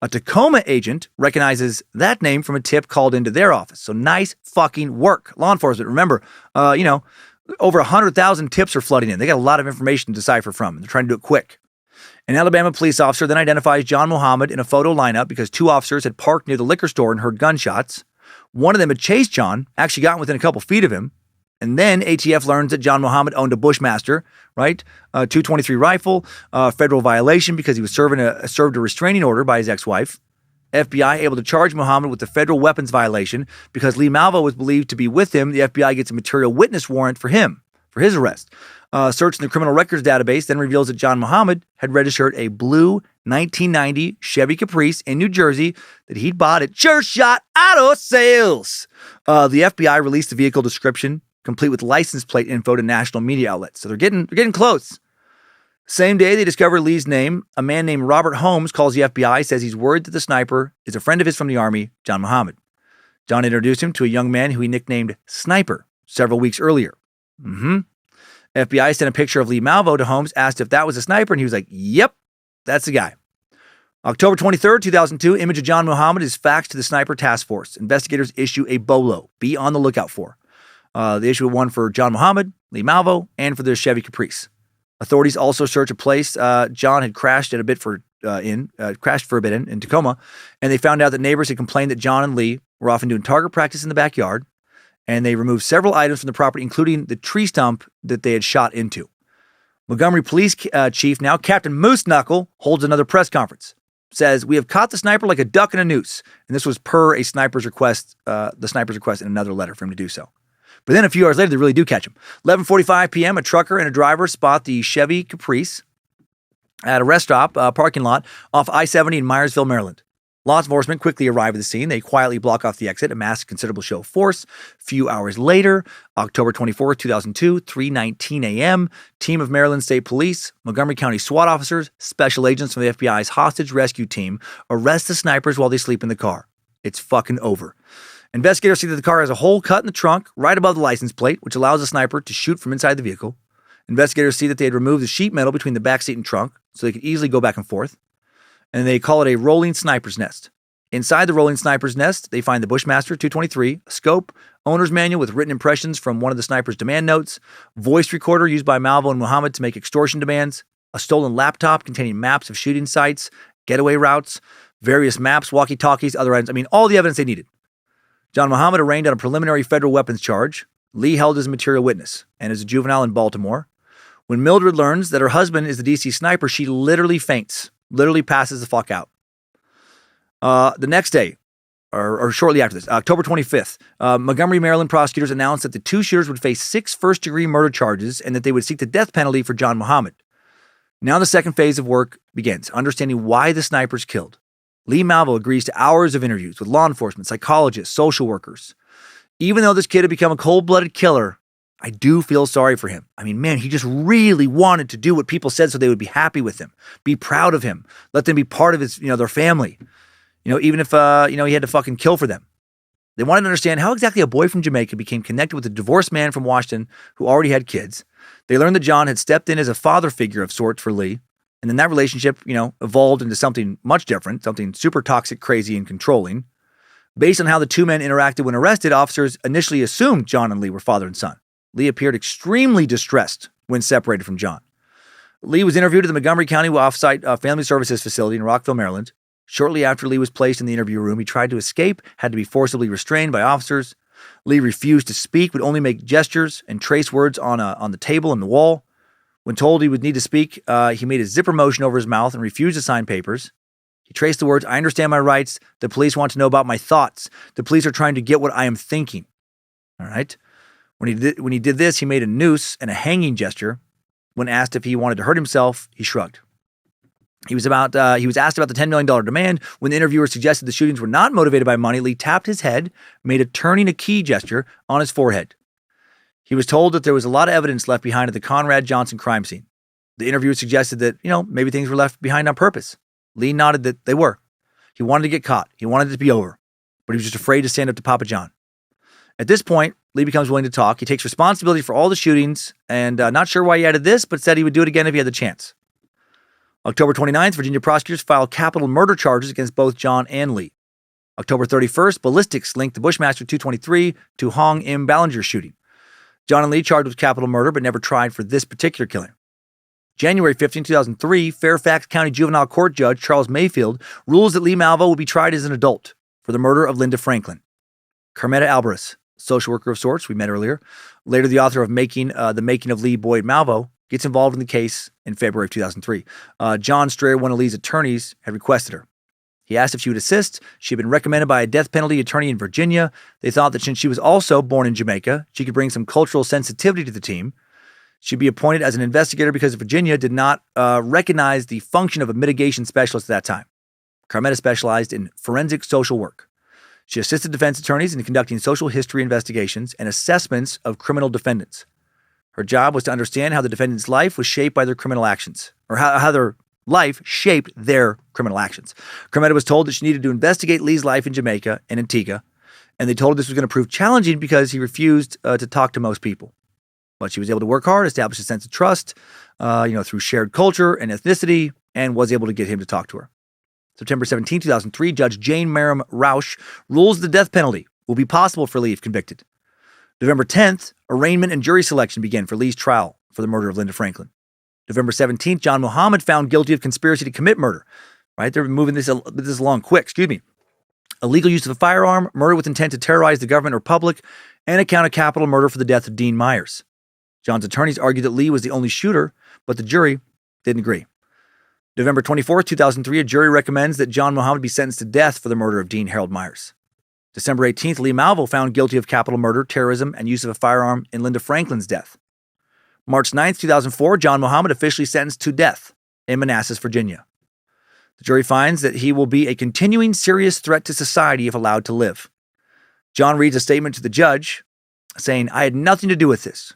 A Tacoma agent recognizes that name from a tip called into their office. So nice fucking work. Law enforcement, remember, over 100,000 tips are flooding in. They got a lot of information to decipher from, and they're trying to do it quick. An Alabama police officer then identifies John Muhammad in a photo lineup because 2 officers had parked near the liquor store and heard gunshots. One of them had chased John, actually gotten within a couple feet of him. And then ATF learns that John Muhammad owned a Bushmaster, right? A .223 rifle, federal violation because he was served a restraining order by his ex-wife. FBI able to charge Muhammad with the federal weapons violation because Lee Malvo was believed to be with him. The FBI gets a material witness warrant for his arrest. Search in the criminal records database then reveals that John Muhammad had registered a blue 1990 Chevy Caprice in New Jersey that he'd bought at Sure Shot Auto Sales. The FBI released the vehicle description, complete with license plate info to national media outlets. So they're getting close. Same day they discover Lee's name. A man named Robert Holmes calls the FBI, says he's worried that the sniper is a friend of his from the Army, John Muhammad. John introduced him to a young man who he nicknamed Sniper several weeks earlier. FBI sent a picture of Lee Malvo to Holmes, asked if that was a sniper, and he was like, yep, that's the guy. October 23rd, 2002, image of John Muhammad is faxed to the Sniper Task Force. Investigators issue a BOLO. Be on the lookout for. They issue one for John Muhammad, Lee Malvo, and for their Chevy Caprice. Authorities also search a place John had crashed for a bit in Tacoma, and they found out that neighbors had complained that John and Lee were often doing target practice in the backyard, and they removed several items from the property, including the tree stump that they had shot into. Montgomery Police Chief, now Captain Moose Knuckle, holds another press conference. Says, we have caught the sniper like a duck in a noose. And this was per the sniper's request in another letter for him to do so. But then a few hours later, they really do catch him. 11:45 p.m., a trucker and a driver spot the Chevy Caprice at a rest stop parking lot off I-70 in Myersville, Maryland. Law enforcement quickly arrive at the scene. They quietly block off the exit, amass a considerable show of force. A few hours later, October 24, 2002, 3:19 a.m., team of Maryland State Police, Montgomery County SWAT officers, special agents from the FBI's hostage rescue team arrest the snipers while they sleep in the car. It's fucking over. Investigators see that the car has a hole cut in the trunk right above the license plate, which allows the sniper to shoot from inside the vehicle. Investigators see that they had removed the sheet metal between the back seat and trunk so they could easily go back and forth. And they call it a rolling sniper's nest. Inside the rolling sniper's nest, they find the Bushmaster .223, a scope, owner's manual with written impressions from one of the sniper's demand notes, voice recorder used by Malvo and Muhammad to make extortion demands, a stolen laptop containing maps of shooting sites, getaway routes, various maps, walkie-talkies, other items. I mean, all the evidence they needed. John Muhammad arraigned on a preliminary federal weapons charge. Lee held as a material witness and is a juvenile in Baltimore. When Mildred learns that her husband is the DC sniper, she literally faints. Literally passes the fuck out. The next day, or shortly after this, October 25th, Montgomery, Maryland prosecutors announced that the 2 shooters would face 6 first-degree murder charges and that they would seek the death penalty for John Muhammad. Now the second phase of work begins, understanding why the snipers killed. Lee Malvo agrees to hours of interviews with law enforcement, psychologists, social workers. Even though this kid had become a cold-blooded killer, I do feel sorry for him. I mean, man, he just really wanted to do what people said so they would be happy with him, be proud of him, let them be part of his, their family. Even if, he had to fucking kill for them. They wanted to understand how exactly a boy from Jamaica became connected with a divorced man from Washington who already had kids. They learned that John had stepped in as a father figure of sorts for Lee, and then that relationship, evolved into something much different, something super toxic, crazy, and controlling. Based on how the two men interacted when arrested, officers initially assumed John and Lee were father and son. Lee appeared extremely distressed when separated from John. Lee was interviewed at the Montgomery County Offsite Family Services Facility in Rockville, Maryland. Shortly after Lee was placed in the interview room, he tried to escape, had to be forcibly restrained by officers. Lee refused to speak, would only make gestures and trace words on the table and the wall. When told he would need to speak, he made a zipper motion over his mouth and refused to sign papers. He traced the words, "I understand my rights. The police want to know about my thoughts. The police are trying to get what I am thinking." All right. When he did this, he made a noose and a hanging gesture. When asked if he wanted to hurt himself, he shrugged. He was asked about the $10 million demand. When the interviewer suggested the shootings were not motivated by money, Lee tapped his head, made a turning a key gesture on his forehead. He was told that there was a lot of evidence left behind at the Conrad Johnson crime scene. The interviewer suggested that, maybe things were left behind on purpose. Lee nodded that they were. He wanted to get caught. He wanted it to be over. But he was just afraid to stand up to Papa John. At this point, Lee becomes willing to talk. He takes responsibility for all the shootings and not sure why he added this, but said he would do it again if he had the chance. October 29th, Virginia prosecutors filed capital murder charges against both John and Lee. October 31st, ballistics linked the Bushmaster 223 to Hong M. Ballinger shooting. John and Lee charged with capital murder, but never tried for this particular killing. January 15, 2003, Fairfax County Juvenile Court Judge Charles Mayfield rules that Lee Malvo will be tried as an adult for the murder of Linda Franklin. Carmetta Alvarez, social worker of sorts we met earlier, later the author of The Making of Lee Boyd Malvo, gets involved in the case in February of 2003. John Strayer, one of Lee's attorneys, had requested her. He asked if she would assist. She had been recommended by a death penalty attorney in Virginia. They thought that since she was also born in Jamaica, she could bring some cultural sensitivity to the team. She'd be appointed as an investigator because Virginia did not recognize the function of a mitigation specialist at that time. Carmetta specialized in forensic social work. She assisted defense attorneys in conducting social history investigations and assessments of criminal defendants. Her job was to understand how the defendant's life was shaped by their criminal actions, or how their life shaped their criminal actions. Carmetta was told that she needed to investigate Lee's life in Jamaica and Antigua, and they told her this was going to prove challenging because he refused to talk to most people. But she was able to work hard, establish a sense of trust, through shared culture and ethnicity, and was able to get him to talk to her. September 17, 2003, Judge Jane Merrim Rausch rules the death penalty will be possible for Lee if convicted. November 10th, arraignment and jury selection began for Lee's trial for the murder of Linda Franklin. November 17th, John Muhammad found guilty of conspiracy to commit murder. Right? They're moving this along quick. Illegal use of a firearm, murder with intent to terrorize the government or public, and a count of capital murder for the death of Dean Myers. John's attorneys argued that Lee was the only shooter, but the jury didn't agree. November 24th, 2003, a jury recommends that John Muhammad be sentenced to death for the murder of Dean Harold Myers. December 18th, Lee Malvo found guilty of capital murder, terrorism, and use of a firearm in Linda Franklin's death. March 9th, 2004, John Muhammad officially sentenced to death in Manassas, Virginia. The jury finds that he will be a continuing serious threat to society if allowed to live. John reads a statement to the judge saying, "I had nothing to do with this.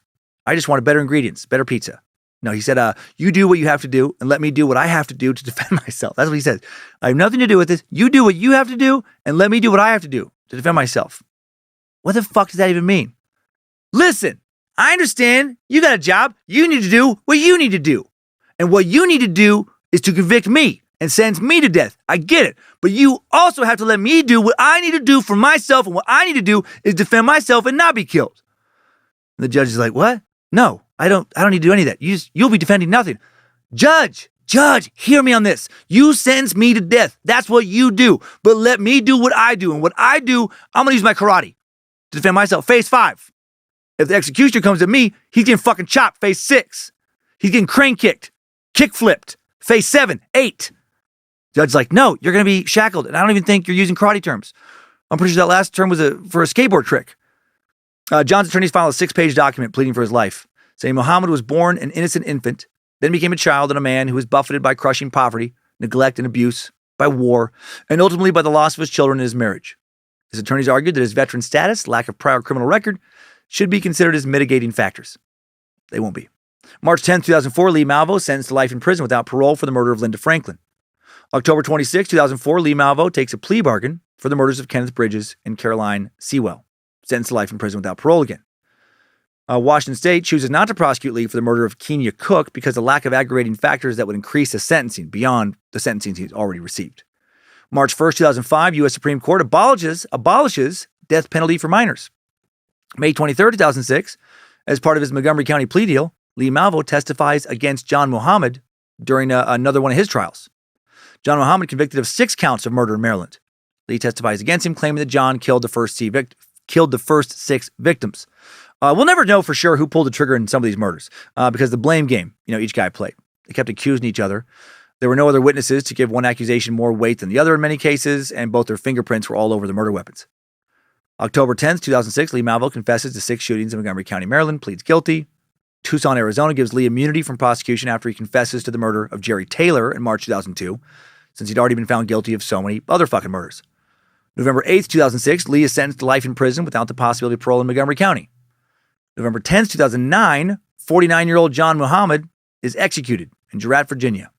I just wanted better ingredients, better pizza." No, he said, "You do what you have to do and let me do what I have to do to defend myself." That's what he says. "I have nothing to do with this. You do what you have to do and let me do what I have to do to defend myself." What the fuck does that even mean? Listen, I understand you got a job. You need to do what you need to do. And what you need to do is to convict me and sentence me to death. I get it. But you also have to let me do what I need to do for myself. And what I need to do is defend myself and not be killed. And the judge is like, "What? No, I don't need to do any of that. You'll be defending nothing." Judge, hear me on this. You sentence me to death. That's what you do. But let me do what I do. And what I do, I'm going to use my karate to defend myself. Phase 5. If the executioner comes at me, he's getting fucking chopped. Phase 6. He's getting crane kicked, kick flipped. Phase 7, 8. Judge's like, "No, you're going to be shackled. And I don't even think you're using karate terms. I'm pretty sure that last term was for a skateboard trick." John's attorneys filed a 6-page document pleading for his life, saying Muhammad was born an innocent infant, then became a child and a man who was buffeted by crushing poverty, neglect, and abuse, by war, and ultimately by the loss of his children and his marriage. His attorneys argued that his veteran status, lack of prior criminal record, should be considered as mitigating factors. They won't be. March 10, 2004, Lee Malvo sentenced to life in prison without parole for the murder of Linda Franklin. October 26, 2004, Lee Malvo takes a plea bargain for the murders of Kenneth Bridges and Caroline Sewell, sentenced to life in prison without parole again. Washington State chooses not to prosecute Lee for the murder of Kenya Cook because of the lack of aggravating factors that would increase his sentencing beyond the sentencing he's already received. March 1st, 2005, U.S. Supreme Court abolishes death penalty for minors. May 23rd, 2006, as part of his Montgomery County plea deal, Lee Malvo testifies against John Muhammad during another one of his trials. John Muhammad convicted of 6 counts of murder in Maryland. Lee testifies against him, claiming that John killed the first 6 victims. We'll never know for sure who pulled the trigger in some of these murders because the blame game, each guy played. They kept accusing each other. There were no other witnesses to give one accusation more weight than the other in many cases, and both their fingerprints were all over the murder weapons. October 10th, 2006, Lee Malvo confesses to 6 shootings in Montgomery County, Maryland, pleads guilty. Tucson, Arizona gives Lee immunity from prosecution after he confesses to the murder of Jerry Taylor in March 2002, since he'd already been found guilty of so many other fucking murders. November 8th, 2006, Lee is sentenced to life in prison without the possibility of parole in Montgomery County. November 10th, 2009, 49-year-old John Muhammad is executed in Girard, Virginia.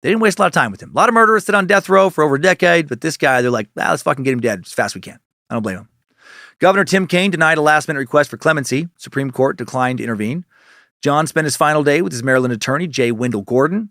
They didn't waste a lot of time with him. A lot of murderers sit on death row for over a decade, but this guy, they're like, let's fucking get him dead as fast as we can. I don't blame him. Governor Tim Kaine denied a last-minute request for clemency. Supreme Court declined to intervene. John spent his final day with his Maryland attorney, J. Wendell Gordon.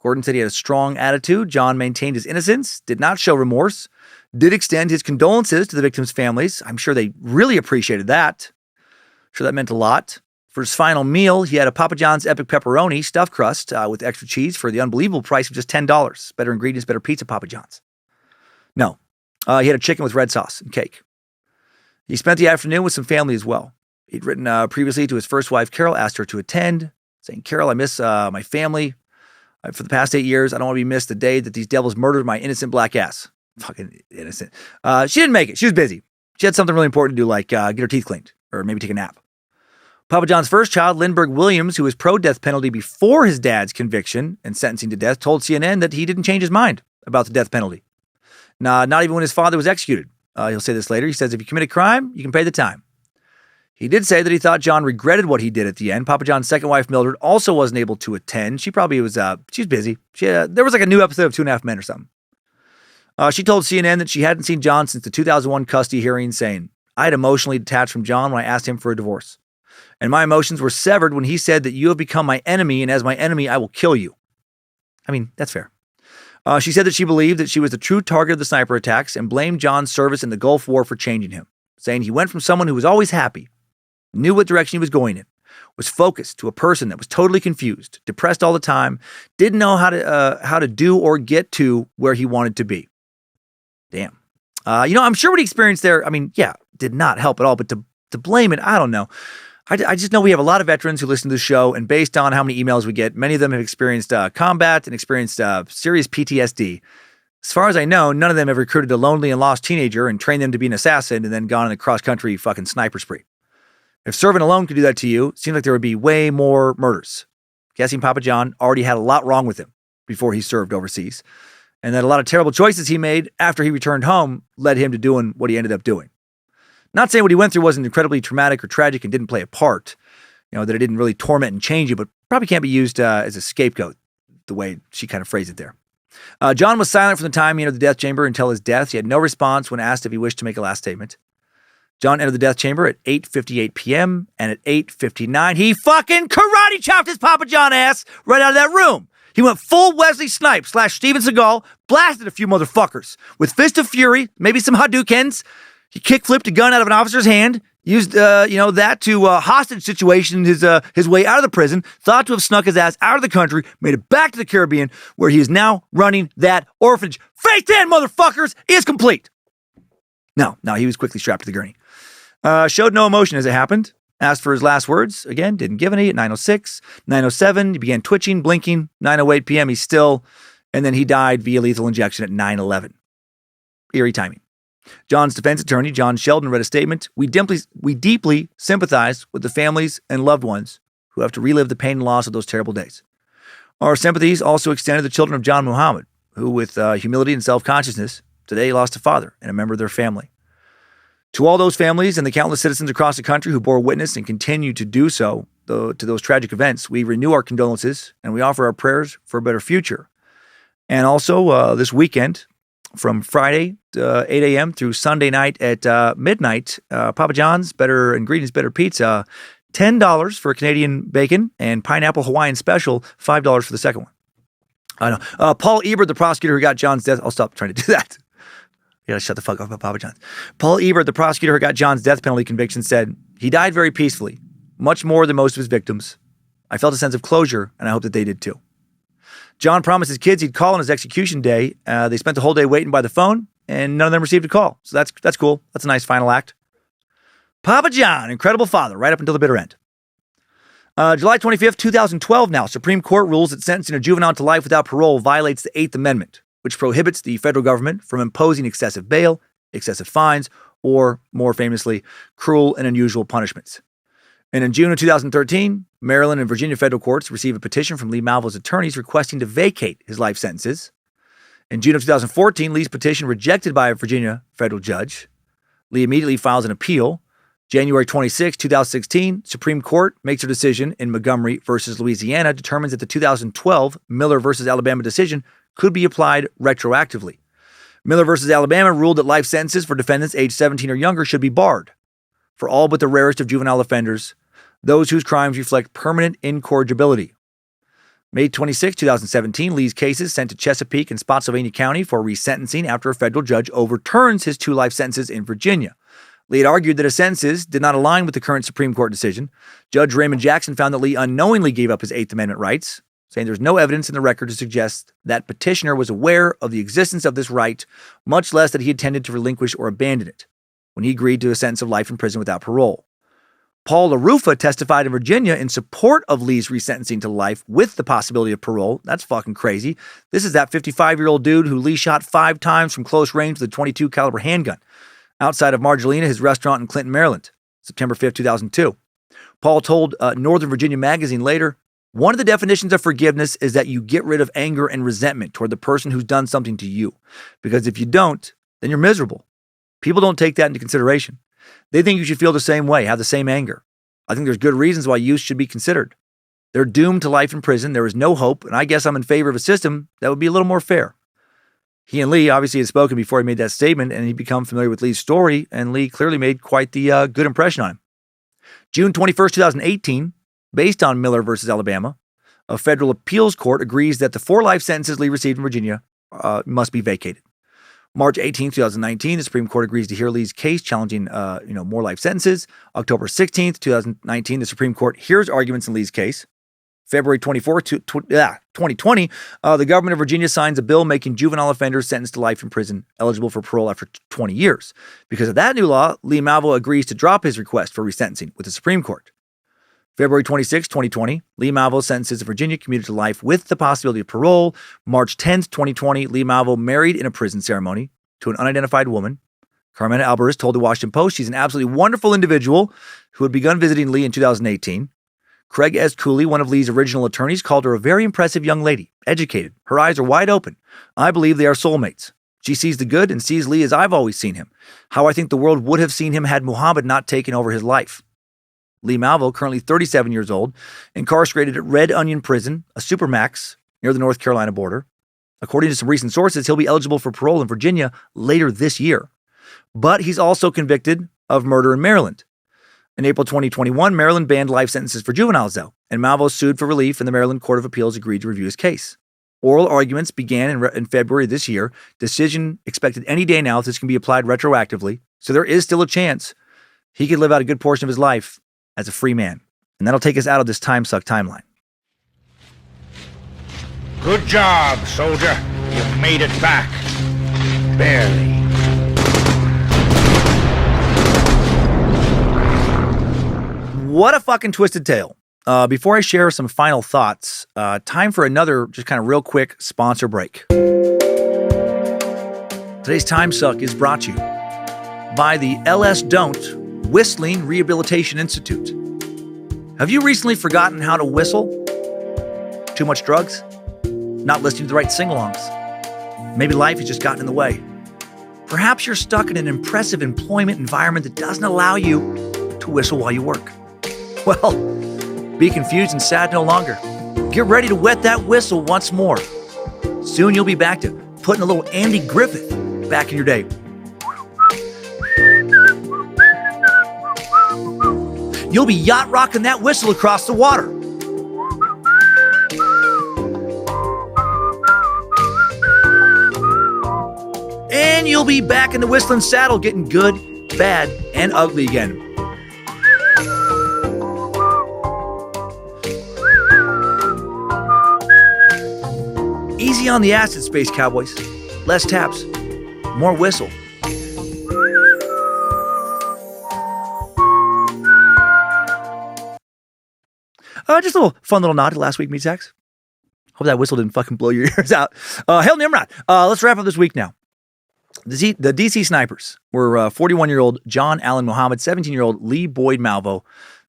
Gordon said he had a strong attitude. John maintained his innocence, did not show remorse, did extend his condolences to the victims' families. I'm sure they really appreciated that. I'm sure that meant a lot. For his final meal, he had a Papa John's Epic Pepperoni stuffed crust with extra cheese for the unbelievable price of just $10. Better ingredients, better pizza, Papa John's. No, he had a chicken with red sauce and cake. He spent the afternoon with some family as well. He'd written previously to his first wife, Carol, asked her to attend, saying, Carol, I miss my family. For the past 8 years, I don't want to be missed the day that these devils murdered my innocent black ass. Fucking innocent. She didn't make it. She was busy. She had something really important to do, like get her teeth cleaned or maybe take a nap. Papa John's first child, Lindbergh Williams, who was pro-death penalty before his dad's conviction and sentencing to death, told CNN that he didn't change his mind about the death penalty. Not even when his father was executed. He'll say this later. He says, if you commit a crime, you can pay the time. He did say that he thought John regretted what he did at the end. Papa John's second wife, Mildred, also wasn't able to attend. She probably was, she was busy. There was like a new episode of 2.5 Men or something. She told CNN that she hadn't seen John since the 2001 custody hearing, saying, I had emotionally detached from John when I asked him for a divorce. And my emotions were severed when he said that you have become my enemy, and as my enemy, I will kill you. I mean, that's fair. She said that she believed that she was the true target of the sniper attacks and blamed John's service in the Gulf War for changing him, saying he went from someone who was always happy, knew what direction he was going in, was focused, to a person that was totally confused, depressed all the time, didn't know how to do or get to where he wanted to be. Damn. I'm sure what he experienced there, did not help at all, but to blame it, I don't know. I just know we have a lot of veterans who listen to the show, and based on how many emails we get, many of them have experienced combat and experienced serious PTSD. As far as I know, none of them have recruited a lonely and lost teenager and trained them to be an assassin and then gone on a cross-country fucking sniper spree. If serving alone could do that to you, it seems like there would be way more murders. Guessing Papa John already had a lot wrong with him before he served overseas, and that a lot of terrible choices he made after he returned home led him to doing what he ended up doing. Not saying what he went through wasn't incredibly traumatic or tragic and didn't play a part, that it didn't really torment and change you, but probably can't be used as a scapegoat, the way she kind of phrased it there. John was silent from the time he entered the death chamber until his death. He had no response when asked if he wished to make a last statement. John entered the death chamber at 8:58 p.m., and at 8:59, he fucking karate chopped his Papa John ass right out of that room. He went full Wesley Snipes / Steven Seagal, blasted a few motherfuckers with Fist of Fury, maybe some Hadoukens. He kick-flipped a gun out of an officer's hand, used, that to hostage situation his way out of the prison, thought to have snuck his ass out of the country, made it back to the Caribbean, where he is now running that orphanage. Faith in, motherfuckers, is complete. No, he was quickly strapped to the gurney. Showed no emotion as it happened. Asked for his last words. Again, didn't give any at 9:06. 9:07, he began twitching, blinking. 9:08 p.m., he's still. And then he died via lethal injection at 9:11. Eerie timing. John's defense attorney, John Sheldon, read a statement. We deeply sympathize with the families and loved ones who have to relive the pain and loss of those terrible days. Our sympathies also extend to the children of John Muhammad, who, with humility and self-consciousness, today lost a father and a member of their family. To all those families and the countless citizens across the country who bore witness and continue to do so to those tragic events, we renew our condolences and we offer our prayers for a better future. And also this weekend, from Friday 8 a.m. through Sunday night at midnight, Papa John's, better ingredients, better pizza, $10 for a Canadian bacon, and pineapple Hawaiian special, $5 for the second one. I know. Paul Ebert, the prosecutor who got John's death. I'll stop trying to do that. You gotta shut the fuck up about Papa John's. Paul Ebert, the prosecutor who got John's death penalty conviction, said, "He died very peacefully, much more than most of his victims. I felt a sense of closure, and I hope that they did too." John promised his kids he'd call on his execution day. They spent the whole day waiting by the phone, and none of them received a call. So that's cool. That's a nice final act. Papa John, incredible father, right up until the bitter end. July 25th, 2012 now, Supreme Court rules that sentencing a juvenile to life without parole violates the 8th Amendment, which prohibits the federal government from imposing excessive bail, excessive fines, or, more famously, cruel and unusual punishments. And in June of 2013, Maryland and Virginia federal courts received a petition from Lee Malvo's attorneys requesting to vacate his life sentences. In June of 2014, Lee's petition rejected by a Virginia federal judge. Lee immediately files an appeal. January 26, 2016, Supreme Court makes a decision in Montgomery versus Louisiana, determines that the 2012 Miller versus Alabama decision could be applied retroactively. Miller versus Alabama ruled that life sentences for defendants aged 17 or younger should be barred for all but the rarest of juvenile offenders, those whose crimes reflect permanent incorrigibility. May 26, 2017, Lee's cases sent to Chesapeake and Spotsylvania County for resentencing after a federal judge overturns his 2 life sentences in Virginia. Lee had argued that his sentences did not align with the current Supreme Court decision. Judge Raymond Jackson found that Lee unknowingly gave up his 8th Amendment rights, saying there's no evidence in the record to suggest that petitioner was aware of the existence of this right, much less that he intended to relinquish or abandon it when he agreed to a sentence of life in prison without parole. Paul LaRufa testified in Virginia in support of Lee's resentencing to life with the possibility of parole. That's fucking crazy. This is that 55-year-old dude who Lee shot 5 times from close range with a .22 caliber handgun outside of Margelina, his restaurant in Clinton, Maryland, September 5th, 2002. Paul told Northern Virginia Magazine later, "One of the definitions of forgiveness is that you get rid of anger and resentment toward the person who's done something to you. Because if you don't, then you're miserable. People don't take that into consideration. They think you should feel the same way, have the same anger. I think there's good reasons why youth should be considered. They're doomed to life in prison. There is no hope, and I guess I'm in favor of a system that would be a little more fair." He and Lee obviously had spoken before he made that statement, and he'd become familiar with Lee's story, and Lee clearly made quite the good impression on him. June 21st, 2018, based on Miller versus Alabama, a federal appeals court agrees that the 4 life sentences Lee received in Virginia must be vacated. March 18th, 2019, the Supreme Court agrees to hear Lee's case challenging more life sentences. October 16th, 2019, the Supreme Court hears arguments in Lee's case. February 24th, 2020, the government of Virginia signs a bill making juvenile offenders sentenced to life in prison eligible for parole after 20 years. Because of that new law, Lee Malvo agrees to drop his request for resentencing with the Supreme Court. February 26, 2020, Lee Malvo sentences a Virginia commuted to life with the possibility of parole. March 10th, 2020, Lee Malvo married in a prison ceremony to an unidentified woman. Carmena Alvarez told the Washington Post she's an absolutely wonderful individual who had begun visiting Lee in 2018. Craig S. Cooley, one of Lee's original attorneys, called her a very impressive young lady, educated. Her eyes are wide open. I believe they are soulmates. She sees the good and sees Lee as I've always seen him, how I think the world would have seen him had Muhammad not taken over his life. Lee Malvo, currently 37 years old, incarcerated at Red Onion Prison, a supermax near the North Carolina border. According to some recent sources, he'll be eligible for parole in Virginia later this year. But he's also convicted of murder in Maryland. In April 2021, Maryland banned life sentences for juveniles, though, and Malvo sued for relief, and the Maryland Court of Appeals agreed to review his case. Oral arguments began in February this year. Decision expected any day now if this can be applied retroactively, so there is still a chance he could live out a good portion of his life as a free man. And that'll take us out of this Timesuck timeline. Good job, soldier. You've made it back. Barely. What a fucking twisted tale. Before I share some final thoughts, time for another just kind of real quick sponsor break. Today's Timesuck is brought to you by the LS Don't Whistling Rehabilitation Institute. Have you recently forgotten how to whistle? Too much drugs? Not listening to the right sing-alongs? Maybe life has just gotten in the way. Perhaps you're stuck in an impressive employment environment that doesn't allow you to whistle while you work. Well, be confused and sad no longer. Get ready to wet that whistle once more. Soon you'll be back to putting a little Andy Griffith back in your day. you'll be yacht rocking that whistle across the water. And you'll be back in the whistling saddle getting good, bad, and ugly again. Easy on the acid, Space Cowboys. Less taps, more whistle. Just a little fun little nod to last week, Meat Sacks. Hope that whistle didn't fucking blow your ears out. Hail Nimrod. Let's wrap up this week now. The DC Snipers were 41-year-old John Allen Muhammad, 17-year-old Lee Boyd Malvo.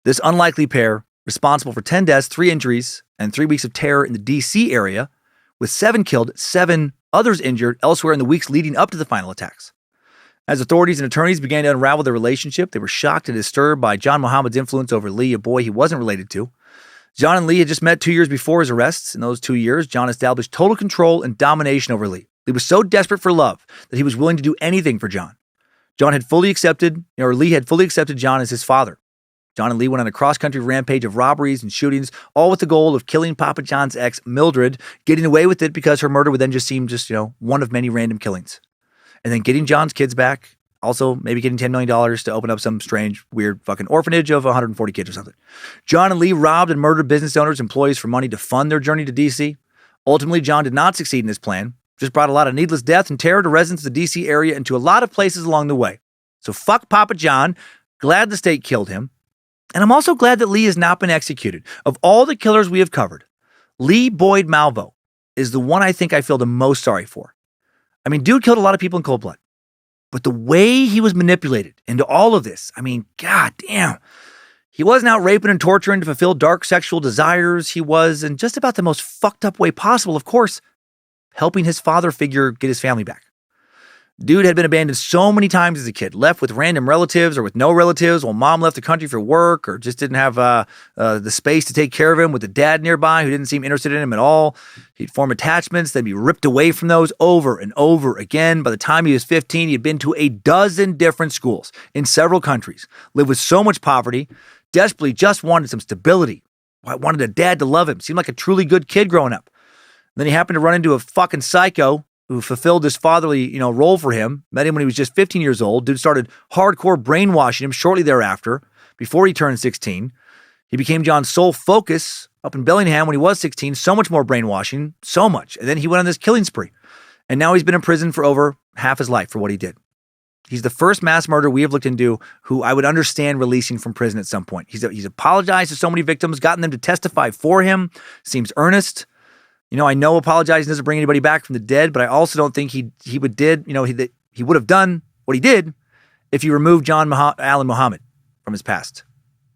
This unlikely pair, responsible for 10 deaths, 3 injuries, and 3 weeks of terror in the DC area, with 7 killed, 7 others injured elsewhere in the weeks leading up to the final attacks. As authorities and attorneys began to unravel their relationship, they were shocked and disturbed by John Muhammad's influence over Lee, a boy he wasn't related to. John and Lee had just met 2 years before his arrests. In those 2 years, John established total control and domination over Lee. Lee was so desperate for love that he was willing to do anything for John. Lee had fully accepted John as his father. John and Lee went on a cross-country rampage of robberies and shootings, all with the goal of killing Papa John's ex, Mildred, getting away with it because her murder would then just seem one of many random killings. And then getting John's kids back, also maybe getting $10 million to open up some strange, weird fucking orphanage of 140 kids or something. John and Lee robbed and murdered business owners, employees for money to fund their journey to D.C. Ultimately, John did not succeed in his plan, just brought a lot of needless death and terror to residents of the D.C. area and to a lot of places along the way. So fuck Papa John. Glad the state killed him. And I'm also glad that Lee has not been executed. Of all the killers we have covered, Lee Boyd Malvo is the one I think I feel the most sorry for. I mean, dude killed a lot of people in cold blood. But the way he was manipulated into all of this, god damn. He wasn't out raping and torturing to fulfill dark sexual desires. He was, in just about the most fucked up way possible, of course, helping his father figure get his family back. Dude had been abandoned so many times as a kid, left with random relatives or with no relatives while mom left the country for work or just didn't have the space to take care of him with a dad nearby who didn't seem interested in him at all. He'd form attachments, then be ripped away from those over and over again. By the time he was 15, he had been to a dozen different schools in several countries, lived with so much poverty, desperately just wanted some stability. Wanted a dad to love him, seemed like a truly good kid growing up. Then he happened to run into a fucking psycho who fulfilled this fatherly, role for him. Met him when he was just 15 years old. Dude started hardcore brainwashing him shortly thereafter, before he turned 16. He became John's sole focus up in Bellingham when he was 16. So much more brainwashing, so much. And then he went on this killing spree. And now he's been in prison for over half his life for what he did. He's the first mass murderer we have looked into who I would understand releasing from prison at some point. He's apologized to so many victims, gotten them to testify for him, seems earnest. I know apologizing doesn't bring anybody back from the dead, but I also don't think he would have done what he did if he removed John Allen Muhammad from his past.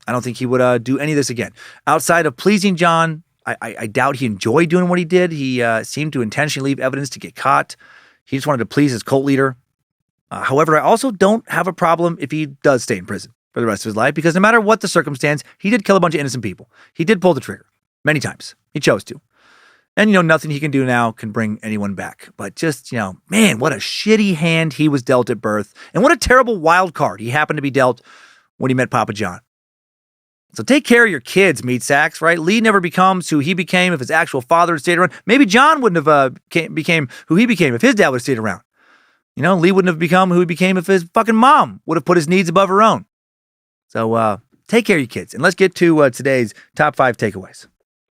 I don't think he would do any of this again. Outside of pleasing John, I doubt he enjoyed doing what he did. He seemed to intentionally leave evidence to get caught. He just wanted to please his cult leader. However, I also don't have a problem if he does stay in prison for the rest of his life, because no matter what the circumstance, he did kill a bunch of innocent people. He did pull the trigger many times. He chose to. And, nothing he can do now can bring anyone back. But just, man, what a shitty hand he was dealt at birth. And what a terrible wild card he happened to be dealt when he met Papa John. So take care of your kids, meat sacks, right? Lee never becomes who he became if his actual father had stayed around. Maybe John wouldn't have became who he became if his dad would have stayed around. Lee wouldn't have become who he became if his fucking mom would have put his needs above her own. So take care of your kids. And let's get to today's top 5 takeaways.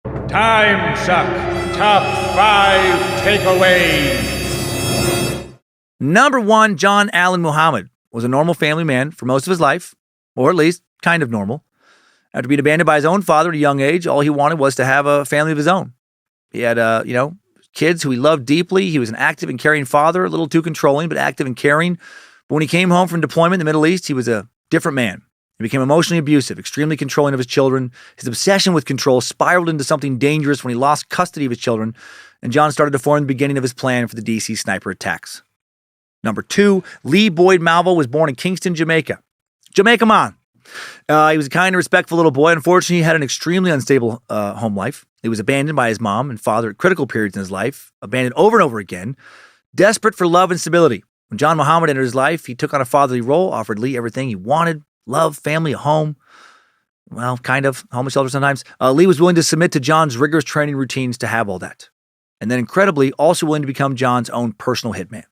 Timesuck. Top 5 takeaways. Number 1, John Allen Muhammad was a normal family man for most of his life, or at least kind of normal. After being abandoned by his own father at a young age, all he wanted was to have a family of his own. He had, kids who he loved deeply. He was an active and caring father, a little too controlling, but active and caring. But when he came home from deployment in the Middle East, he was a different man. He became emotionally abusive, extremely controlling of his children. His obsession with control spiraled into something dangerous when he lost custody of his children, and John started to form the beginning of his plan for the DC sniper attacks. Number 2, Lee Boyd Malvo was born in Kingston, Jamaica. Jamaica man. He was a kind and respectful little boy. Unfortunately, he had an extremely unstable home life. He was abandoned by his mom and father at critical periods in his life, abandoned over and over again, desperate for love and stability. When John Muhammad entered his life, he took on a fatherly role, offered Lee everything he wanted: love, family, a home. well, kind of, homeless shelter sometimes. Lee was willing to submit to John's rigorous training routines to have all that. And then incredibly, also willing to become John's own personal hitman.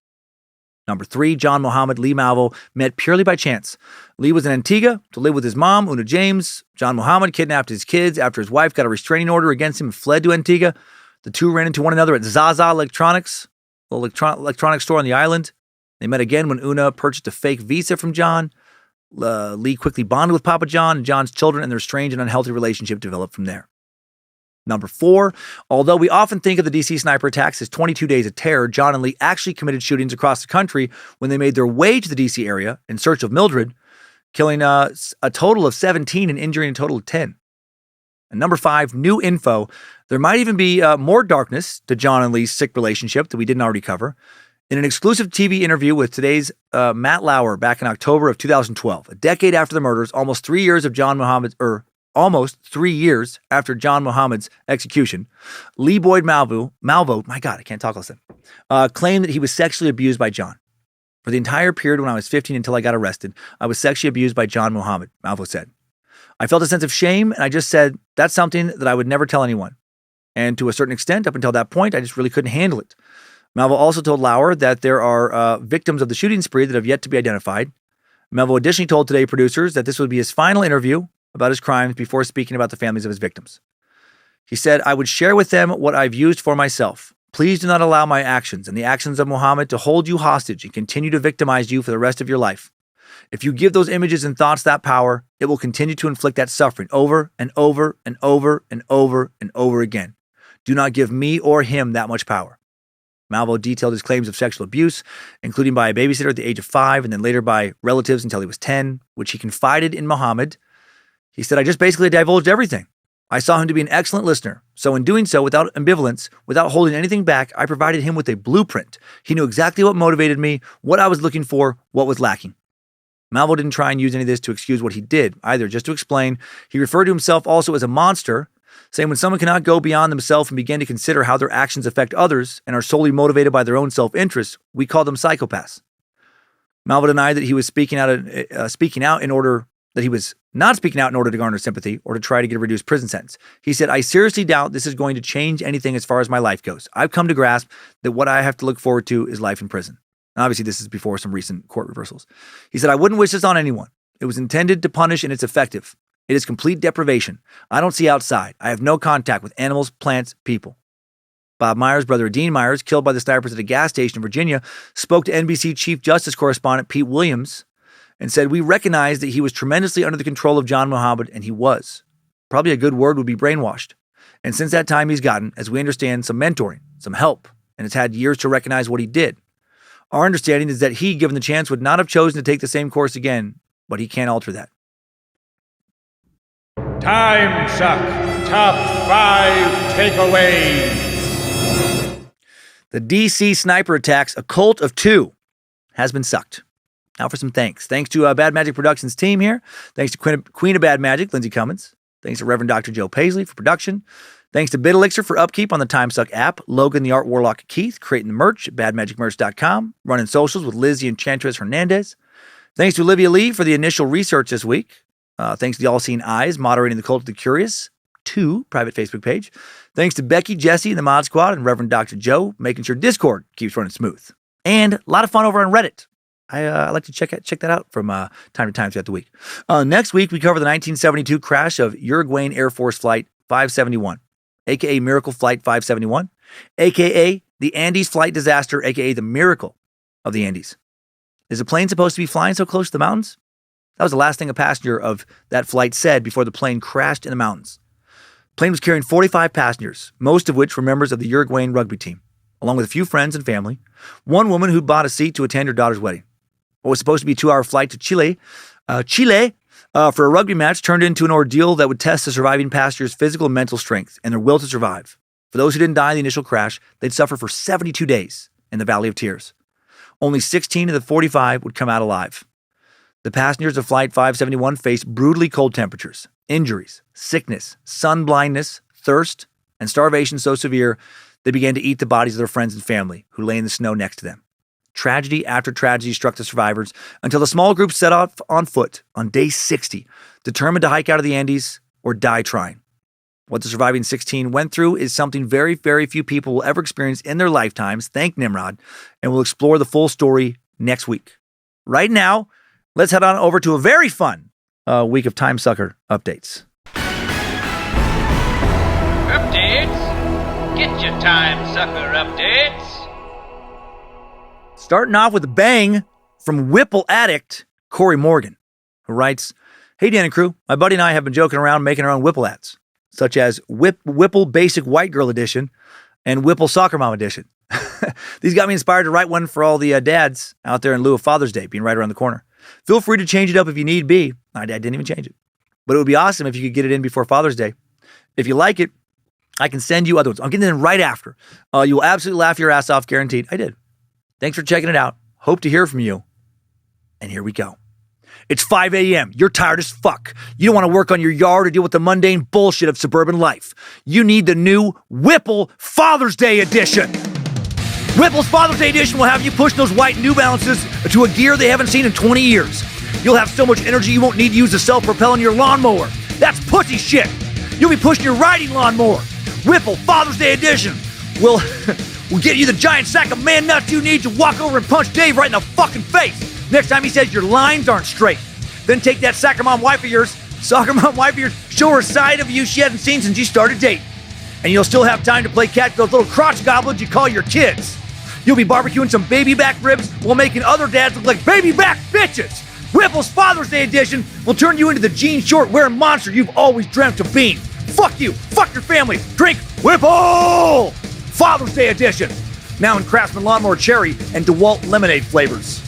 Number 3, John Muhammad Lee Malvo met purely by chance. Lee was in Antigua to live with his mom, Una James. John Muhammad kidnapped his kids after his wife got a restraining order against him and fled to Antigua. The two ran into one another at Zaza Electronics, a little electronics store on the island. They met again when Una purchased a fake visa from John. Lee quickly bonded with Papa John and John's children, and their strange and unhealthy relationship developed from there. Number 4, although we often think of the DC sniper attacks as 22 days of terror, John and Lee actually committed shootings across the country when they made their way to the DC area in search of Mildred, killing a total of 17 and injuring a total of 10. And number 5, new info. There might even be more darkness to John and Lee's sick relationship that we didn't already cover. In an exclusive TV interview with today's Matt Lauer back in October of 2012, a decade after the murders, almost 3 years after John Muhammad's execution, Lee Boyd Malvo, my God, I can't talk all of a sudden, claimed that he was sexually abused by John. For the entire period when I was 15 until I got arrested, I was sexually abused by John Muhammad, Malvo said. I felt a sense of shame, and I just said, that's something that I would never tell anyone. And to a certain extent, up until that point, I just really couldn't handle it. Malvo also told Lauer that there are victims of the shooting spree that have yet to be identified. Malvo additionally told Today producers that this would be his final interview about his crimes before speaking about the families of his victims. He said, I would share with them what I've used for myself. Please do not allow my actions and the actions of Muhammad to hold you hostage and continue to victimize you for the rest of your life. If you give those images and thoughts that power, it will continue to inflict that suffering over and over and over and over and over again. Do not give me or him that much power. Malvo detailed his claims of sexual abuse, including by a babysitter at the age of 5 and then later by relatives until he was 10, which he confided in Muhammad. He said, I just basically divulged everything. I saw him to be an excellent listener. So in doing so, without ambivalence, without holding anything back, I provided him with a blueprint. He knew exactly what motivated me, what I was looking for, what was lacking. Malvo didn't try and use any of this to excuse what he did, either, just to explain. He referred to himself also as a monster, saying when someone cannot go beyond themselves and begin to consider how their actions affect others and are solely motivated by their own self-interest, we call them psychopaths. Malvo denied that he was he was not speaking out in order to garner sympathy or to try to get a reduced prison sentence. He said, I seriously doubt this is going to change anything as far as my life goes. I've come to grasp that what I have to look forward to is life in prison. And obviously, this is before some recent court reversals. He said, I wouldn't wish this on anyone. It was intended to punish and it's effective. It is complete deprivation. I don't see outside. I have no contact with animals, plants, people. Bob Myers' brother Dean Myers, killed by the snipers at a gas station in Virginia, spoke to NBC Chief Justice correspondent Pete Williams and said, we recognize that he was tremendously under the control of John Muhammad, and he was. Probably a good word would be brainwashed. And since that time, he's gotten, as we understand, some mentoring, some help, and has had years to recognize what he did. Our understanding is that he, given the chance, would not have chosen to take the same course again, but he can't alter that. Timesuck Top 5 Takeaways. The DC sniper attacks, a cult of 2, has been sucked. Now for some thanks. Thanks to Bad Magic Productions team here. Thanks to Queen of Bad Magic, Lindsay Cummins. Thanks to Reverend Dr. Joe Paisley for production. Thanks to Bit Elixir for upkeep on the Timesuck app. Logan the Art Warlock Keith creating the merch at badmagicmerch.com. Running socials with Lizzie Enchantress Hernandez. Thanks to Olivia Lee for the initial research this week. Thanks to the All-Seeing Eyes moderating the Cult of the Curious 2 private Facebook page. Thanks to Becky, Jesse, and the Mod Squad, and Reverend Dr. Joe making sure Discord keeps running smooth. And a lot of fun over on Reddit. I like to check that out from time to time throughout the week. Next week, we cover the 1972 crash of Uruguayan Air Force Flight 571, a.k.a. Miracle Flight 571, a.k.a. the Andes flight disaster, a.k.a. the miracle of the Andes. Is a plane supposed to be flying so close to the mountains? That was the last thing a passenger of that flight said before the plane crashed in the mountains. The plane was carrying 45 passengers, most of which were members of the Uruguayan rugby team, along with a few friends and family, one woman who bought a seat to attend her daughter's wedding. What was supposed to be a 2-hour flight to Chile for a rugby match turned into an ordeal that would test the surviving passengers' physical and mental strength and their will to survive. For those who didn't die in the initial crash, they'd suffer for 72 days in the Valley of Tears. Only 16 of the 45 would come out alive. The passengers of Flight 571 faced brutally cold temperatures, injuries, sickness, sun blindness, thirst, and starvation so severe they began to eat the bodies of their friends and family who lay in the snow next to them. Tragedy after tragedy struck the survivors until the small group set off on foot on day 60, determined to hike out of the Andes or die trying. What the surviving 16 went through is something very, very few people will ever experience in their lifetimes, thank Nimrod, and we'll explore the full story next week. Right now, let's head on over to a very fun week of Timesucker updates. Updates? Get your Timesucker updates. Starting off with a bang from Whipple addict Corey Morgan, who writes, "Hey Dan and crew, my buddy and I have been joking around making our own Whipple ads, such as Whipple Basic White Girl Edition and Whipple Soccer Mom Edition. These got me inspired to write one for all the dads out there in lieu of Father's Day being right around the corner. Feel free to change it up if you need be." My dad didn't even change it. But it would be awesome if you could get it in before Father's Day. If you like it, I can send you other ones. I'm getting it in right after. You will absolutely laugh your ass off, guaranteed. I did. Thanks for checking it out. Hope to hear from you. And here we go. It's 5 a.m. You're tired as fuck. You don't want to work on your yard or deal with the mundane bullshit of suburban life. You need the new Whipple Father's Day Edition. Whipple's Father's Day Edition will have you push those white New Balances to a gear they haven't seen in 20 years. You'll have so much energy you won't need to use the self-propel in your lawnmower. That's pussy shit. You'll be pushing your riding lawnmower. Whipple Father's Day Edition will get you the giant sack of man nuts you need to walk over and punch Dave right in the fucking face next time he says your lines aren't straight. Then take that soccer mom wife of yours, show her a side of you she hasn't seen since you started dating. And you'll still have time to play catch with those little crotch goblins you call your kids. You'll be barbecuing some baby back ribs while making other dads look like baby back bitches. Whipple's Father's Day Edition will turn you into the jean short wearing monster you've always dreamt of being. Fuck you, fuck your family, drink Whipple! Father's Day Edition, now in Craftsman Lawnmower Cherry and DeWalt Lemonade flavors.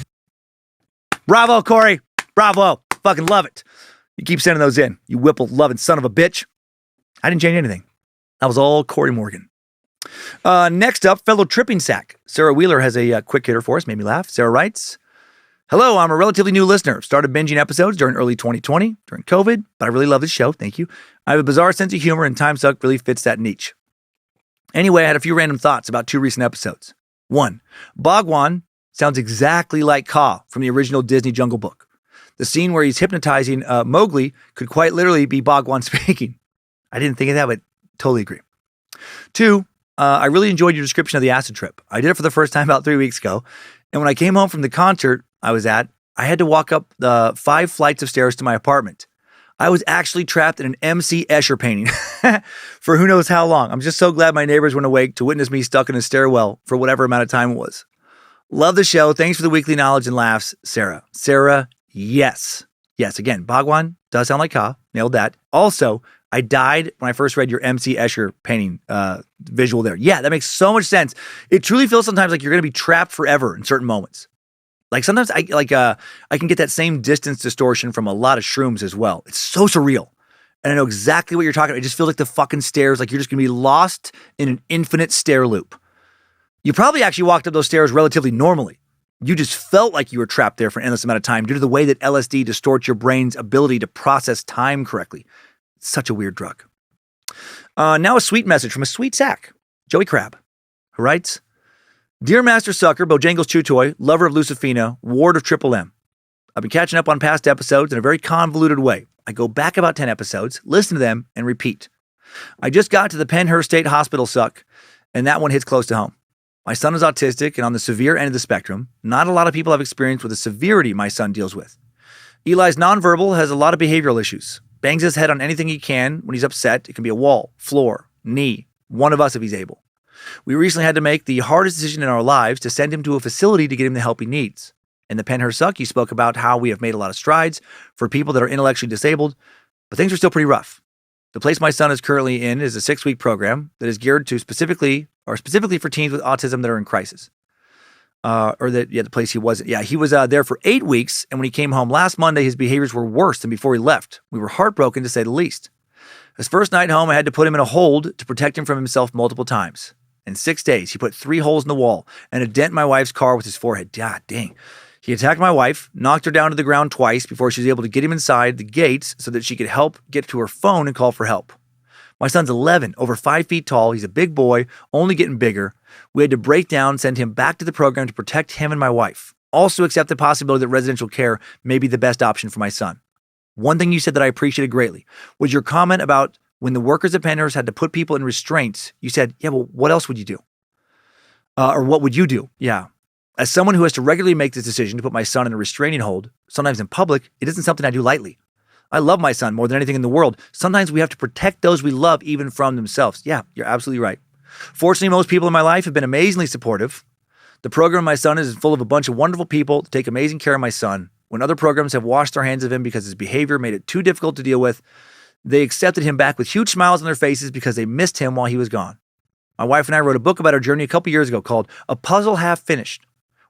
Bravo, Corey. Bravo. Fucking love it. You keep sending those in, you Whipple-loving son of a bitch. I didn't change anything. That was all Corey Morgan. Next up, fellow tripping sack. Sarah Wheeler has a quick hitter for us. Made me laugh. Sarah writes, "Hello, I'm a relatively new listener. Started binging episodes during early 2020, during COVID, but I really love this show. Thank you. I have a bizarre sense of humor and Timesuck really fits that niche. Anyway, I had a few random thoughts about two recent episodes. 1. Bhagwan sounds exactly like Kaa from the original Disney Jungle Book. The scene where he's hypnotizing Mowgli could quite literally be Bhagwan speaking. I didn't think of that, but totally agree. 2, I really enjoyed your description of the acid trip. I did it for the first time about 3 weeks ago, and when I came home from the concert I was at, I had to walk up the 5 flights of stairs to my apartment. I was actually trapped in an M.C. Escher painting for who knows how long. I'm just so glad my neighbors weren't awake to witness me stuck in a stairwell for whatever amount of time it was. Love the show. Thanks for the weekly knowledge and laughs, Sarah." Sarah, yes. Yes, again, Bhagwan does sound like Kaa. Nailed that. Also, I died when I first read your M.C. Escher painting visual there. Yeah, that makes so much sense. It truly feels sometimes like you're going to be trapped forever in certain moments. Like sometimes I can get that same distance distortion from a lot of shrooms as well. It's so surreal. And I know exactly what you're talking about. It just feels like the fucking stairs, like you're just going to be lost in an infinite stair loop. You probably actually walked up those stairs relatively normally. You just felt like you were trapped there for an endless amount of time due to the way that LSD distorts your brain's ability to process time correctly. It's such a weird drug. Now a sweet message from a sweet sack, Joey Crab, who writes, "Dear Master Sucker, Bojangles Chew Toy, lover of Lucifina, ward of Triple M. I've been catching up on past episodes in a very convoluted way. I go back about 10 episodes, listen to them, and repeat. I just got to the Penhurst State Hospital suck, and that one hits close to home. My son is autistic and on the severe end of the spectrum. Not a lot of people have experience with the severity my son deals with. Eli's nonverbal has a lot of behavioral issues. Bangs his head on anything he can when he's upset. It can be a wall, floor, knee, one of us if he's able. We recently had to make the hardest decision in our lives to send him to a facility to get him the help he needs. In the Penhurst Suck, you spoke about how we have made a lot of strides for people that are intellectually disabled, but things are still pretty rough. The place my son is currently in is a 6-week program that is geared to specifically for teens with autism that are in crisis. The place he was. Yeah, he was there for 8 weeks, and when he came home last Monday, his behaviors were worse than before he left. We were heartbroken, to say the least. His first night home, I had to put him in a hold to protect him from himself multiple times. In 6 days, he put 3 holes in the wall and a dent in my wife's car with his forehead. God dang. He attacked my wife, knocked her down to the ground twice before she was able to get him inside the gates so that she could help get to her phone and call for help. My son's 11, over 5 feet tall. He's a big boy, only getting bigger. We had to break down, send him back to the program to protect him and my wife. Also accept the possibility that residential care may be the best option for my son. One thing you said that I appreciated greatly was your comment about when the workers at Penner's had to put people in restraints. You said, yeah, well, what else would you do? Or what would you do? Yeah. As someone who has to regularly make this decision to put my son in a restraining hold, sometimes in public, it isn't something I do lightly. I love my son more than anything in the world. Sometimes we have to protect those we love even from themselves. Yeah, you're absolutely right. Fortunately, most people in my life have been amazingly supportive. The program my son is full of a bunch of wonderful people to take amazing care of my son. When other programs have washed their hands of him because his behavior made it too difficult to deal with, they accepted him back with huge smiles on their faces because they missed him while he was gone. My wife and I wrote a book about our journey a couple years ago called A Puzzle Half Finished.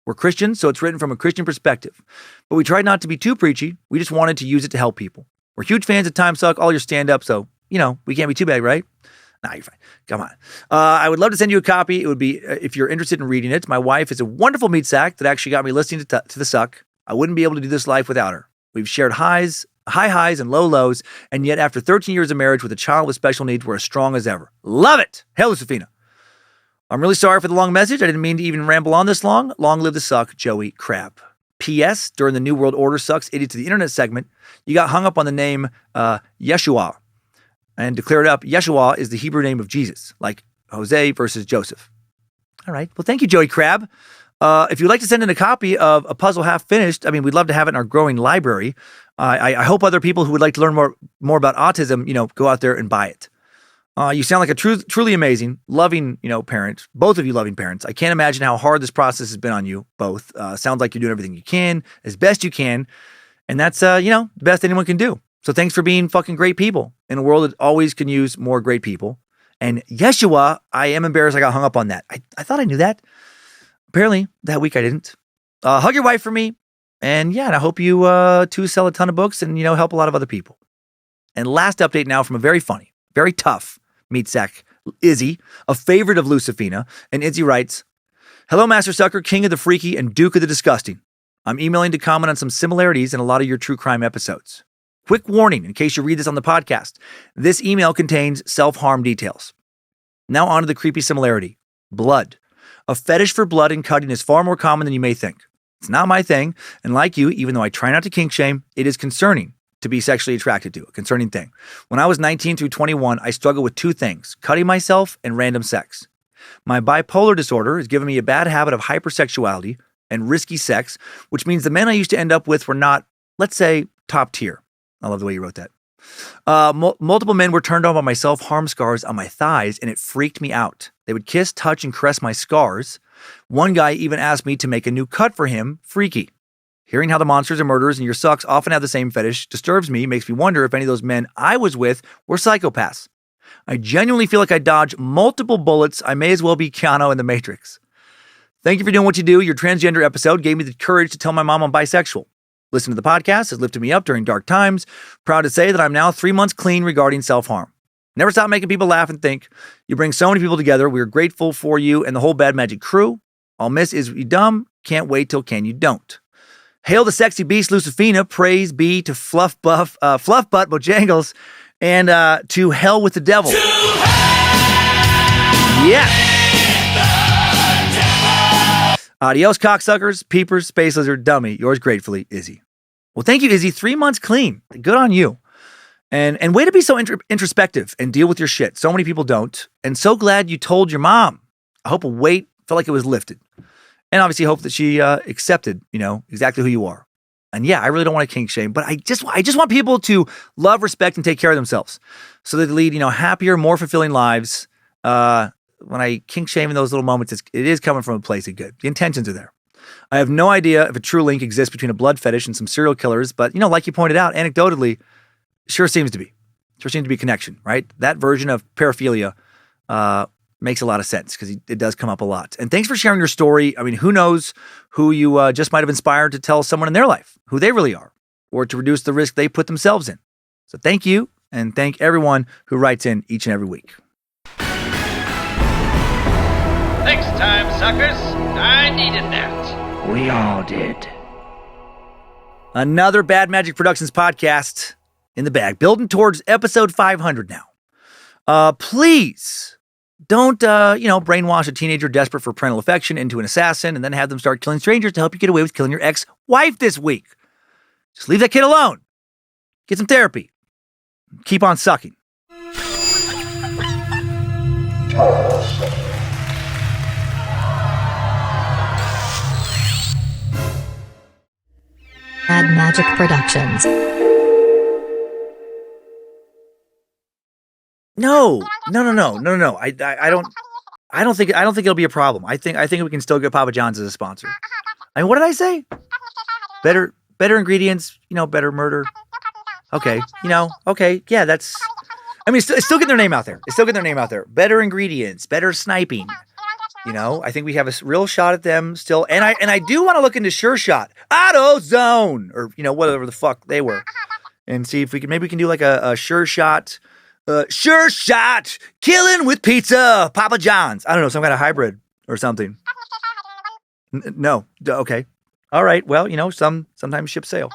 We're Christians, so it's written from a Christian perspective. But we tried not to be too preachy. We just wanted to use it to help people. We're huge fans of Timesuck, all your stand-up, so, we can't be too bad, right? Nah, you're fine. Come on. I would love to send you a copy. It would be, if you're interested in reading it. My wife is a wonderful meat sack that actually got me listening to the suck. I wouldn't be able to do this life without her. We've shared high highs and low lows, and yet after 13 years of marriage with a child with special needs, we're as strong as ever. Love it! Hail Lucifina. I'm really sorry for the long message. I didn't mean to even ramble on this long. Long live the suck, Joey Crab. P.S. During the New World Order Sucks Idiot to the Internet segment, you got hung up on the name Yeshua. And to clear it up, Yeshua is the Hebrew name of Jesus, like Jose versus Joseph. All right. Well, thank you, Joey Crab. If you'd like to send in a copy of A Puzzle Half Finished, we'd love to have it in our growing library. I hope other people who would like to learn more about autism, go out there and buy it. You sound like a truly amazing, loving, parent. Both of you loving parents. I can't imagine how hard this process has been on you both. Sounds like you're doing everything you can, as best you can. And that's, the best anyone can do. So thanks for being fucking great people in a world that always can use more great people. And Yeshua, I am embarrassed I got hung up on that. I thought I knew that. Apparently, that week I didn't. Hug your wife for me. And I hope you too sell a ton of books and, help a lot of other people. And last update now from a very funny, very tough meat sack, Izzy, a favorite of Lucifina. And Izzy writes, hello, Master Sucker, King of the Freaky and Duke of the Disgusting. I'm emailing to comment on some similarities in a lot of your true crime episodes. Quick warning, in case you read this on the podcast, this email contains self-harm details. Now on to the creepy similarity. Blood. A fetish for blood and cutting is far more common than you may think. It's not my thing, and like you, even though I try not to kink shame, it is concerning to be sexually attracted to, a concerning thing. When I was 19 through 21, I struggled with two things, cutting myself and random sex. My bipolar disorder has given me a bad habit of hypersexuality and risky sex, which means the men I used to end up with were not, let's say, top tier. I love the way you wrote that. Multiple men were turned on by my self-harm scars on my thighs, and it freaked me out. They would kiss, touch, and caress my scars. One guy even asked me to make a new cut for him. Freaky. Hearing how the monsters and murderers in your sucks often have the same fetish disturbs me, makes me wonder if any of those men I was with were psychopaths. I genuinely feel like I dodge multiple bullets. I may as well be Keanu in The Matrix. Thank you for doing what you do. Your transgender episode gave me the courage to tell my mom I'm bisexual. Listening to the podcast has lifted me up during dark times. Proud to say that I'm now 3 months clean regarding self-harm. Never stop making people laugh and think. You bring so many people together. We're grateful for you and the whole Bad Magic crew. I'll miss Is You Dumb. Can't wait till Can You Don't. Hail the sexy beast Lucifina. Praise be to Fluff Butt Bojangles and to hell with the devil. Yeah. Adios, cocksuckers, peepers, space lizard, dummy. Yours gratefully, Izzy. Well, thank you, Izzy. 3 months clean. Good on you. And way to be so introspective and deal with your shit. So many people don't. And so glad you told your mom. I hope a weight felt like it was lifted. And obviously hope that she accepted, exactly who you are. And yeah, I really don't want to kink shame, but I just want people to love, respect, and take care of themselves so that they lead, happier, more fulfilling lives. When I kink shame in those little moments, it is coming from a place of good. The intentions are there. I have no idea if a true link exists between a blood fetish and some serial killers, but, like you pointed out, anecdotally, sure seems to be a connection, right? That version of paraphilia makes a lot of sense because it does come up a lot. And thanks for sharing your story. I mean, who knows who you just might have inspired to tell someone in their life who they really are or to reduce the risk they put themselves in. So thank you, and thank everyone who writes in each and every week. Next time, suckers. I needed that. We all did. Another Bad Magic Productions podcast in the bag. Building towards episode 500 now. Please Don't, brainwash a teenager desperate for parental affection into an assassin and then have them start killing strangers to help you get away with killing your ex-wife this week. Just leave that kid alone. Get some therapy. Keep on sucking. Mad Magic Productions. No. I don't think it'll be a problem. I think we can still get Papa John's as a sponsor. I mean, what did I say? Better ingredients, better murder. Okay, okay, yeah, that's. I mean, it's still getting their name out there. Better ingredients, better sniping. I think we have a real shot at them still, and I do want to look into Sure Shot, Auto Zone, or whatever the fuck they were, and see if we can do like a Sure Shot. Sure Shot, killing with pizza, Papa John's. I don't know, some kind of hybrid or something. No, okay. All right, well, sometimes ships sail.